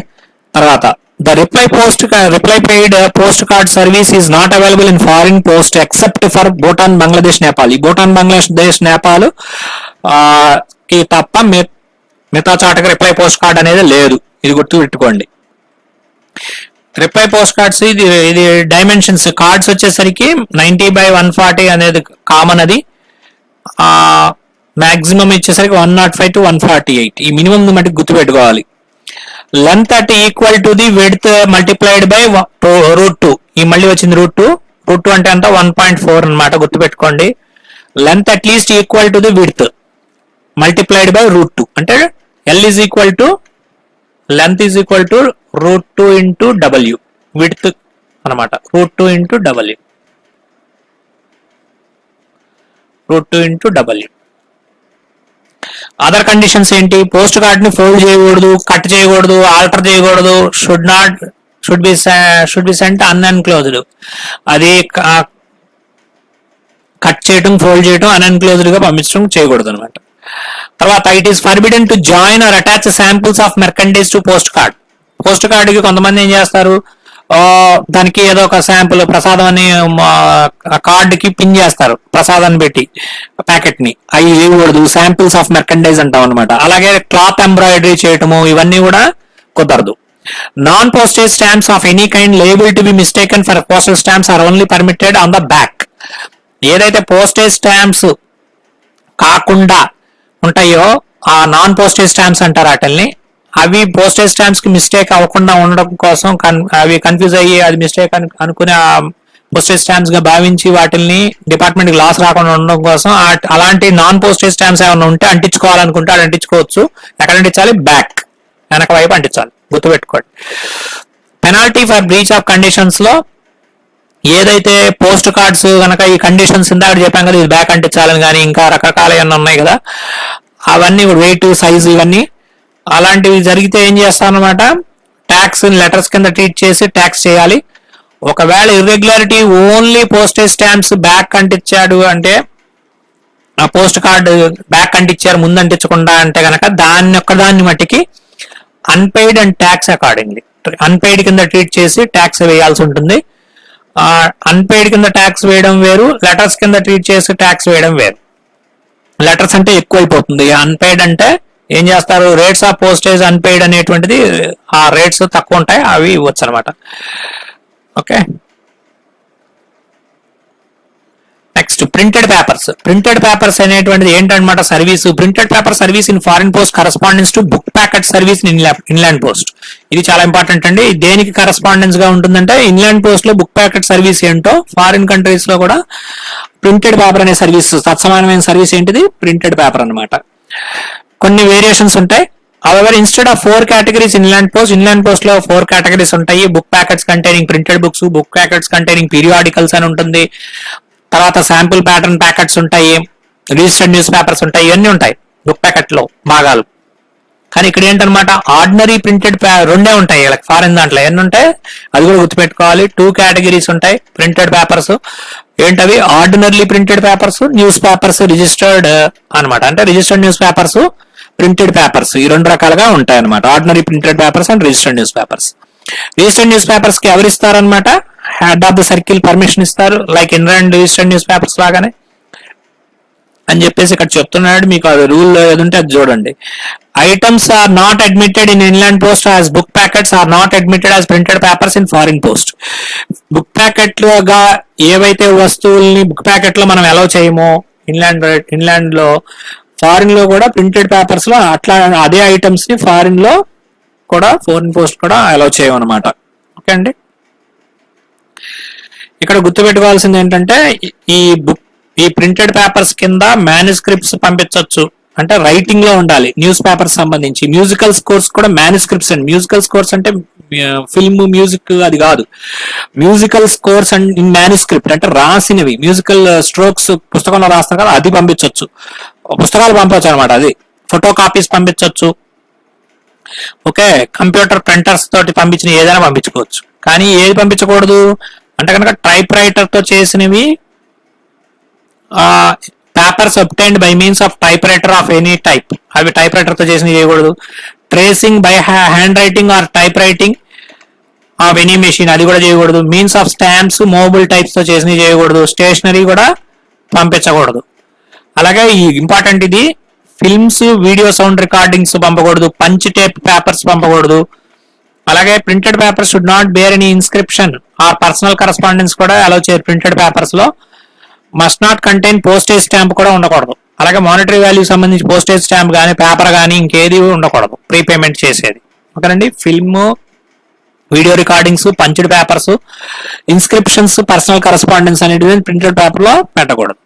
తర్వాత the reply paid post card service is not available in foreign post except for Bhutan, Bangladesh, Nepal. ఈ భూటాన్, బంగ్లాదేశ్, నేపాల్ కి తప్ప మిగతా చాటకి reply post card అనేది లేదు. ఇది గుర్తు పెట్టుకోండి. రిప్లై పోస్ట్ కార్డ్స్ ఇది డైమెన్షన్స్ కార్డ్స్ వచ్చేసరికి 90/140 అనేది కామన్. అది మాక్సిమం ఇచ్చేసరికి 105 to 148. ఈ మినిమం మటుకు గుర్తు పెట్టుకోవాలి. Length at equal to the width multiplied by √2. ఈ మళ్ళీ వచ్చింది √2 అంటే అంత 1.4 అనమాట, గుర్తుపెట్టుకోండి. Length at least equal to the width multiplied by √2 అంటే L is equal to length is equal to √2 into W, width అనమాట. √2 into W, √2 into W. Other conditions ఏంటి? పోస్ట్ కార్డ్ ని ఫోల్డ్ చేయకూడదు, కట్ చేయకూడదు, ఆల్టర్ చేయకూడదు. Should be sent unenclosed. అది cut చేయటం, fold చేయటం, అన్ఎన్క్లోజ్డ్ గా పంపించడం చేయకూడదు అనమాట. తర్వాత it is forbidden to join or attach samples of merchandise to postcard. Postcard కి కొంతమంది ఏం చేస్తారు, దానికి ఏదో ఒక శాంపుల్ ప్రసాదం అని కార్డ్ కి పిన్ చేస్తారు, ప్రసాదాన్ని పెట్టి ప్యాకెట్ ని. అవి చేయకూడదు, శాంపుల్స్ ఆఫ్ మెర్కండైజ్ అంటాం అనమాట. అలాగే క్లాత్ ఎంబ్రాయిడరీ చేయటము ఇవన్నీ కూడా కుదరదు. Non postage stamps of any kind liable to be mistaken for postal stamps are only permitted on the back. ఏదైతే పోస్టేజ్ స్టాంప్స్ కాకుండా ఉంటాయో ఆ నాన్ పోస్టేజ్ స్టాంప్స్ అంటారు వాటిల్ని. అవి పోస్టేజ్ స్టాంప్స్ కి మిస్టేక్ అవ్వకుండా ఉండడం కోసం అవి కన్ఫ్యూజ్ అయ్యి అది మిస్టేక్ అనుకునే పోస్టేజ్ స్టాంప్స్ గా భావించి వాటిని డిపార్ట్మెంట్ కి లాస్ రాకుండా ఉండడం కోసం అలాంటి నాన్ పోస్టేజ్ స్టాంప్స్ ఏమైనా ఉంటే అంటించుకోవాలనుకుంటే అది అంటించుకోవచ్చు. ఎక్కడ అంటించాలి? బ్యాక్, వెనక వైపు అంటించాలి, గుర్తుపెట్టుకోండి. Penalty for breach of conditions లో ఏదైతే పోస్ట్ కార్డ్స్ కనుక ఈ కండిషన్స్ ఇందాక చెప్పాం కదా, ఇది బ్యాక్ అంటించాలని కానీ ఇంకా రకరకాల ఏమన్నా ఉన్నాయి కదా, అవన్నీ వెయిట్, సైజు ఇవన్నీ అలాంటివి జరిగితే ఏం చేస్తామన్నమాట, ట్యాక్స్ లెటర్స్ కింద ట్రీట్ చేసి ట్యాక్స్ చేయాలి. ఒకవేళ irregularity only postage stamps back అంటించాడు అంటే, ఆ పోస్ట్ కార్డు బ్యాక్ అంటించారు ముందు అంటించకుండా అంటే కనుక దాన్ని ఒక్కదాన్ని మట్టికి unpaid and tax accordingly unpaid కింద ట్రీట్ చేసి ట్యాక్స్ వేయాల్సి ఉంటుంది. అన్పెయిడ్ కింద ట్యాక్స్ వేయడం వేరు, లెటర్స్ కింద ట్రీట్ చేసి ట్యాక్స్ వేయడం వేరు. లెటర్స్ అంటే ఎక్కువైపోతుంది, అన్పెయిడ్ అంటే ఏం చేస్తారు, రేట్స్ ఆఫ్ పోస్టేజ్ అన్పెయిడ్ అనేటువంటిది ఆ రేట్స్ తక్కువ ఉంటాయి, అవి ఇవ్వచ్చు అనమాట. Okay, next printed papers. Printed papers అనేటువంటిది ఏంటన్నమాట, service. Printed paper service in foreign post correspondence to book packet service in inland post. ఇది చాలా ఇంపార్టెంట్ అండి. దేనికి కరస్పాండెన్స్ గా ఉంటుందంటే, ఇన్లాండ్ పోస్ట్ లో బుక్ ప్యాకెట్ సర్వీస్ ఏంటో ఫారిన్ కంట్రీస్ లో కూడా ప్రింటెడ్ పేపర్ అనే సర్వీస్, తత్సమానమైన సర్వీస్ ఏంటిది, ప్రింటెడ్ పేపర్ అనమాట. కొన్ని వేరియేషన్స్ ఉంటాయి. However instead of 4 categories inland post లో 4 కేటగిరీస్ ఉంటాయి. Book packets containing printed books, book packets containing periodicals అని ఉంటుంది. తర్వాత శాంపుల్ ప్యాటర్న్ ప్యాకెట్స్ ఉంటాయి, రిజిస్టర్డ్ న్యూస్ పేపర్స్ ఉంటాయి, ఇవన్నీ ఉంటాయి బుక్ ప్యాకెట్ లో భాగాలు. కానీ ఇక్కడ ఏంటనమాట, ఆర్డినరీ ప్రింటెడ్ రెండే ఉంటాయి ఫారిన్ దాంట్లో. ఎన్ని ఉంటాయి అది కూడా గుర్తుపెట్టుకోవాలి. 2 కేటగిరీస్ ఉంటాయి ప్రింటెడ్ పేపర్స్. ఏంటవి? Ordinary printed papers, newspapers registered అనమాట. అంటే registered news papers, printed papers, ఈ 2 రకాలుగా ఉంటాయి అనమాట. Ordinary printed papers and registered news papers. Registered news papers కి ఎవరు ఇస్తారనమాట, head of the circle permission ఇస్తారు, like inland registered news papers లాగానే అని చెప్పేసి ఇక్కడ చెప్తున్నాడు. మీకు అది రూల్ ఏదుంటే అది చూడండి. Items are not admitted in inland post as book packets are not admitted as printed papers in foreign post. Book ప్యాకెట్లుగా ఏవైతే వస్తువుల్ని బుక్ ప్యాకెట్ లో మనం అలౌ చేయమో ఇన్లాండ్ లో, ఫారిన్ లో కూడా ప్రింటెడ్ పేపర్స్ లో అట్లా అదే ఐటమ్స్ ని ఫారిన్ పోస్ట్ కూడా అలౌ చేయమన్నమాట. ఓకే అండి, ఇక్కడ గుర్తుపెట్టుకోవాల్సింది ఏంటంటే, ఈ ప్రింటెడ్ పేపర్స్ కింద మ్యానుస్క్రిప్ట్స్ పంపించవచ్చు, అంటే రైటింగ్ లో ఉండాలి. న్యూస్ పేపర్స్ సంబంధించి మ్యూజికల్ స్కోర్స్ కూడా మ్యానుస్క్రిప్ట్స్ అండి. మ్యూజికల్ స్కోర్స్ అంటే ఫిల్మ్ మ్యూజిక్ అది కాదు. Musical scores and in manuscript అంటే రాసినవి, మ్యూజికల్ స్ట్రోక్స్ పుస్తకంలో రాస్తారు కదా, అది పంపించవచ్చు. పుస్తకాలు పంపవచ్చు అనమాట. అది ఫోటో కాపీస్ పంపించవచ్చు. ఓకే, కంప్యూటర్ ప్రింటర్స్ తోటి పంపించిన ఏదైనా పంపించుకోవచ్చు. కానీ ఏది పంపించకూడదు అంటే కనుక టైప్ రైటర్ తో చేసినవి, papers obtained by means of typewriter of any type, అవి టైప్ రైటర్ తో చేసినవి చేయకూడదు. Tracing by handwriting or typewriting of any machine, అది కూడా చేయకూడదు. Means of stamps, mobile types తో చేసినవి చేయకూడదు. స్టేషనరీ కూడా పంపించకూడదు. అలాగే ఈ ఇంపార్టెంట్, ఇది ఫిల్మ్స్, వీడియో సౌండ్ రికార్డింగ్స్ పంపకూడదు. పంచ్ టేప్ పేపర్స్ పంపకూడదు. అలాగే printed papers should not bear any inscription or personal correspondence కూడా అలౌ చేయరు ప్రింటెడ్ పేపర్స్ లో. Must not contain postage stamp కూడా ఉండకూడదు. అలాగే మానిటరీ వాల్యూ సంబంధించి పోస్టేజ్ స్టాంప్ కానీ పేపర్ కానీ ఇంకేది ఉండకూడదు ప్రీపేమెంట్ చేసేది. ఓకేనండి. Film, video recordings, punched papers, inscriptions, personal correspondence అనేటివి ప్రింటెడ్ పేపర్ లో పెట్టకూడదు.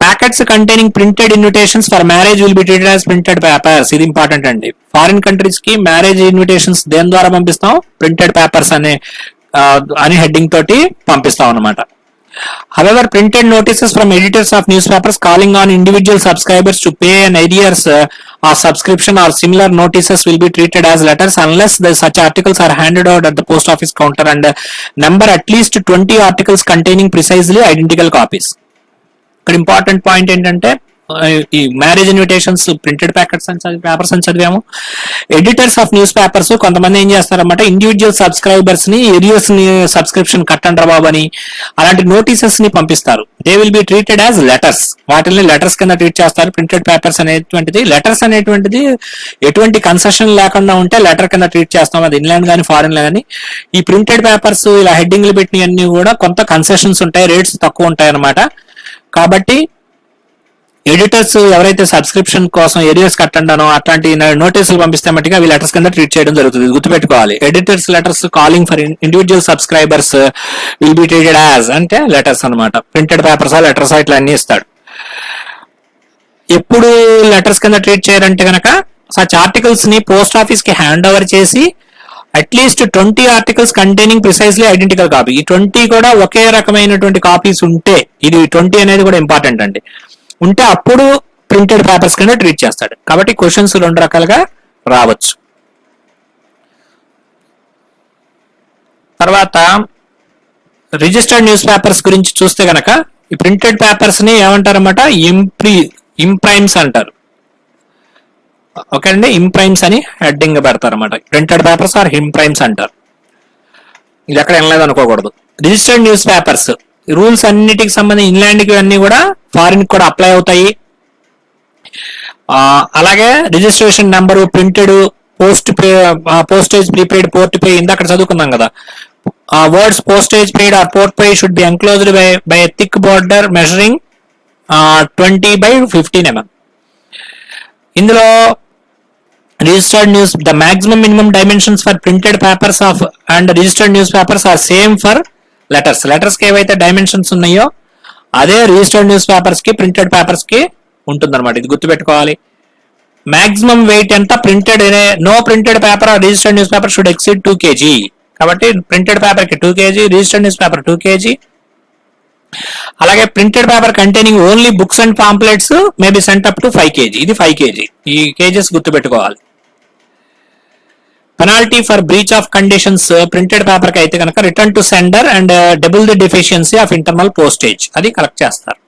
Packets containing printed invitations for marriage will be treated as printed papers. ఇది ఇంపార్టెంట్ అండి. ఫారిన్ కంట్రీస్ కి మ్యారేజ్ ఇన్విటేషన్స్ దేని ద్వారా పంపిస్తాం? ప్రింటెడ్ పేపర్స్ అని హెడ్డింగ్ తోటి పంపిస్తాం అనమాట. However, printed notices from editors of newspapers calling on individual subscribers to pay an arrears or subscription or similar notices will be treated as letters unless such articles are handed out at the post office counter and number at least 20 articles containing precisely identical copies. ఇక్కడ important point ఏంటంటే ఈ marriage invitations printed papers అని చదివాము. Editors of news papers కొంతమంది ఏం చేస్తారన్నమాట, individual subscribers ని areas ని సబ్స్క్రిప్షన్ కట్టండి బాబు అని అలాంటి నోటీసెస్ ని పంపిస్తారు. They will be treated as letters. వాటిని లెటర్స్ కింద ట్రీట్ చేస్తారు. ప్రింటెడ్ పేపర్స్ అనేటువంటిది, లెటర్స్ అనేటువంటిది ఎటువంటి కన్సెషన్ లేకుండా ఉంటే లెటర్ కింద ట్రీట్ చేస్తాం. అది ఇన్లాండ్ కానీ ఫారిన్ కానీ. ఈ ప్రింటెడ్ పేపర్స్ ఇలా హెడ్డింగ్లు పెట్టినవన్నీ కూడా కొంత కన్సెషన్స్ ఉంటాయి, రేట్స్ తక్కువ ఉంటాయి అన్నమాట. కాబట్టి ఎడిటర్స్ ఎవరైతే సబ్స్క్రిప్షన్ కోసం ఏరియాస్ కట్టండానో అట్లాంటి నోటీసులు పంపిస్తే మట్టిగా అవి లెటర్స్ కింద ట్రీట్ చేయడం జరుగుతుంది. గుర్తుపెట్టుకోవాలి. Editors letters calling for individual subscribers will be treated as అంటే లెటర్స్ అనమాట. ప్రింటెడ్ పేపర్సా లెటర్సా ఇట్లా అన్ని ఇస్తాడు. ఎప్పుడు లెటర్స్ కింద ట్రీట్ చేయాలంటే కనుక సచ్ ఆర్టికల్స్ ని పోస్ట్ ఆఫీస్ కి హ్యాండ్ ఓవర్ చేసి at least 20 articles containing precisely identical copy. ఈ 20 కూడా ఒకే రకమైనటువంటి కాపీస్ ఉంటే, ఇది 20 అనేది కూడా ఇంపార్టెంట్ అండి, ఉంటే అప్పుడు ప్రింటెడ్ పేపర్స్ కింద ట్రీట్ చేస్తాడు. కాబట్టి క్వశ్చన్స్ రెండు రకాలుగా రావచ్చు. తర్వాత రిజిస్టర్డ్ న్యూస్ పేపర్స్ గురించి చూస్తే గనక ఈ ప్రింటెడ్ పేపర్స్ ని ఏమంటారన్నమాట, ఇంప్రైమ్స్ అంటారు. ఓకే అండి, ఇంప్రైమ్స్ అని హెడ్డింగ్ పెడతారన్నమాట. ప్రింటెడ్ పేపర్స్ ఆర్ ఇంప్రైమ్స్ అంటారు. ఇది ఎక్కడ వినలేదు అనుకోకూడదు. రిజిస్టర్డ్ న్యూస్ పేపర్స్ రూల్స్ అన్నిటికి సంబంధించి ఇన్లాండ్ కి అన్ని కూడా ఫారిన్ కూడా అప్లై అవుతాయి. అలాగే registration number, printed, postage, prepaid, port pay ఇందాక చదువుకున్నాం కదా. Words postage paid or port pay should be enclosed by a thick border measuring 20/15 mm. ఇందులో registered news, the maximum minimum dimensions for printed papers of and registered newspapers are same for letters. Letters కి ఏవైతే dimensions ఉన్నాయో అదే registered news papers కి printed papers కి ఉంటుందన్నమాట. ఇది గుర్తుపెట్టుకోవాలి. మాక్సిమం వెయిట్ ఎంత? Printed no printed paper or registered newspaper should exceed 2 kg. కాబట్టి ప్రింటెడ్ పేపర్ కి 2 kg, registered newspaper 2 kg. అలాగే printed paper containing only books and pamphlets may be sent up to 5 kg. ఇది 5 kg. ఈ KGs గుర్తుపెట్టుకోవాలి. Penalty for breach of conditions printed paper కి అయితే కనుక return to sender and double the deficiency of internal postage, అది correct చేస్తారు.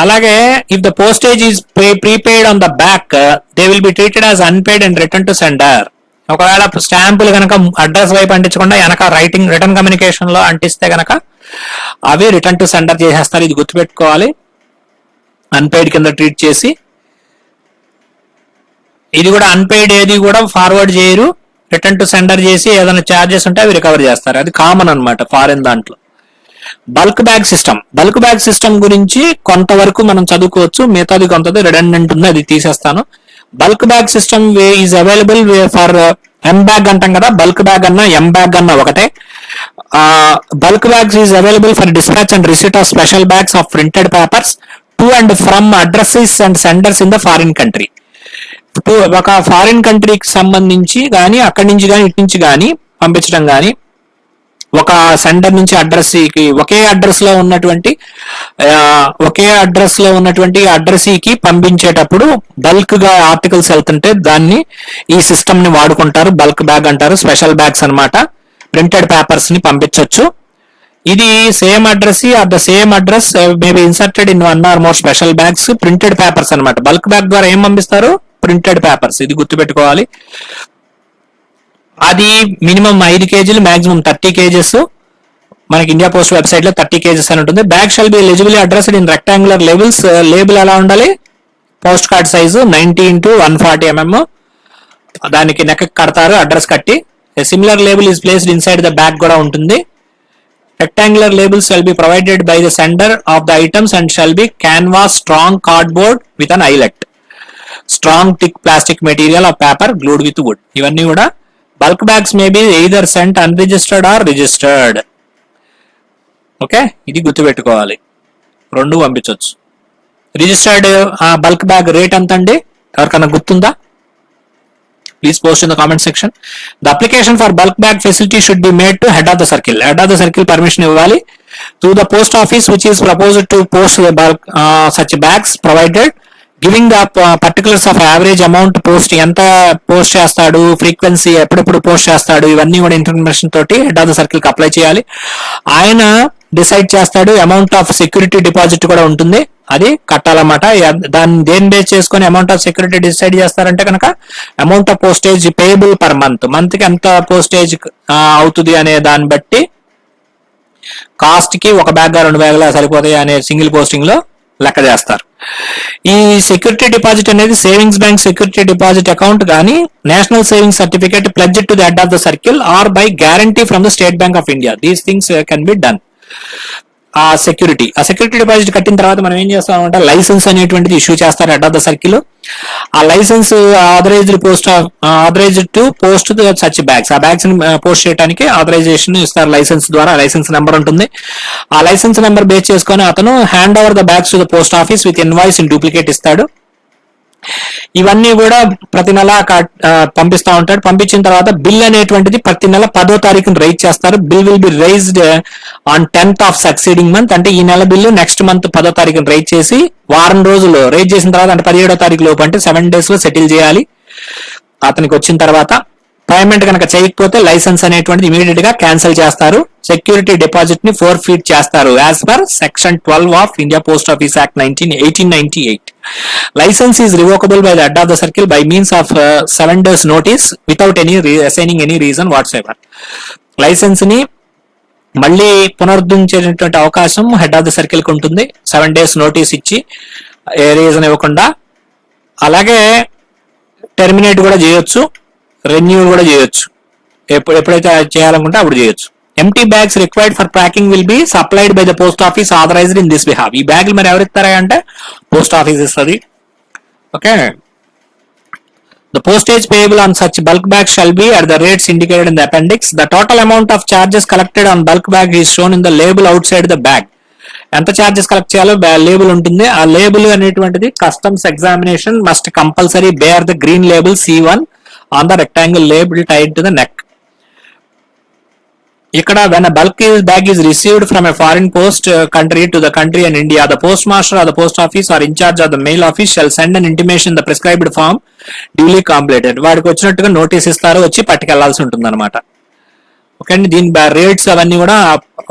అలాగే if the postage is prepaid on the back they will be treated as unpaid and return to sender. ఒకవేళ స్టాంపులు కనుక address వైపు అంటించకుండా వెనక రిటర్న్ కమ్యూనికేషన్ లో అంటిస్తే కనుక అవి రిటర్న్ టు సెండర్ చేసేస్తారు. ఇది గుర్తుపెట్టుకోవాలి. అన్పెయిడ్ కింద ట్రీట్ చేసి, ఇది కూడా అన్పెయిడ్ ఏది కూడా ఫార్వర్డ్ చేయరు, రిటర్న్ టు సెండర్ చేసి ఏదైనా ఛార్జెస్ ఉంటే అవి రికవర్ చేస్తారు. అది కామన్ అనమాట ఫారిన్ దాంట్లో. Bulk bag system, bulk bag system గురించి కొంతవరకు మనం చదువుకోవచ్చు, మిగతాది కొంతది రిడెండెంట్ ఉంది, అది తీసేస్తాను. Bulk bag system is available for M bag అంటాం కదా, బల్క్ బ్యాగ్ అన్నా ఎం బ్యాగ్ అన్నా ఒకటే. Bulk bags is available for dispatch and receipt of special bags of printed papers to and from addresses and senders in the foreign country. ఒక foreign కంట్రీకి సంబంధించి కానీ అక్కడి నుంచి కానీ ఇటు నుంచి కానీ పంపించడం కానీ, ఒక సెంటర్ నుంచి అడ్రస్ కి ఒకే అడ్రస్ లో ఉన్నటువంటి అడ్రస్ కి పంపించేటప్పుడు బల్క్ గా ఆర్టికల్స్ వెళ్తుంటే దాన్ని ఈ సిస్టమ్ ని వాడుకుంటారు. బల్క్ బ్యాగ్ అంటారు. స్పెషల్ బ్యాగ్స్ అన్నమాట. ప్రింటెడ్ పేపర్స్ ని పంపించవచ్చు. ఇది same address or the same address may be inserted in 1 or more special bags. Printed papers అన్నమాట. బల్క్ బ్యాగ్ ద్వారా ఏం పంపిస్తారు? Printed papers. ఇది గుర్తుపెట్టుకోవాలి. అది మినిమం 5 kg, మాక్సిమం 30 kgs. మనకి ఇండియా పోస్ట్ వెబ్సైట్ లో 30 kgs అని ఉంటుంది. Bag shall be eligibly addressed in rectangular labels. Label ఎలా ఉండాలి? Post card size 90 x 140 mm. దానికి నెక్ కడతారు, అడ్రస్ కట్టి. Similar label is placed inside the bag కూడా ఉంటుంది. Rectangular labels shall be provided by the sender of the items and shall be canvas strong cardboard with an eyelet. strong thick plastic material or paper glued with wood. ఇవన్నీ కూడా bulk bags may be either sent unregistered or registered. Okay, ఇది గుర్తుపెట్టుకోవాలి, రెండు పంపించవచ్చు. Registered bulk bag rate ఎంత అండి, ఎవరికన్నా గుర్తుందా? Please post in the comment section. The application for bulk bag facility should be made to head of the circle. Head of the circle permission ఇవ్వాలి. To the post office which is proposed to post the bulk such bags provided, giving the particulars of average amount post, ఎంత post చేస్తాడు, frequency ఎప్పుడెప్పుడు post చేస్తాడు, ఇవన్నీ కూడా information తోటి head of the circle కి apply చేయాలి. ఆయన డిసైడ్ చేస్తాడు. అమౌంట్ ఆఫ్ సెక్యూరిటీ డిపాజిట్ కూడా ఉంటుంది, అది కట్టాలన్నమాట. దాన్ని దేని బేస్ చేసుకొని అమౌంట్ ఆఫ్ సెక్యూరిటీ డిసైడ్ చేస్తారంటే కనుక amount of postage payable per month, month కి ఎంత పోస్టేజ్ అవుతుంది అనే దాన్ని బట్టి కాస్ట్ కి ఒక బ్యాగ్ 2 బ్యాగ్లా సరిపోతాయి అనే సింగిల్ పోస్టింగ్ లో లెక్క చేస్తారు. ఈ సెక్యూరిటీ డిపాజిట్ అనేది savings bank security deposit account కానీ, national savings certificate pledge to the head of the circle or by guarantee from the State Bank of India. These things can be done. ఆ security deposit కట్టిన తర్వాత మనం ఏం చేస్తామంటే licence అనేటువంటిది issue చేస్తారు head of the circle. ఆ licence authorised to post such bags, ఆ బ్యాగ్స్ ని పోస్ట్ చేయడానికి ఆథరైజేషన్ ఇస్తారు లైసెన్స్ ద్వారా. లైసెన్స్ నెంబర్ ఉంటుంది. ఆ లైసెన్స్ నెంబర్ బేస్ చేసుకొని అతను hand over the bags to the post office with invoice in duplicate ఇస్తాడు. ఇవన్నీ కూడా ప్రతి నెల పంపిస్తా ఉంటాడు. పంపించిన తర్వాత బిల్ అనేటువంటిది ప్రతి నెల 10వ తారీఖున రైజ్ చేస్తారు. Bill will be raised on 10th of succeeding month. అంటే ఈ నెల బిల్లు నెక్స్ట్ మంత్ 10వ తారీఖున రైజ్ చేసి వారం రోజులు రైజ్ చేసిన తర్వాత అంటే 17వ తారీఖు లోపు అంటే 7 days లో సెటిల్ చేయాలి. అతనికి వచ్చిన తర్వాత పేమెంట్ కనుక చేయకపోతే లైసెన్స్ అనేటువంటిది ఇమీడియట్ గా క్యాన్సిల్ చేస్తారు. సెక్యూరిటీ డిపాజిట్ ని ఫోర్ఫీట్ చేస్తారు as per section 12 of India post office act 1898. License is revocable by the head of the circle by means of 7 days notice without any assigning any reason whatsoever. Licence ని మళ్ళీ పునరుద్ధరించేటువంటి అవకాశం head of the circle కి ఉంటుంది 7 days notice ఇచ్చి, ఏ reason ఇవ్వకుండా. అలాగే terminate కూడా చేయొచ్చు, రెన్యూ కూడా చేయొచ్చు, ఎప్పుడైతే చేయాలనుకుంటే అప్పుడు చేయొచ్చు. Empty bags required for packing will be supplied by the post office authorized in this behalf. ఈ బ్యాగులు మరి ఎవరు ఇస్తారా అంటే పోస్ట్ ఆఫీస్ ఇస్తుంది. Okay, the postage payable on such bulk bags shall be at the rates indicated in the appendix. The total amount of charges collected on bulk bag is shown in the label outside the bag. ఎంత charges collect చేయాలో label ఉంటుంది. ఆ label అనేటువంటిది customs examination must compulsory bear the green label C1 on the rectangle label tied to the neck. ఇక్కడ when a bulk bag is received from a foreign post country to the country and India, the postmaster or the post office or in charge of the mail office shall send an intimation in the prescribed form duly completed. వాడికి వచ్చినట్టుగా notice ఇస్తారు, వచ్చి పట్టుకెళ్లాల్సి ఉంటుంది అనమాట. Okay అండి, దీని rates అవన్నీ కూడా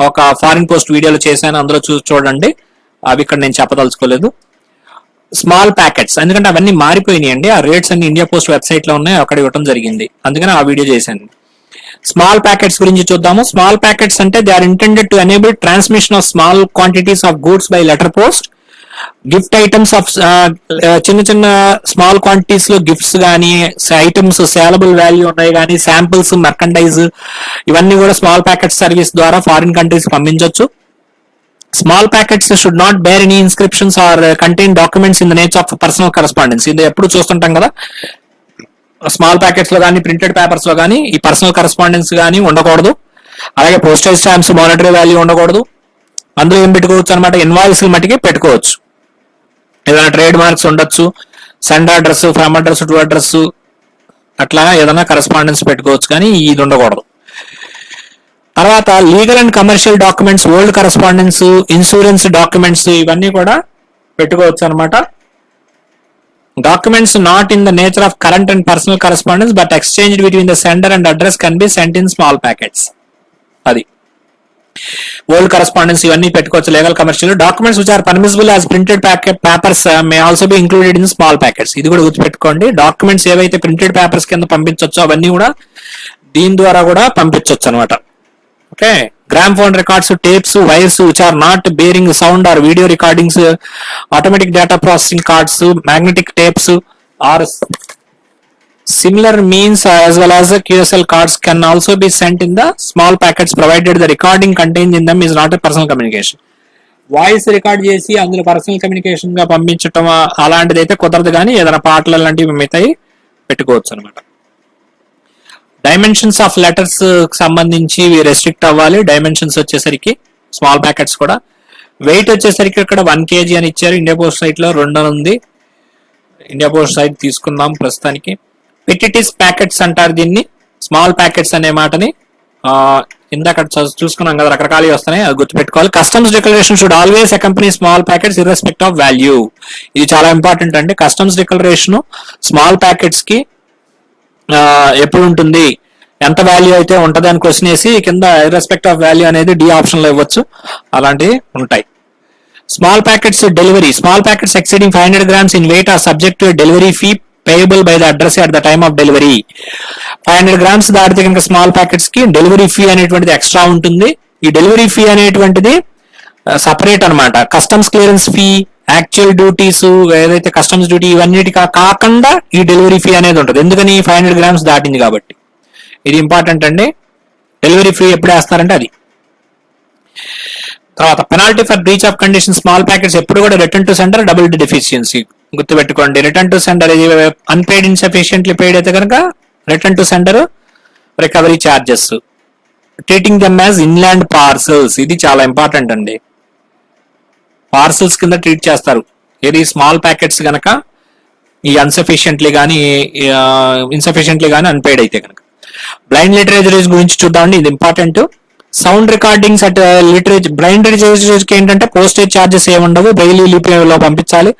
ఒక ఫారిన్ పోస్ట్ వీడియోలో చేశాను, అందులో చూడండి. అవి ఇక్కడ నేను చెప్పదలుచుకోలేదు. స్మాల్ ప్యాకెట్స్, ఎందుకంటే అవన్నీ మారిపోయినాయండి. ఆ రేట్స్ అన్ని ఇండియా పోస్ట్ వెబ్సైట్ లో ఉన్నాయి, అక్కడ ఇవ్వడం జరిగింది, అందుకని ఆ వీడియో చేశాను. స్మాల్ ప్యాకెట్స్ గురించి చూద్దాము. స్మాల్ ప్యాకెట్స్ అంటే they are intended to enable transmission of small quantities of goods by letter post. Gift items of చిన్న చిన్న స్మాల్ క్వాంటిటీస్ లో గిఫ్ట్స్ కానీ, ఐటమ్స్ సేలబుల్ వాల్యూ ఉన్నాయి కానీ, శాంపిల్స్, మర్కండైజ్, ఇవన్నీ కూడా స్మాల్ ప్యాకెట్ సర్వీస్ ద్వారా ఫారిన్ కంట్రీస్ పంపించవచ్చు. Small packets should not bear any inscriptions or contain documents in the nature of personal correspondence. ఇది ఎప్పుడు చూస్తుంటాం కదా, స్మాల్ ప్యాకెట్స్ లో కానీ ప్రింటెడ్ పేపర్స్ లో కానీ ఈ పర్సనల్ కరెస్పాండెన్స్ కానీ ఉండకూడదు. అలాగే పోస్టేజ్ స్టాంప్స్ మానిటరీ వాల్యూ ఉండకూడదు. అందులో ఏం పెట్టుకోవచ్చు అనమాట, ఇన్వాయిస్ మట్టికి పెట్టుకోవచ్చు. ఏదైనా ట్రేడ్ మార్క్స్ ఉండొచ్చు, send address, from address, to address, అట్లా ఏదైనా కరెస్పాండెన్స్ పెట్టుకోవచ్చు, కానీ ఇది ఉండకూడదు. తర్వాత legal and commercial documents, old correspondence, insurance documents, ఇవన్నీ కూడా పెట్టుకోవచ్చు అనమాట. Documents not in the nature of current and personal correspondence but exchanged between the sender and address can be sent in small packets. అది old correspondence ఇవన్నీ పెట్టుకోవచ్చు legal commercial. Documents which are permissible as printed papers may also be included in small packets. ఇది కూడా గుర్తుపెట్టుకోండి. Documents ఏవైతే printed papers కింద పంపించవచ్చు అవన్నీ కూడా దీని ద్వారా కూడా పంపించవచ్చు అనమాట. Okay, gramophone records, tapes, wires which are not bearing sound or video recordings, automatic data processing cards, magnetic tapes or similar means as well as QSL cards can also be sent in the small packets provided the recording contained in them is not a personal communication. Voice record చేసి అందులో personal communication గా పంపించటం అలాంటిది అయితే కుదరదు, కానీ ఏదైనా పాటలు లాంటివి మిగతాయి పెట్టుకోవచ్చు అనమాట. డైమెన్షన్స్ ఆఫ్ లెటర్స్ సంబంధించి రెస్ట్రిక్ట్ అవ్వాలి. డైమెన్షన్స్ వచ్చేసరికి స్మాల్ ప్యాకెట్స్ కూడా. వెయిట్ వచ్చేసరికి ఇక్కడ 1 kg అని ఇచ్చారు. ఇండియా పోస్ట్ సైట్ లో 2 అని ఉంది. ఇండియా పోస్ట్ సైట్ తీసుకుందాం ప్రస్తుతానికి. పెటిటిస్ ప్యాకెట్స్ అంటారు దీన్ని. స్మాల్ ప్యాకెట్స్ అనే మాటని ఇందాక చూసుకున్నాం కదా, రకరకాలు వస్తున్నాయి, అది గుర్తుపెట్టుకోవాలి. Customs declaration should always accompany small packets irrespective of value. ఇది చాలా ఇంపార్టెంట్ అండి. కస్టమ్స్ డిక్లరేషన్ స్మాల్ ప్యాకెట్స్ కి ఎప్పుడు ఉంటుంది, ఎంత వాల్యూ అయితే ఉంటుంది అని క్వశ్చన్ వేసి కింద ఇర్రెస్పెక్ట్ ఆఫ్ వాల్యూ అనేది డి ఆప్షన్ లో ఇవ్వచ్చు. అలాంటివి ఉంటాయి. Small packets delivery. Small packets exceeding 500 grams in weight are subject to a delivery fee payable by the addressee at the time of delivery. 500 grams దాటితే కనుక స్మాల్ ప్యాకెట్స్ కి delivery fee అనేటువంటిది extra ఉంటుంది. ఈ డెలివరీ ఫీ అనేటువంటిది separate అనమాట. Customs clearance fee, actual duties, ఏదైతే customs duty ఇవన్నిటి కాకుండా ఈ డెలివరీ ఫీ అనేది ఉంటుంది. ఎందుకని 500 grams దాటింది కాబట్టి. ఇది ఇంపార్టెంట్ అండి. డెలివరీ ఫీ ఎప్పుడు వేస్తారంటే అది. తర్వాత penalty for breach of condition small packets ఎప్పుడు కూడా return to sender, double deficiency గుర్తుపెట్టుకోండి. రిటర్న్ టు సెండర్ ఇది అన్పెయిడ్ ఇన్సఫిషియెంట్లీ పెయిడ్ అయితే కనుక return to sender recovery charges. Treating them as inland parcels, ఇది చాలా ఇంపార్టెంట్ అండి. పార్సల్స్ కింద ట్రీట్ చేస్తారు. ఇది స్మాల్ ప్యాకెట్స్ కనుక ఈ ఇన్సఫిషియెంట్లీ కానీ అన్పెయిడ్ అయితే కనుక. బ్లైండ్ లిటరేచర్ గురించి చూద్దామండి, ఇది important. Sound recordings at literature. Blind literature ఏంటంటే పోస్టేజ్ ఛార్జెస్ ఏముండవు, బ్రెయిలీ లిపిలో పంపించాలి.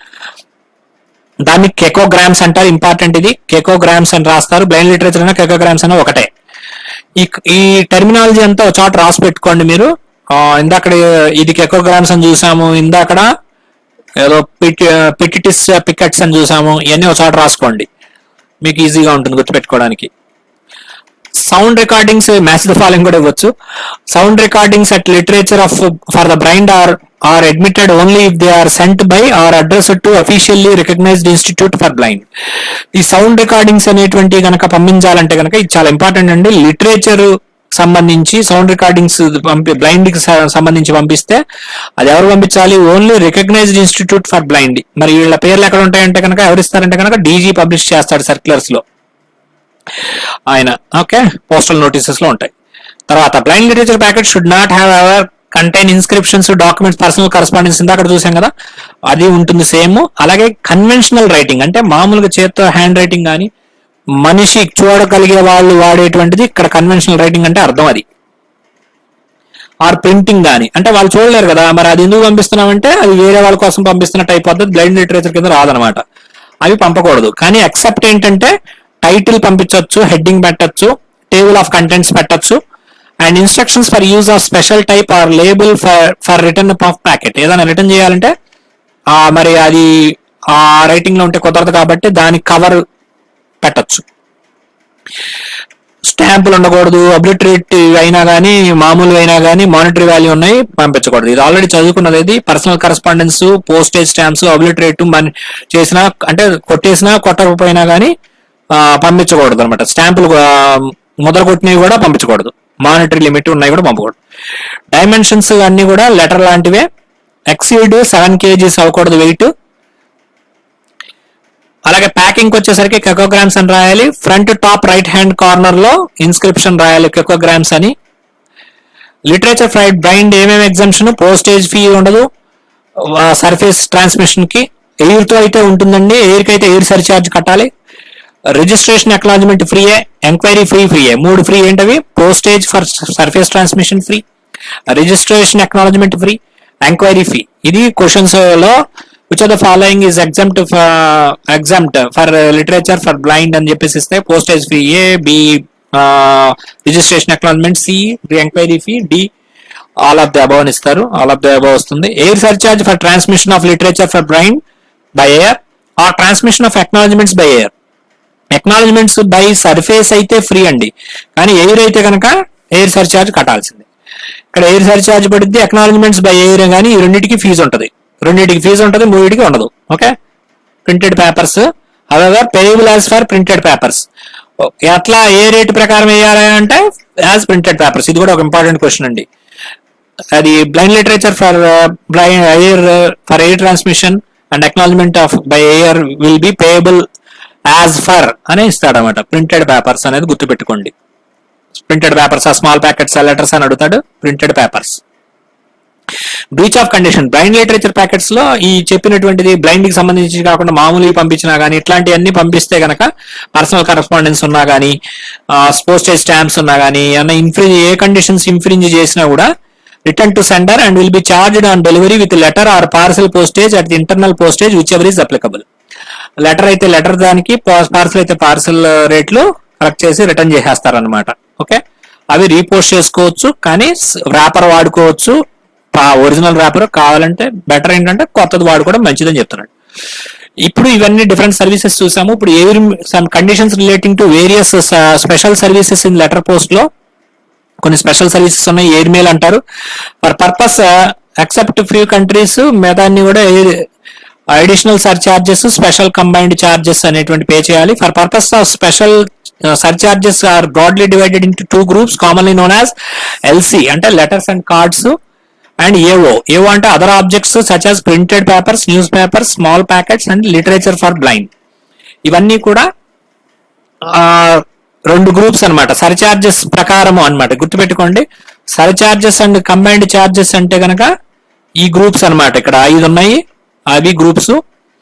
దాన్ని కెకోగ్రామ్స్ అంటారు. ఇంపార్టెంట్ ఇది. కెకోగ్రామ్స్ అని రాస్తారు. బ్లైండ్ లిటరేచర్ అయినా కెకోగ్రామ్స్ అయినా ఒకటే. ఈ టెర్మినాలజీ అంతా ఒక చోట రాసి పెట్టుకోండి మీరు. ఇందాక ఇది కెకోగ్రామ్స్ అని చూసాము, ఇందాక ఏదో పిటిటిస్ పికెట్స్ అని చూసాము. ఇవన్నీ ఒక చోట రాసుకోండి, మీకు ఈజీగా ఉంటుంది గుర్తుపెట్టుకోవడానికి. Sound recordings match the following కూడా ఇవ్వచ్చు. Sound recordings at literature of for the blind are admitted only if they are sent by or addressed to officially recognized institute for blind. ఈ సౌండ్ రికార్డింగ్స్ అనేటువంటి కనుక పంపించాలంటే కనుక ఇది చాలా important అండి. లిటరేచర్ సంబంధించి సౌండ్ రికార్డింగ్స్ బ్లైండ్ కి సంబంధించి పంపిస్తే అది ఎవరు పంపించాలి? Only recognised institute for blind. మరి వీళ్ళ పేర్లు ఎక్కడ ఉంటాయంటే కనుక ఎవరిస్తారంటే కనుక డీజీ పబ్లిష్ చేస్తాడు సర్క్యులర్స్ లో ఆయన. ఓకే, పోస్టల్ నోటీసెస్ లో ఉంటాయి. తర్వాత blind literature packet should not have ever contain inscriptions, documents, personal correspondence ఇందాక చూసాం కదా, అది ఉంటుంది సేమ్. అలాగే కన్వెన్షనల్ రైటింగ్ అంటే మామూలుగా చేత్తో హ్యాండ్ రైటింగ్ కానీ మనిషి చూడగలిగే వాళ్ళు వాడేటువంటిది ఇక్కడ కన్వెన్షనల్ రైటింగ్ అంటే అర్థం అది. ఆర్ ప్రింటింగ్ కానీ అంటే వాళ్ళు చూడలేరు కదా, మరి అది ఎందుకు పంపిస్తున్నామంటే అది వేరే వాళ్ళ కోసం పంపిస్తున్నట్టు అయిపోతుంది, బ్లైండ్ లిటరేచర్ కింద రాదనమాట. అవి పంపకూడదు. కానీ ఎక్సెప్ట్ ఏంటంటే టైటిల్ పంపించవచ్చు, హెడ్డింగ్ పెట్టచ్చు, టేబుల్ ఆఫ్ కంటెంట్స్ పెట్టచ్చు, and instructions for use of special type or label for return of packet. ఏదైనా రిటర్న్ చేయాలంటే మరి అది ఆ రైటింగ్ లో ఉంటే కుదరదు కాబట్టి దానికి కవర్ పెట్టచ్చు. స్టాంపులు ఉండకూడదు, అబ్లిటరేటివ్ అయినా కానీ మామూలు అయినా కానీ మానిటరీ వాల్యూ ఉన్నాయి పంపించకూడదు. ఇది ఆల్రెడీ చదువుకున్నది. ఇది పర్సనల్ కరస్పాండెన్స్, పోస్టేజ్ స్టాంప్స్, అబ్లిటరేటివ్ చేసినా అంటే కొట్టేసినా కొట్టకపోయినా కానీ పంపించకూడదు అనమాట. స్టాంపులు మొదలు కొట్టినవి కూడా పంపించకూడదు, మానిటరీ లిమిట్ ఉన్నాయి కూడా పంపకూడదు. డైమెన్షన్స్ అన్ని కూడా లెటర్ లాంటివే. ఎక్సీడ్ 7 kgs అవ్వకూడదు వెయిట్. అలాగే ప్యాకింగ్ వచ్చేసరికి కెకోగ్రామ్స్ అని రాయాలి. Front top right hand corner లో ఇన్స్క్రిప్షన్ రాయాలి కెకోగ్రామ్స్ అని. లిటరేచర్ ఫ్రైడ్ బ్లైండ్ ఏమేమి ఎగ్జామ్షన్, పోస్టేజ్ ఫీ ఉండదు. సర్ఫేస్ ట్రాన్స్మిషన్ కి ఎయిర్ తో అయితే ఉంటుందండి, ఎయిర్ కి అయితే ఎయిర్ సర్చార్జ్ కట్టాలి. రిజిస్ట్రేషన్ అక్నాలజ్మెంట్ ఫ్రీయే, ఎంక్వైరీ ఫ్రీయే. 3 ఫ్రీ ఏంటవి? Postage for surface transmission free, registration acknowledgement free, enquiry fee. ఇది క్వశ్చన్స్ లో which of the following is exempt for literature for blind అని చెప్పేసి ఇస్తే postage fee A, B registration acknowledgement, C enquiry fee, D all of the above అని ఇస్తారు. All of the above వస్తుంది. Air surcharge for transmission of literature for blind by air or transmission of acknowledgements by air. Acknowledgements by surface అయితే free అండి, కానీ air అయితే కనుక air surcharge కట్టాల్సిందే. ఇక్కడ ఎయిర్ సర్చార్జ్ పడుద్ది, అక్నాలజ్మెంట్స్ బై ఎయిర్ కానీ ఈ రెండింటికి ఫీజు ఉంటుంది. మూడింటికి ఉండదు. Okay, printed papers however payable as for printed papers. ఎట్లా ఏ రేటు ప్రకారం వేయాలి అంటే యాజ్ ప్రింటెడ్ పేపర్స్. ఇది కూడా ఒక ఇంపార్టెంట్ క్వశ్చన్ అండి. అది blind literature for air transmission and acknowledgement of by air will be payable as for అని ఇస్తాడనమాట. ప్రింటెడ్ పేపర్స్ అనేది గుర్తుపెట్టుకోండి. ప్రింటెడ్ పేపర్స్, ఆ స్మాల్ ప్యాకెట్స్, లెటర్స్ అని అడుగుతాడు. Printed papers. Breach of condition, blind literature packets లో ఈ చెప్పినటువంటిది బ్లైండ్ కి సంబంధించి కాకుండా మామూలు పంపించినా గానీ, ఇట్లాంటివన్నీ పంపిస్తే గనక పర్సనల్ కరెస్పాండెన్స్ ఉన్నా గానీ, పోస్టేజ్ స్టాంప్స్ ఉన్నా గానీ, ఏ కండిషన్స్ ఇన్ఫ్రింజ్ చేసినా కూడా return to sender and will be charged on delivery with letter or parcel postage at the internal postage whichever is applicable. Letter అయితే లెటర్ దానికి, పార్సల్ అయితే parcel రేట్లు కరెక్ట్ చేసి return చేసేస్తారనమాట. ఓకే, అవి repost చేసుకోవచ్చు, కానీ ర్యాపర్ వాడుకోవచ్చు. ఒరిజినల్ ర్యాపర్ కావాలంటే బెటర్ ఏంటంటే కొత్తది వాడుకోవడం మంచిదని చెప్తున్నాడు. ఇప్పుడు ఇవన్నీ డిఫరెంట్ సర్వీసెస్ చూసాము. ఇప్పుడు some conditions relating to various special services in letter post లో కొన్ని స్పెషల్ సర్వీసెస్ ఉన్నాయి. ఎయిర్ మెయిల్ అంటారు. For purpose except few countries మిగతాన్ని కూడా additional surcharges, special combined charges అనేటువంటి పే చేయాలి. For purpose of special surcharges are broadly divided into 2 groups commonly known as LC అంటే letters and cards, and AO అంటే other objects such as printed papers, newspapers, small packets and literature for blind. ఇవన్నీ కూడా 2 groups అనమాట. Surcharges ప్రకారము అనమాట. గుర్తుపెట్టుకోండి, surcharges and combined charges అంటే కనుక ఈ గ్రూప్స్ అనమాట. ఇక్కడ 5 ఉన్నాయి, అవి గ్రూప్స్.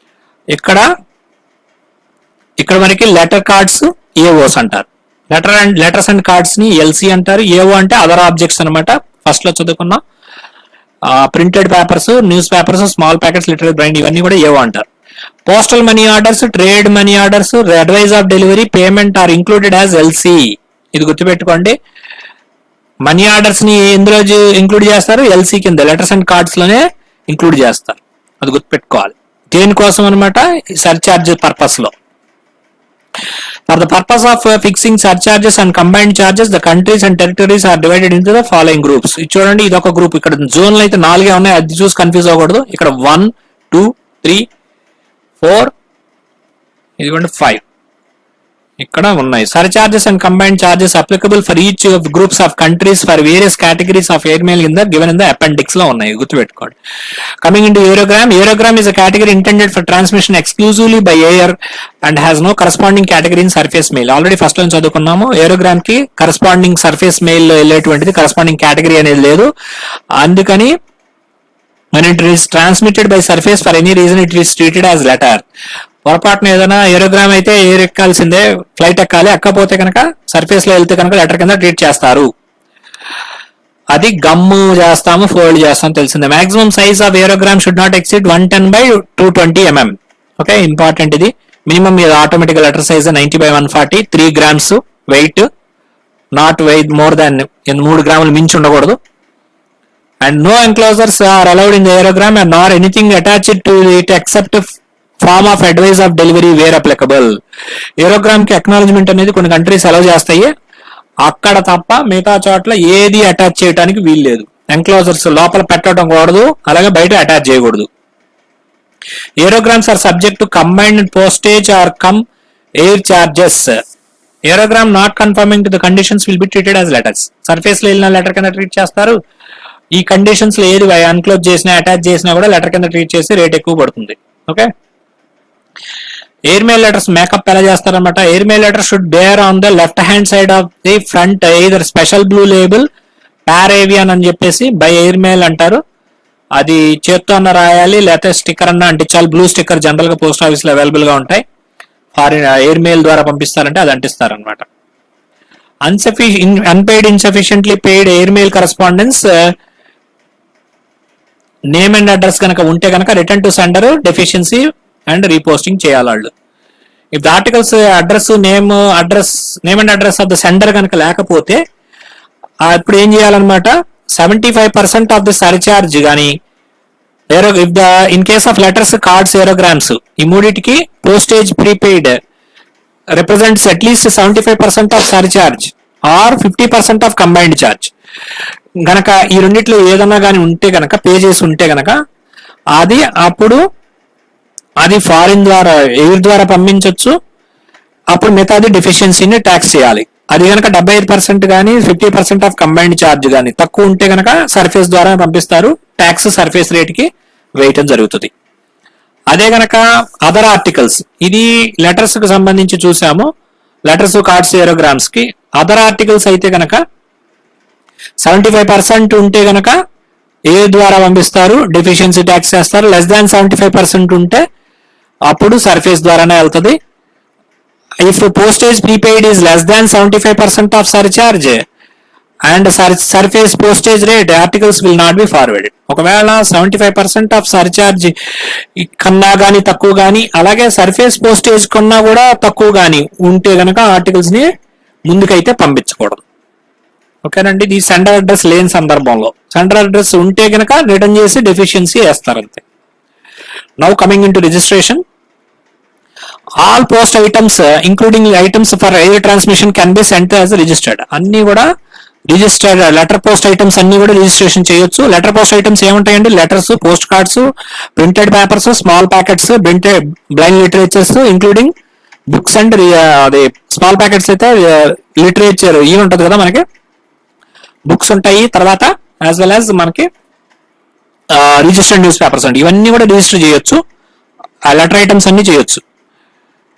ఇక్కడ మనకి లెటర్ కార్డ్స్ ఏఓస్ అంటారు. లెటర్స్ అండ్ కార్డ్స్ ని ఎల్సి అంటారు. ఏఓ అంటే అదర్ ఆబ్జెక్ట్స్ అనమాట. ఫస్ట్ లో చదువుకున్నాం. Printed papers, newspapers, small packets, literature blind ఇవన్నీ కూడా ఏవో అంటారు. Postal money orders, trade money orders, advice of delivery, payment are included as LC. ఇది గుర్తుపెట్టుకోండి. మనీ ఆర్డర్స్ ని ఎందులో ఇంక్లూడ్ చేస్తారు? ఎల్సి కింద, లెటర్స్ అండ్ కార్డ్స్ లోనే ఇంక్లూడ్ చేస్తారు. అది గుర్తుపెట్టుకోవాలి. దేనికోసం అనమాట? సర్చార్జ్ పర్పస్ లో. For the purpose of fixing surcharges and combined charges, the countries and territories are divided into the following groups. చూడండి, ఇది ఒక గ్రూప్. ఇక్కడ జోన్లు అయితే 4 ఉన్నాయి, అది చూసి కన్ఫ్యూజ్ అవ్వకూడదు. ఇక్కడ 1, 2, 3, 4, ఇదిగోండి 5 ఇక్కడ ఉన్నాయి. Surcharges and combined charges applicable for each of groups of countries for various categories of air mail given in the appendix లో ఉన్నాయి. గుర్తుపెట్టుకోండి. Coming in to ఏరోగ్రామ్. ఏరోగ్రామ్ is a category intended for transmission exclusively by air and has no corresponding category in surface mail. Already first లో చదువుకున్నాము. ఏరోగ్రామ్ కి corresponding surface mail లో వెళ్ళేటువంటిది corresponding category అనేది లేదు. అందుకని when it is transmitted by surface for any reason it is treated as letter. పొరపాటున ఏదైనా ఏరోగ్రామ్ అయితే air ఎక్కాల్సిందే, flight ఎక్కాలి. ఎక్కపోతే కనుక సర్ఫేస్ లో వెళ్తే కనుక లెటర్ కింద ట్రీట్ చేస్తారు. అది గమ్ము చేస్తాము, ఫోల్డ్ చేస్తాం, తెలిసిందే. Maximum size of aerogramme should not exceed 110 by 220 mm. Okay, important ఇది. మినిమం ఇది automatic letter size 90 by 140, 3 grams weight, not weight more than 3 గ్రాములు మించి ఉండకూడదు. And no enclosures are allowed in the aerogram and nor anything attached to it except form of advice of delivery where applicable. ఏరోగ్రామ్ కి acknowledgement అనేది కొన్ని countries allow చేస్తాయి, అక్కడ తప్ప మిగతా చోట్ల ఏది అటాచ్ చేయడానికి వీల్లేదు. ఎంక్లోజర్స్ లోపల పెట్టడం కూడదు, అలాగే బయట అటాచ్ చేయకూడదు. Aerogrammes are subject to combined postage or cum air charges. Aerogramme not conforming to the conditions will be treated as letters. Surface లో వెళ్ళిన లెటర్ కింద ట్రీట్ చేస్తారు. ఈ కండిషన్స్ లో ఏది అన్క్లోజ్ చేసినా అటాచ్ చేసినా కూడా లెటర్ కింద ట్రీట్ చేసి రేట్ ఎక్కువ పడుతుంది. Okay, airmail letters makeup ఎలా చేస్తారనమాట? Airmail letter should bear on the left hand side of the front either special blue label, పారేవియన్ అని చెప్పేసి బై ఎయిర్ మెయిల్ అంటారు. అది చేత్తో అన్న రాయాలి, లేకపోతే స్టిక్కర్ అన్న అంటించాలి. బ్లూ స్టిక్కర్ జనరల్ గా పోస్ట్ ఆఫీస్ లో అవైలబుల్ గా ఉంటాయి. ఫారిన్ ఎయిర్ మెయిల్ ద్వారా పంపిస్తారంటే అది అంటిస్తారనమాట. Unpaid insufficiently paid air mail correspondence name and address కనుక ఉంటే కనుక return to sender deficiency and reposting చేయాలి వాళ్ళు. If the articles address name and address of the sender కనుక లేకపోతే ఇప్పుడు ఏం చేయాలన్నమాట? 75% ఆఫ్ ద సర్చార్జ్ కానీ, in case of letters, cards, aerogrammes ఈ మూడింటికి postage prepaid represents at least 75% of surcharge or 50% of combined charge. గనక ఈ రెండిట్లో ఏదన్నా కానీ ఉంటే గనక, పే చేసి ఉంటే గనక అప్పుడు అది ఫారిన్ ద్వారా ఎయిర్ ద్వారా పంపించవచ్చు. అప్పుడు మిగతాది డెఫిషియన్సీని ట్యాక్స్ చేయాలి. అది కనుక 75% కానీ 50% ఆఫ్ కంబైన్డ్ ఛార్జ్ కానీ తక్కువ ఉంటే కనుక సర్ఫేస్ ద్వారా పంపిస్తారు. ట్యాక్స్ సర్ఫేస్ రేట్ కి వేయటం జరుగుతుంది. అదే గనక అదర్ ఆర్టికల్స్, ఇది లెటర్స్ కు సంబంధించి చూసాము. లెటర్స్, కార్డ్స్, ఏరోగ్రామ్స్ కి. అదర్ ఆర్టికల్స్ అయితే గనక 75% ఉంటే గనక ఏ ద్వారా పంపిస్తారు, డెఫిషియన్సీ ట్యాక్స్ చేస్తారు. లెస్ దాన్ 75% ఉంటే అప్పుడు సర్ఫేస్ ద్వారానే వెళ్తుంది. If postage prepaid is less than 75% of surcharge and surface postage rate articles will not be forwarded. ఒకవేళ 75% ఆఫ్ సర్చార్జ్ కన్నా కానీ తక్కువ కానీ, అలాగే సర్ఫేస్ పోస్టేజ్ కన్నా కూడా తక్కువ కానీ ఉంటే గనక ఆర్టికల్స్ ని ముందుకైతే పంపించకూడదు. ఓకేనండి. ఇది సెండర్ అడ్రస్ లేని సందర్భంలో. సెండర్ అడ్రస్ ఉంటే గనక రిటర్న్ చేసి డెఫిషియన్సీ వేస్తారు అంతే. Now coming in to registration. All post items including items for air transmission can be sent as registered. అన్ని కూడా రిజిస్టర్డ్ లెటర్ పోస్ట్ ఐటమ్స్ అన్ని కూడా రిజిస్ట్రేషన్ చేయొచ్చు. లెటర్ పోస్ట్ ఐటమ్స్ ఏముంటాయండి? Letters, post cards, printed papers, small packets, printed blind literatures including books and అదే small packets అయితే literature ఇవి ఉంటుంది కదా, మనకి బుక్స్ ఉంటాయి. తర్వాత యాజ్ వెల్ యాజ్ మనకి రిజిస్టర్డ్ న్యూస్ పేపర్స్ అండి, ఇవన్నీ కూడా రిజిస్టర్ చేయొచ్చు. ఆ లెటర్ ఐటమ్స్ అన్ని చేయొచ్చు.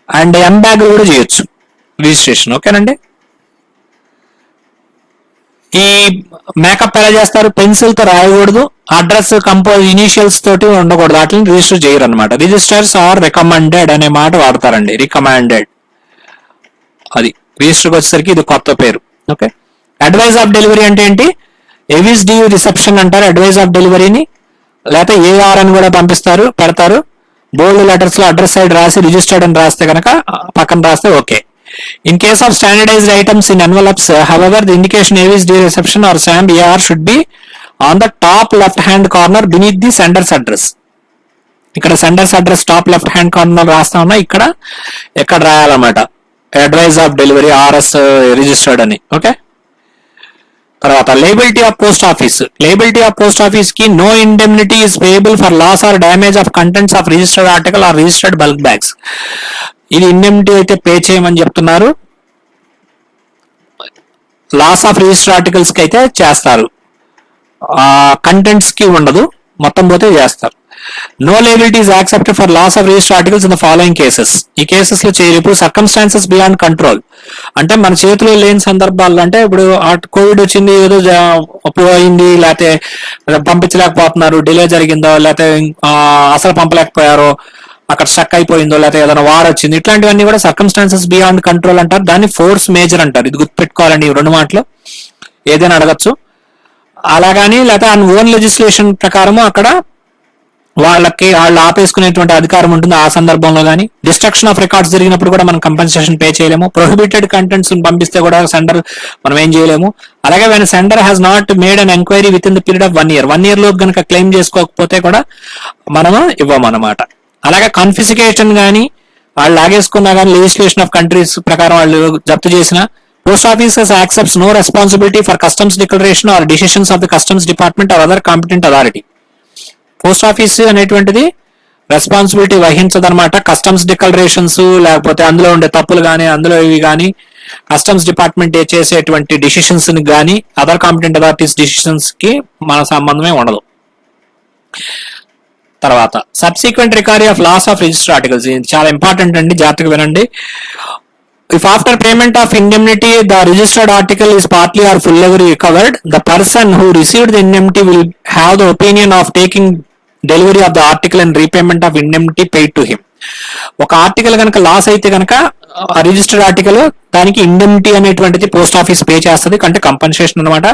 అండ్ ఎం బ్యాగ్ కూడా చేయొచ్చు రిజిస్ట్రేషన్. ఓకేనండి. ఈ మేకప్ ఎలా చేస్తారు? పెన్సిల్ తో రాయకూడదు, అడ్రస్ ఇనిషియల్స్ తోటి ఉండకూడదు, వాటిని రిజిస్టర్ చేయరు అనమాట. రిజిస్టర్స్ ఆర్ రికమెండెడ్ అనే మాట వాడతారండి. రికమెండెడ్ అది రిజిస్టర్కి వచ్చేసరికి ఇది కొత్త పేరు. ఓకే. అడ్వైజ్ ఆఫ్ డెలివరీ అంటే ఏంటి? ఎవిస్ డ్యూ రిసెప్షన్ అంటారు అడ్వైజ్ ఆఫ్ డెలివరీని. లేకపోతే ఏఆర్ అని కూడా పెడతారు. బోల్డ్ లెటర్స్ లో అడ్రస్ సైడ్ రాసి రిజిస్టర్డ్ అని రాస్తే కనుక పక్కన రాస్తే okay. In case of standardized items in envelopes, however, the indication AV's due reception or SAMP AR should be on the top left hand corner beneath the sender's address. ఇక్కడ sender's address top left hand corner రాస్తా ఉన్నా, ఇక్కడ రాయాలన్నమాట advice of delivery RS registered అని. Okay. తర్వాత liability of post office. Liability of post office కి no indemnity is payable for loss or damage of contents of registered article or registered bulk bags. ఇది indemnity అయితే pay చేయమని చెప్తున్నారు. Loss of register articles కి అయితే చేస్తారు, contents కి ఉండదు, మొత్తం పోతే చేస్తారు. No liability is accepted for loss of register articles in the following cases. ఈ కేసెస్ లో చేయరు. ఇప్పుడు సర్కమ్స్టాన్సెస్ బియాండ్ కంట్రోల్ అంటే మన చేతిలో లేని సందర్భాల్లో, అంటే ఇప్పుడు కోవిడ్ వచ్చింది, ఏదో పోయింది, లేకపోతే పంపించలేకపోతున్నారు, డిలే జరిగిందో, లేకపోతే అసలు పంపలేకపోయారో, అక్కడ స్టక్ అయిపోయిందో, లేకపోతే ఏదైనా వార్ వచ్చింది, ఇట్లాంటివన్నీ కూడా సర్కమ్స్టాన్సెస్ బియాండ్ కంట్రోల్ అంటారు. దాన్ని ఫోర్స్ మేజర్ అంటారు. ఇది గుర్తుపెట్టుకోవాలండి, రెండు మాటలు ఏదైనా అడగచ్చు. అలాగని లేకపోతే ఓన్ లెజిస్లేషన్ ప్రకారము అక్కడ వాళ్ళు ఆపేసుకునేటువంటి అధికారం ఉంటుంది. ఆ సందర్భంలో కానీ డిస్ట్రక్షన్ ఆఫ్ రికార్డ్స్ జరిగినప్పుడు కూడా మనం కంపెన్సేషన్ పే చేయలేము. ప్రొహిబిటెడ్ కంటెంట్స్ పంపిస్తే కూడా సెండర్ మనం ఏం చేయలేము. అలాగే when sender has not made an enquiry with in the period of 1 year, 1 year లోపు కనుక క్లెయిమ్ చేసుకోకపోతే కూడా మనము ఇవ్వమన్నమాట. అలాగే కాన్ఫిస్కేషన్ కానీ వాళ్ళు లాగేసుకున్నా కానీ లెజిస్లేషన్ ఆఫ్ కంట్రీస్ ప్రకారం వాళ్ళు జప్తు చేసిన, post offices accepts no responsibility for customs declaration or decisions of the customs department or other competent authority. Post office అనేటువంటిది రెస్పాన్సిబిలిటీ వహించదనమాట. కస్టమ్స్ డిక్లరేషన్స్ లేకపోతే అందులో ఉండే తప్పులు కానీ అందులో ఇవి కానీ కస్టమ్స్ డిపార్ట్మెంట్ చేసేటువంటి డిసిషన్స్ కానీ అదర్ కాంపిటెంట్ అథారిటీస్ డిసిషన్స్ కి మన సంబంధమే ఉండదు. తర్వాత subsequent recovery of loss of register articles. ఇది చాలా ఇంపార్టెంట్ అండి, జాగ్రత్తగా వినండి. If after payment of indemnity the registered article is partly or fully recovered, the person who received the indemnity will have the opinion of taking delivery of the article and repayment of indemnity paid to him. ఒక article కనుక loss అయితే కనుక registered article దానికి indemnity అనేటువంటిది post office pay చేస్తుంది, అంటే compensation అనమాట.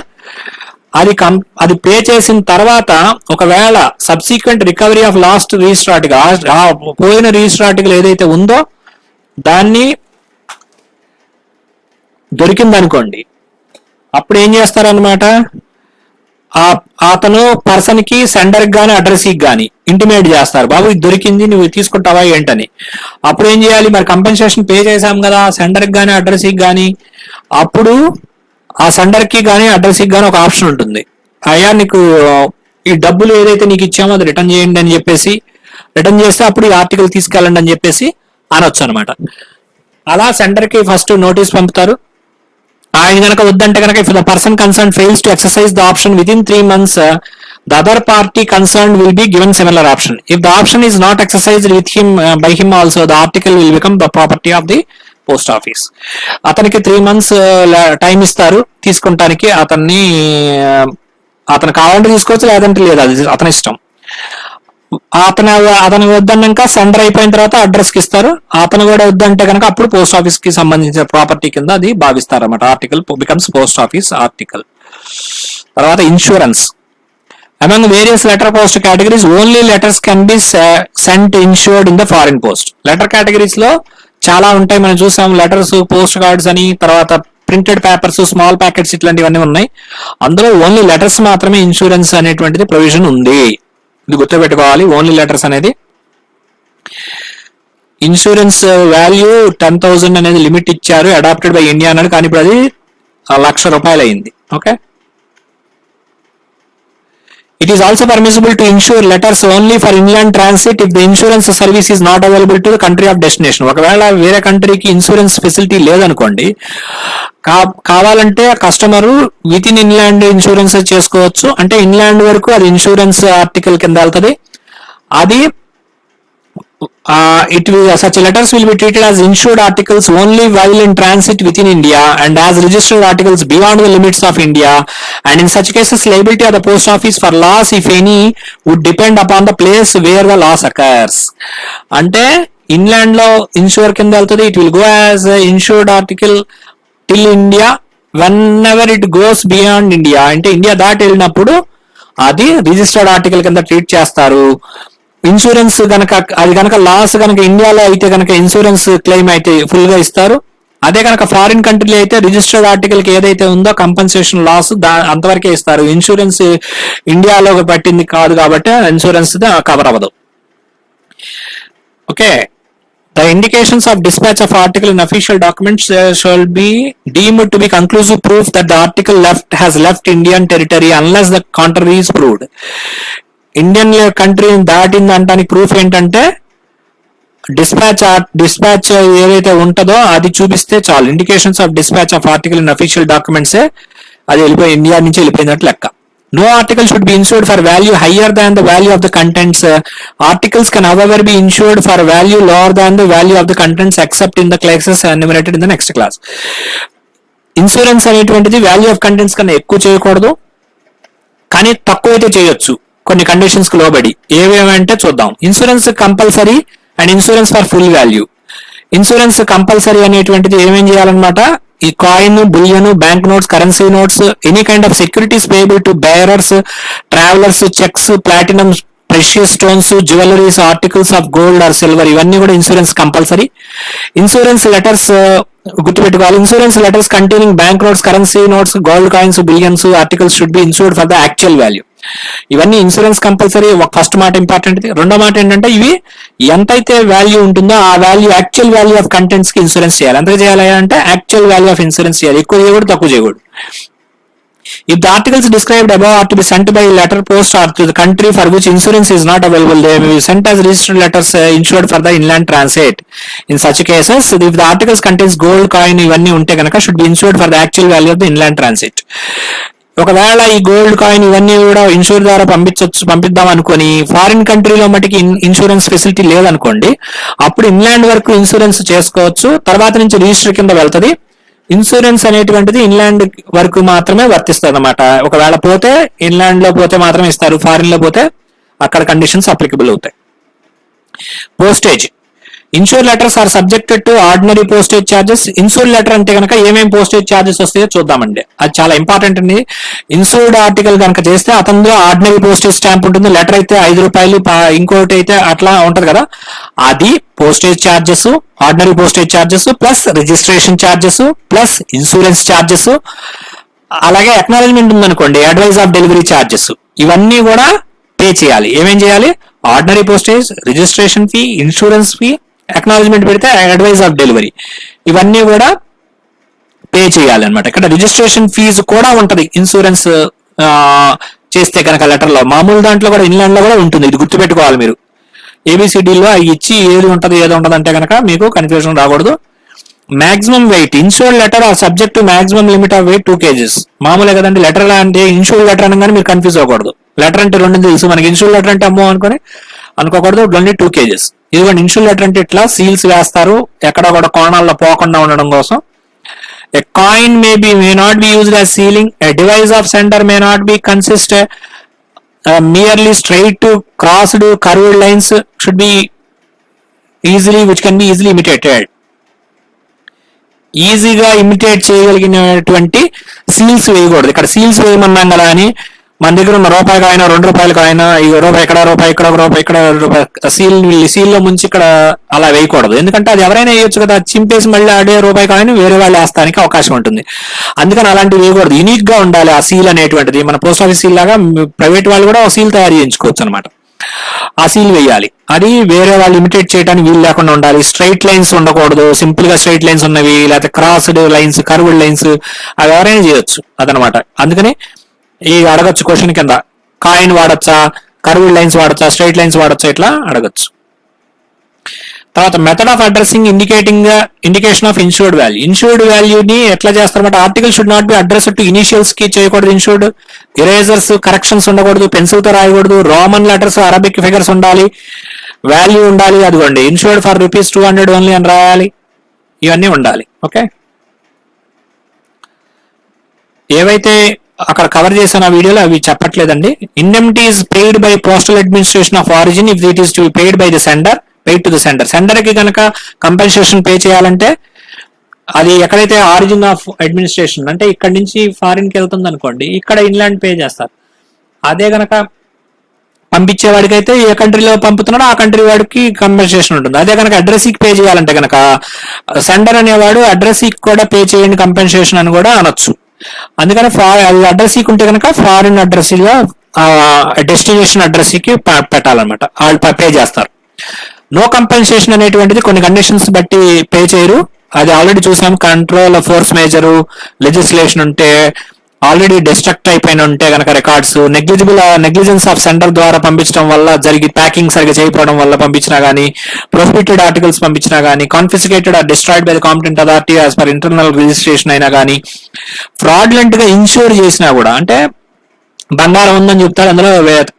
అది పే చేసిన తర్వాత ఒకవేళ subsequent recovery of last register article, పోయిన రిజిస్టర్ ఆర్టికల్ ఏదైతే ఉందో దాన్ని దొరికిందనుకోండి, అప్పుడు ఏం చేస్తారనమాట, అతను పర్సన్ కి సెండర్ గానీ అడ్రస్ కి గానీ ఇంటిమేట్ చేస్తారు, బాబు ఇది దొరికింది నువ్వు తీసుకుంటావా ఏంటని. అప్పుడు ఏం చేయాలి, మరి కంపెన్సేషన్ పే చేశాం కదా సెండర్ కి గానీ అడ్రస్ కి గానీ, అప్పుడు ఆ సెండర్ కి గానీ అడ్రస్ కి గానీ ఒక ఆప్షన్ ఉంటుంది, అయ్యా నీకు ఈ డబ్బులు ఏదైతే నీకు ఇచ్చామో అది రిటర్న్ చేయండి అని చెప్పేసి, రిటర్న్ చేస్తే అప్పుడు ఈ ఆర్టికల్ తీసుకెళ్ళండి అని చెప్పేసి అనొచ్చు అనమాట. అలా సెండర్ కి ఫస్ట్ నోటీస్ పంపుతారు, ఆయన కనుక వద్దంటే కనుక if the person concern fails to exercise the option with in 3 months, the other party concerned will be given similar option. If the option is not exercised with him by him also, the article will become the property of the post office. అతనికి 3 months time ఇస్తారు తీసుకుంటానికి. అతను కావాలంటే తీసుకోవచ్చు, లేదంటే లేదు, అది అతని ఇష్టం. అతను వద్దన్నాక సెండర్ అయిపోయిన తర్వాత అడ్రస్ కి ఇస్తారు. అతను కూడా వద్దంటే కనుక అప్పుడు పోస్ట్ ఆఫీస్ కి సంబంధించిన ప్రాపర్టీ కింద అది భావిస్తారు అన్నమాట. Article becomes post office article. తర్వాత insurance. Among various letter post categories, only letters can be sent insured in the foreign post. Letter categories లో చాలా ఉంటాయి, మనం చూసాం. లెటర్స్, పోస్ట్ కార్డ్స్ అని, తర్వాత ప్రింటెడ్ పేపర్స్, స్మాల్ ప్యాకెట్స్, ఇట్లాంటివన్నీ ఉన్నాయి. అందులో ఓన్లీ లెటర్స్ మాత్రమే ఇన్సూరెన్స్ అనేటువంటిది ప్రొవిజన్ ఉంది. ఇది గుర్తుపెట్టుకోవాలి. ఓన్లీ లెటర్స్ అనేది ఇన్సూరెన్స్ వాల్యూ 10,000 అనేది లిమిట్ ఇచ్చారు, అడాప్టెడ్ బై ఇండియా అన్నాడు. కానీ ఇప్పుడు అది ₹1,00,000 అయింది. Okay. It is also permissible to insure letters only for inland transit if the insurance service is not available to the country of destination. ఒకవేళ వేరే కంట్రీకి ఇన్సూరెన్స్ ఫెసిలిటీ లేదనుకోండి, కావాలంటే customer with in inland insurance చేసుకోవచ్చు. అంటే inland వరకు అది insurance article కింద వెళ్తుంది. అది such letters will be treated as insured articles only while in transit within India and as registered articles beyond the limits of India, and in such cases liability of the post office for loss, if any, would depend upon the place where the loss occurs. అంటే inland లో insure కింద వెళ్తుంది. It will go as insured article till India. whenever it goes beyond India, అంటే India దాటి వెళ్ళినప్పుడు అది registered article కింద treat చేస్తారు. ఇన్సూరెన్స్ కనుక అది కనుక లాస్ కనుక ఇండియాలో అయితే కనుక ఇన్సూరెన్స్ క్లెయిమ్ అయితే ఫుల్ గా ఇస్తారు. అదే కనుక ఫారిన్ కంట్రీలో అయితే రిజిస్టర్డ్ ఆర్టికల్ కి ఏదైతే ఉందో కంపెన్సేషన్ లాస్ అంతవరకే ఇస్తారు. ఇన్సూరెన్స్ ఇండియాలో పట్టింది కాదు కాబట్టి ఇన్సూరెన్స్ కవర్ అవ్వదు. Okay. The indications of dispatch of article in official documents shall be deemed to be conclusive proof that the article has left Indian territory unless the contrary is proved. Indian కంట్రీని దాటింది అంటానికి proof ఏంటంటే dispatch ఏదైతే ఉంటుందో అది చూపిస్తే చాలు. Indications of dispatch of article in official documents అది వెళ్ళిపోయి ఇండియా నుంచి వెళ్ళిపోయినట్టు లెక్క. No article should be insured for value higher than the value of the contents. Articles can however be insured for value lower than the value of the contents except in the classes enumerated in the next class. Insurance అనేటువంటిది value of contents కన్నా ఎక్కువ చేయకూడదు, కానీ తక్కువ అయితే చేయొచ్చు కొన్ని conditions కి లోబడి. ఏవేమంటే చూద్దాం. Insurance compulsory and insurance for full value. Insurance compulsory అనేటువంటిది ఏమేం చేయాలన్నమాట, ఈ coin, bullion, bank notes, currency notes, any kind of securities payable to bearers, travellers, cheques, platinum, precious stones, jewelleries, articles of gold or silver, ఇవన్నీ కూడా insurance compulsory. Insurance letters గుర్తుపెట్టుకోవాలి. Insurance letters containing bank notes, currency notes, gold coins, billions, articles should be insured for the actual value. ఇవన్నీ insurance compulsory. First మాట important. రెండో మాట ఏంటంటే ఇవి ఎంతైతే వాల్యూ ఉంటుందో ఆ value actual value of contents కి ఇన్సూరెన్స్ చేయాలి. ఎంత చేయాలి అంటే యాక్చువల్ వాల్యూ ఆఫ్ ఇన్సూరెన్స్ చేయాలి. ఎక్కువ చేయకూడదు, తక్కువ చేయకూడదు. If the articles described above are to be sent by letter post or to the country for which insurance is not available, they may be sent as registered letters insured for the inland transit. In such cases, if the articles contains gold coin ఇవన్నీ ఉంటే కనుక should be insured for the actual value of the inland transit. ఒకవేళ ఈ gold coin ఇవన్నీ కూడా insure ద్వారా పంపిద్దాం అనుకొని ఫారిన్ కంట్రీలో మటుకి ఇన్సూరెన్స్ ఫెసిలిటీ లేదనుకోండి, అప్పుడు ఇన్లాండ్ వరకు ఇన్సూరెన్స్ చేసుకోవచ్చు. తర్వాత నుంచి రిజిస్టర్ కింద వెళ్తుంది. ఇన్సూరెన్స్ అనేటువంటిది ఇన్లాండ్ వరకు మాత్రమే వర్తిస్తుంది అన్నమాట. ఒకవేళ పోతే ఇన్లాండ్ లో పోతే మాత్రమే ఇస్తారు, ఫారిన్ లో పోతే అక్కడ కండిషన్స్ అప్లికబుల్ అవుతాయి. Postage. Insure letters are subjected to ordinary postage charges. Insure letter అంటే కనుక ఏమేమి పోస్టేజ్ ఛార్జెస్ వస్తాయో చూద్దామండి. అది చాలా ఇంపార్టెంట్ అండి. ఇన్సూర్డ్ ఆర్టికల్ కనుక చేస్తే అతనిలో ఆర్డినరీ పోస్టేజ్ స్టాంప్ ఉంటుంది. లెటర్ అయితే ₹5, ఇంకోటి అయితే అట్లా ఉంటది కదా. అది postage charges, ordinary postage charges plus registration charges plus insurance charges, అలాగే అక్నాలజ్మెంట్ ఉందనుకోండి అడ్వైజ్ ఆఫ్ డెలివరీ ఛార్జెస్, ఇవన్నీ కూడా పే చేయాలి. ఏమేం చేయాలి? Ordinary postage, registration fee, insurance fee, acknowledgement పెడితే అడ్వైజ్ ఆఫ్ డెలివరీ, ఇవన్నీ కూడా పే చేయాలి అనమాట. ఇక్కడ రిజిస్ట్రేషన్ ఫీజు కూడా ఉంటది ఇన్సూరెన్స్ చేస్తే కనుక లెటర్ లో. మామూలు దాంట్లో కూడా ఇన్లాండ్ లో కూడా ఉంటుంది. ఇది గుర్తుపెట్టుకోవాలి మీరు. ఏబిసిడీలో అవి ఇచ్చి ఏది ఉంటది ఏది ఉండదు అంటే కనుక మీకు కన్ఫ్యూజన్ రాకూడదు. Maximum weight insured letter are subject to maximum limit of weight 2 kgs. మామూలే కదండి, లెటర్ అంటే ఇన్షూర్డ్ లెటర్ అనగానే మీరు కన్ఫ్యూజ్ అవ్వకూడదు. లెటర్ అంటే రెండు తెలుసు మనకి, ఇన్షూర్డ్ లెటర్ అంటే అమ్మో అనుకోకూడదు. Only 2 kgs. ఇదిగోండి ఇన్షూర్డ్ లెటర్ అంటే ఇట్లా సీల్స్ వేస్తారు ఎక్కడ కూడా కోణాల్లో పోకుండా ఉండడం కోసం. A coin may not be used as sealing. A device of sender may not be consist merely straight to crossed curved lines should be which can be easily imitated. ఈజీగా ఇమిటేట్ చేయగలిగినటువంటి seals వేయకూడదు. ఇక్కడ seals వేయమన్నాం కదా అని మన దగ్గర ఉన్న రూపాయి కాయినా 2 రూపాయల కాయినా ఈ రూపాయి ఇక్కడ రూపాయి ఇక్కడ సీల్ లో ముంచి ఇక్కడ అలా వేయకూడదు. ఎందుకంటే అది ఎవరైనా వేయొచ్చు కదా, చింపేసి మళ్ళీ ఆడే రూపాయి కాయిన్ వేరే వాళ్ళు వేస్తానికి అవకాశం ఉంటుంది. అందుకని అలాంటివి వేయకూడదు. యూనిక్ గా ఉండాలి ఆ సీల్ అనేటువంటిది. మన పోస్ట్ ఆఫీస్ సీల్ లాగా ప్రైవేట్ వాళ్ళు కూడా సీల్ తయారు చేయించుకోవచ్చు అనమాట. ఆ సీల్ వేయాలి. అది వేరే వాళ్ళు ఇమిటేట్ చేయడానికి వీలు లేకుండా ఉండాలి. స్ట్రైట్ లైన్స్ ఉండకూడదు. సింపుల్ గా స్ట్రైట్ లైన్స్ ఉన్నవి, లేకపోతే క్రాస్డ్ లైన్స్, కర్వ్డ్ లైన్స్ అవి ఎవరైనా చేయొచ్చు అదనమాట. అందుకని ఈ అడగచ్చు క్వశ్చన్ కింద, కాయిన్ వాడచ్చా, కర్వ్డ్ లైన్స్ వాడచ్చా, స్ట్రైట్ లైన్స్ వాడచ్చా, ఇట్లా అడగచ్చు. తర్వాత method of addressing indication of insured value. Insured వాల్యూని ఎట్లా చేస్తారన్నమాట. Article should not be address to initials కి చేయకూడదు. ఇన్షూర్డ్ ఇరేజర్స్, కరెక్షన్స్ ఉండకూడదు, పెన్సిల్ తో రాయకూడదు, రోమన్ లెటర్స్, అరబిక్ ఫిగర్స్ ఉండాలి, వాల్యూ ఉండాలి. అదిగోండి ఇన్షూర్డ్ ఫర్ ₹200 ఓన్లీ అని రాయాలి. ఇవన్నీ ఉండాలి. ఓకే, ఏవైతే అక్కడ కవర్ చేసిన వీడియోలో అవి చెప్పట్లేదండి. Indemnity is paid by postal administration of origin if it is to be paid by the sender, paid to the sender. Sender కి కనుక కంపెన్సేషన్ పే చేయాలంటే అది ఎక్కడైతే ఆరిజిన్ ఆఫ్ అడ్మినిస్ట్రేషన్ అంటే ఇక్కడ నుంచి ఫారిన్ కి వెళ్తుంది అనుకోండి, ఇక్కడ ఇన్లాండ్ పే చేస్తారు. అదే గనక పంపించే వాడికి అయితే ఏ కంట్రీలో పంపుతున్నాడో ఆ కంట్రీ వాడికి కంపెన్సేషన్ ఉంటుంది. అదే కనుక అడ్రస్కి పే చేయాలంటే కనుక సెండర్ అనేవాడు అడ్రస్కి కూడా పే చేయండి కంపెన్సేషన్ అని కూడా అనొచ్చు. అందుకని అడ్రస్ ఉంటే కనుక ఫారిన్ అడ్రస్ గా డెస్టినేషన్ అడ్రస్ కి పెట్టాలన్నమాట, వాళ్ళు పే చేస్తారు. నో కంపెన్సేషన్ అనేటువంటిది కొన్ని కండిషన్స్ బట్టి పే చేయరు. అది ఆల్రెడీ చూసాం. కంట్రోల్ ఫోర్స్ మేజరు, లెజిస్లేషన్ ఉంటే, ఆల్రెడీ డిస్ట్రక్ట్ అయిపోయిన ఉంటే కనుక రికార్డ్స్, నెగ్లిజెన్స్ ఆఫ్ సెండర్ ద్వారా పంపించడం వల్ల ప్యాకింగ్ సరిగ్గా చేయకపోవడం వల్ల పంపించినా గానీ, ప్రొహిబిటెడ్ ఆర్టికల్స్ పంపించినా గానీ, confiscated or destroyed by the competent authority as per internal registration అయినా గానీ, ఫ్రాడ్లెంట్ గా ఇన్షూర్ చేసినా కూడా, అంటే బంగారం ఉందని చెప్తాడు, అందులో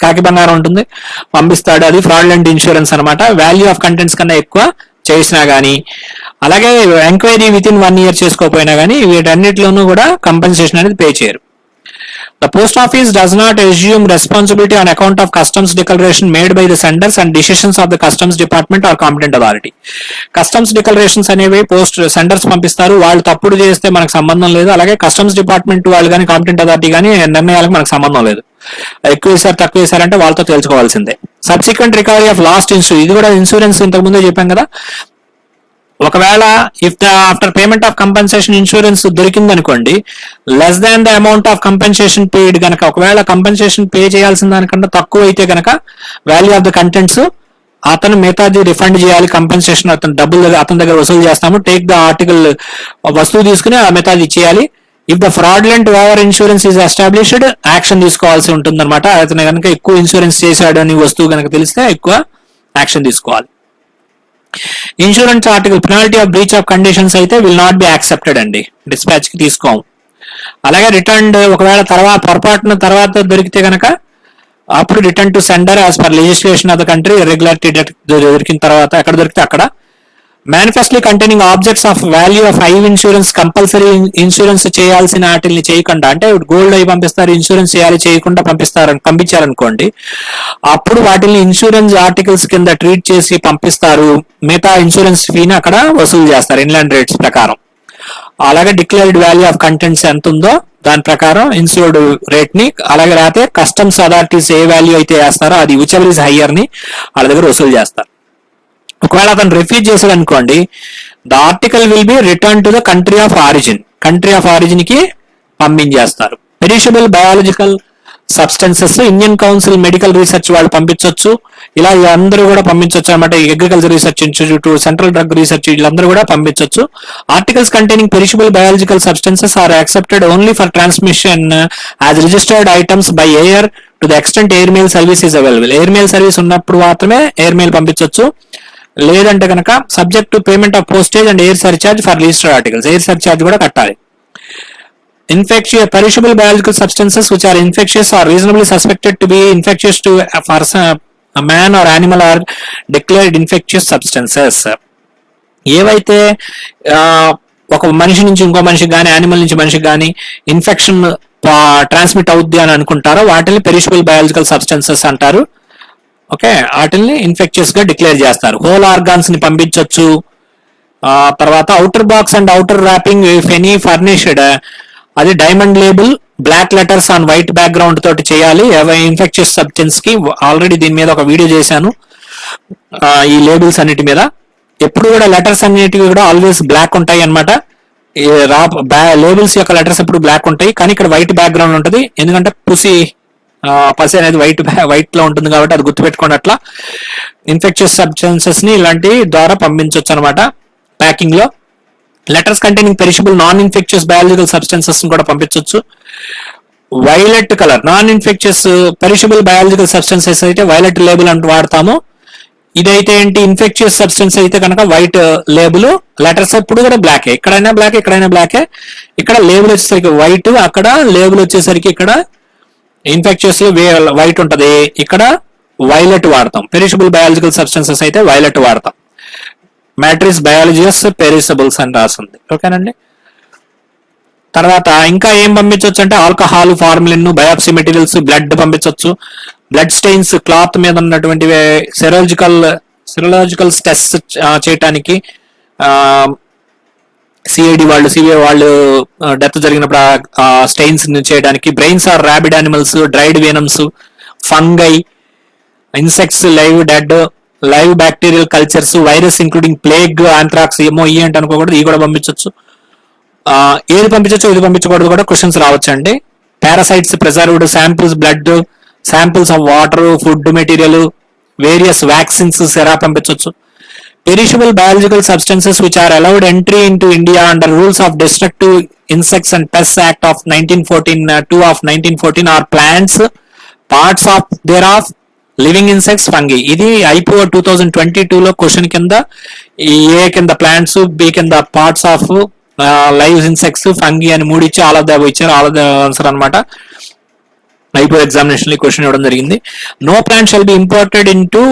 కాకి బంగారం ఉంటుంది, పంపిస్తాడు, అది ఫ్రాడ్లెంట్ ఇన్సూరెన్స్ అనమాట. వాల్యూ ఆఫ్ కంటెంట్స్ కన్నా ఎక్కువ చేసినా గానీ, అలాగే ఎంక్వైరీ విత్ ఇన్ 1 year చేసుకోకపోయినా గానీ వీటన్నిటిలోనూ కూడా కంపెన్సేషన్ అనేది పే చేయరు. The post office does not assume responsibility on account of customs declaration made by the senders and decisions of the customs department or competent authority. Customs declarations అనేవి senders పంపిస్తారు, వాళ్ళు తప్పుడు చేస్తే మనకు సంబంధం లేదు. అలాగే కస్టమ్స్ డిపార్ట్మెంట్ వాళ్ళు కానీ కాంపిటెంట్ అథారిటీ కానీ నిర్ణయాలకు మనకు సంబంధం లేదు. ఎక్కువ వేసారు తక్కువ వేసారంటే వాళ్ళతో తెలుసుకోవాల్సిందే. Subsequent recovery of lost insurance, ఇది కూడా ఇన్సూరెన్స్ ఇంతకు ముందే చెప్పాం కదా. ఒకవేళ after payment of compensation insurance దొరికింది అనుకోండి, less than the amount of compensation paid గనక, ఒకవేళ కంపెన్సేషన్ పే చేయాల్సిన దానికన్నా తక్కువ అయితే గనక వాల్యూ ఆఫ్ ద కంటెంట్స్ అతను మిగతాది రిఫండ్ చేయాలి. కంపెన్సేషన్ అతను డబ్బులు అతని దగ్గర వసూలు చేస్తాము, టేక్ ద ఆర్టికల్ వస్తువు తీసుకుని ఆ మిగతాది ఇచ్చేయాలి. If the fraudulent over insurance is established, action తీసుకోవాల్సి ఉంటుంది అనమాట. అతను కనుక ఎక్కువ ఇన్సూరెన్స్ చేశాడు అని వస్తువు కనుక తెలిస్తే ఎక్కువ యాక్షన్ తీసుకోవాలి. Insurance article penalty of breach of conditions అయితే విల్ నాట్ బి యాక్సెప్టెడ్ అండి, డిస్పాచ్ కి తీసుకోము. అలాగే రిటర్న్ ఒకవేళ పొరపాటున తర్వాత దొరికితే కనుక అప్పుడు return to sender as per legislation of the country, regularity దొరికిన తర్వాత ఎక్కడ దొరికితే అక్కడ. Manifestly containing objects of value of high insurance, compulsory insurance చేయాల్సిన వాటిని చేయకుండా, అంటే గోల్డ్ అవి పంపిస్తారు, ఇన్సూరెన్స్ చేయాలి చేయకుండా పంపించారనుకోండి, అప్పుడు వాటిని ఇన్సూరెన్స్ ఆర్టికల్స్ కింద ట్రీట్ చేసి పంపిస్తారు. మిగతా ఇన్సూరెన్స్ ఫీని అక్కడ వసూలు చేస్తారు ఇన్లాండ్ రేట్స్ ప్రకారం. అలాగే డిక్లేర్డ్ వాల్యూ ఆఫ్ కంటెంట్స్ ఎంత ఉందో దాని ప్రకారం ఇన్సూర్డ్ రేట్ ని, అలాగే లేకపోతే కస్టమ్స్ అథారిటీస్ ఏ వాల్యూ అయితే వేస్తారో అది విచ్ ఎవర్ ఇస్ హయ్యర్ ని వాళ్ళ దగ్గర వసూలు చేస్తారు. ఒకవేళ అతను రిఫ్యూజ్ చేశాడు అనుకోండి, the article will be return to the country of origin, country of origin కి పంపించేస్తారు. Perishable biological substances Indian council medical research వాళ్ళు పంపించవచ్చు. ఇలా అందరూ కూడా పంపించవచ్చు అనమాట. Agriculture research institute, central drug research వీళ్ళందరూ కూడా పంపించవచ్చు. Articles containing perishable biological substances are accepted only for transmission as registered items by air to the extent air mail service is available. Air mail service ఉన్నప్పుడు మాత్రమే air mail పంపించవచ్చు. లేదంటే కనుక subject to payment of postage and air surcharge for registered articles, air surcharge కూడా కట్టాలి. Infectious perishable biological substances which are infectious or reasonably suspected to be infectious to a person, a man or animal are declared infectious substances. ఏవైతే ఒక మనిషి నుంచి ఇంకో మనిషికి కానీ animal నుంచి మనిషికి కానీ ఇన్ఫెక్షన్ ట్రాన్స్మిట్ అవుద్ది అని అనుకుంటారో వాటిని పెరిషబుల్ బయాలజికల్ సబ్స్టెన్సెస్ అంటారు. ఓకే, వాటిని ఇన్ఫెక్టియస్ గా డిక్లేర్ చేస్తారు. హోల్ ఆర్గాన్స్ ని పంపించవచ్చు. తర్వాత outer box and outer wrapping if any furnished, అది diamond label black letters on white background తోటి చేయాలి ఇన్ఫెక్టియస్ సబ్స్టెన్స్ కి. ఆల్రెడీ దీని మీద ఒక వీడియో చేశాను ఈ లేబుల్స్ అన్నిటి మీద. ఎప్పుడు కూడా లెటర్స్ అన్నిటివి కూడా ఆల్వేస్ బ్లాక్ ఉంటాయి అనమాట. లేబుల్స్ యొక్క లెటర్స్ ఎప్పుడు బ్లాక్ ఉంటాయి, కానీ ఇక్కడ వైట్ బ్యాక్గ్రౌండ్ ఉంటుంది. ఎందుకంటే పసి అనేది వైట్ లో ఉంటుంది కాబట్టి అది గుర్తుపెట్టుకోండి. అట్లా ఇన్ఫెక్టియస్ సబ్స్టెన్సెస్ ని ఇలాంటి ద్వారా పంపించవచ్చు అనమాట ప్యాకింగ్ లో. Letters containing perishable non infectious biological substances కూడా పంపించవచ్చు. Violet colour non infectious perishable biological substances అయితే వైలెట్ లేబుల్ అంటూ వాడతాము. ఇదైతే ఏంటి ఇన్ఫెక్టియస్ సబ్స్టెన్స్ అయితే కనుక వైట్ లేబుల్, లెటర్స్ ఎప్పుడు కూడా బ్లాక్, ఎక్కడైనా బ్లాక్ ఎక్కడైనా బ్లాకే. ఇక్కడ లేబుల్ వచ్చేసరికి వైట్, అక్కడ లేబుల్ వచ్చేసరికి ఇక్కడ ఇన్ఫెక్టియస్ వైట్ ఉంటది, ఇక్కడ వైలెట్ వాడతాం. పెరిషబుల్ బయాలజికల్ సబ్స్టెన్సెస్ అయితే వైలెట్ వాడతాం. మ్యాట్రిక్స్ బయాలజియస్ పెరిసబుల్స్ అని రాస్తుంది. ఓకేనండి. తర్వాత ఇంకా ఏం పంపించవచ్చు అంటే alcohol, formalin, biopsy materials, blood పంపించవచ్చు. బ్లడ్ స్టెయిన్స్ క్లాత్ మీద ఉన్నటువంటి సెరలాజికల్ టెస్ట్ చేయడానికి సిఐడి వాళ్ళు డెత్ జరిగినప్పుడు స్టెయిన్స్ చేయడానికి. Brains or rabid animals, dried venoms, fungi, insects, live bacterial cultures, virus including plague, anthrax, ఏమో ఈ అంటే అనుకోకూడదు, ఈ కూడా పంపించవచ్చు. ఏది పంపించవచ్చు ఏది పంపించకూడదు కూడా క్వశ్చన్స్ రావచ్చండి. Parasites, preserved samples, blood samples of water, food material, various vaccines, sera పంపించవచ్చు. Perishable biological substances which are allowed entry into India under rules of destructive insects and pests act of 1914 or plants, parts of their of living insects, fungi. ఇది IPO 2022 లో question కింద A కింద plants, B కింద parts of live insects, fungi అని మూడు ఇచ్చి all of the ఇచ్చారు. All of the answer అనమాట. ఐపో ఎగ్జామినేషన్ లో క్వశ్చన్ ఇవ్వడం జరిగింది. No plant shall be imported into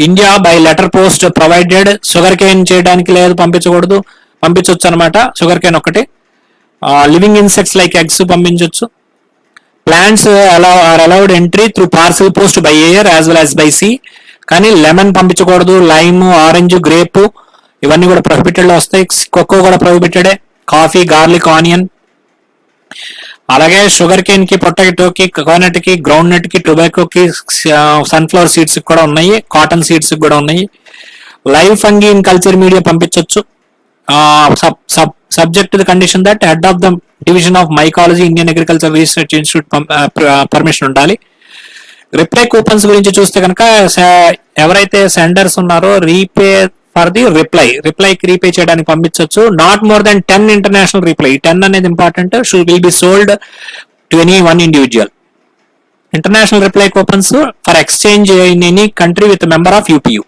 India by letter post provided. Sugar cane చేయడానికి లేదు, పంపించకూడదు. పంపించవచ్చు అనమాట షుగర్ కేన్ ఒకటి. లివింగ్ ఇన్సెక్ట్స్ లైక్ ఎగ్స్ పంపించవచ్చు. Plants are allowed entry through parcel post by air as well as by sea. కానీ lemon పంపించకూడదు. Lime, orange, grape ఇవన్నీ కూడా ప్రొహిబిటెడ్ లో వస్తాయి. కోకో కూడా ప్రొహిబిటెడే. Coffee, garlic, onion. అలాగే షుగర్ కేన్ కి, పొటాటోకి, కోకోనట్ కి, గ్రౌండ్ నట్ కి, టొబాకోకి, సన్ఫ్లవర్ సీడ్స్ కూడా ఉన్నాయి, కాటన్ సీడ్స్ కూడా ఉన్నాయి. Live fungi in culture media పంపించవచ్చు. subject to the condition that head of the division of mycology Indian Agriculture Research Institute permission ఉండాలి. రిప్లై కూపన్స్ గురించి చూస్తే కనుక ఎవరైతే సెండర్స్ ఉన్నారో రీపే ఫర్ ది రిప్లైకి రీపే చేయడానికి పంపించవచ్చు. Not more than 10 international reply. 10 అనేది important. Will be sold to any one individual. International reply coupons for exchange in any country with member of UPU.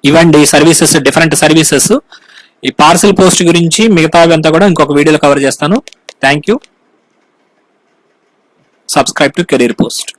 ఇవ్వండి services, different services. ఈ parcel post గురించి మిగతావంతా కూడా ఇంకొక వీడియోలో cover చేస్తాను. Thank you. Subscribe to career post.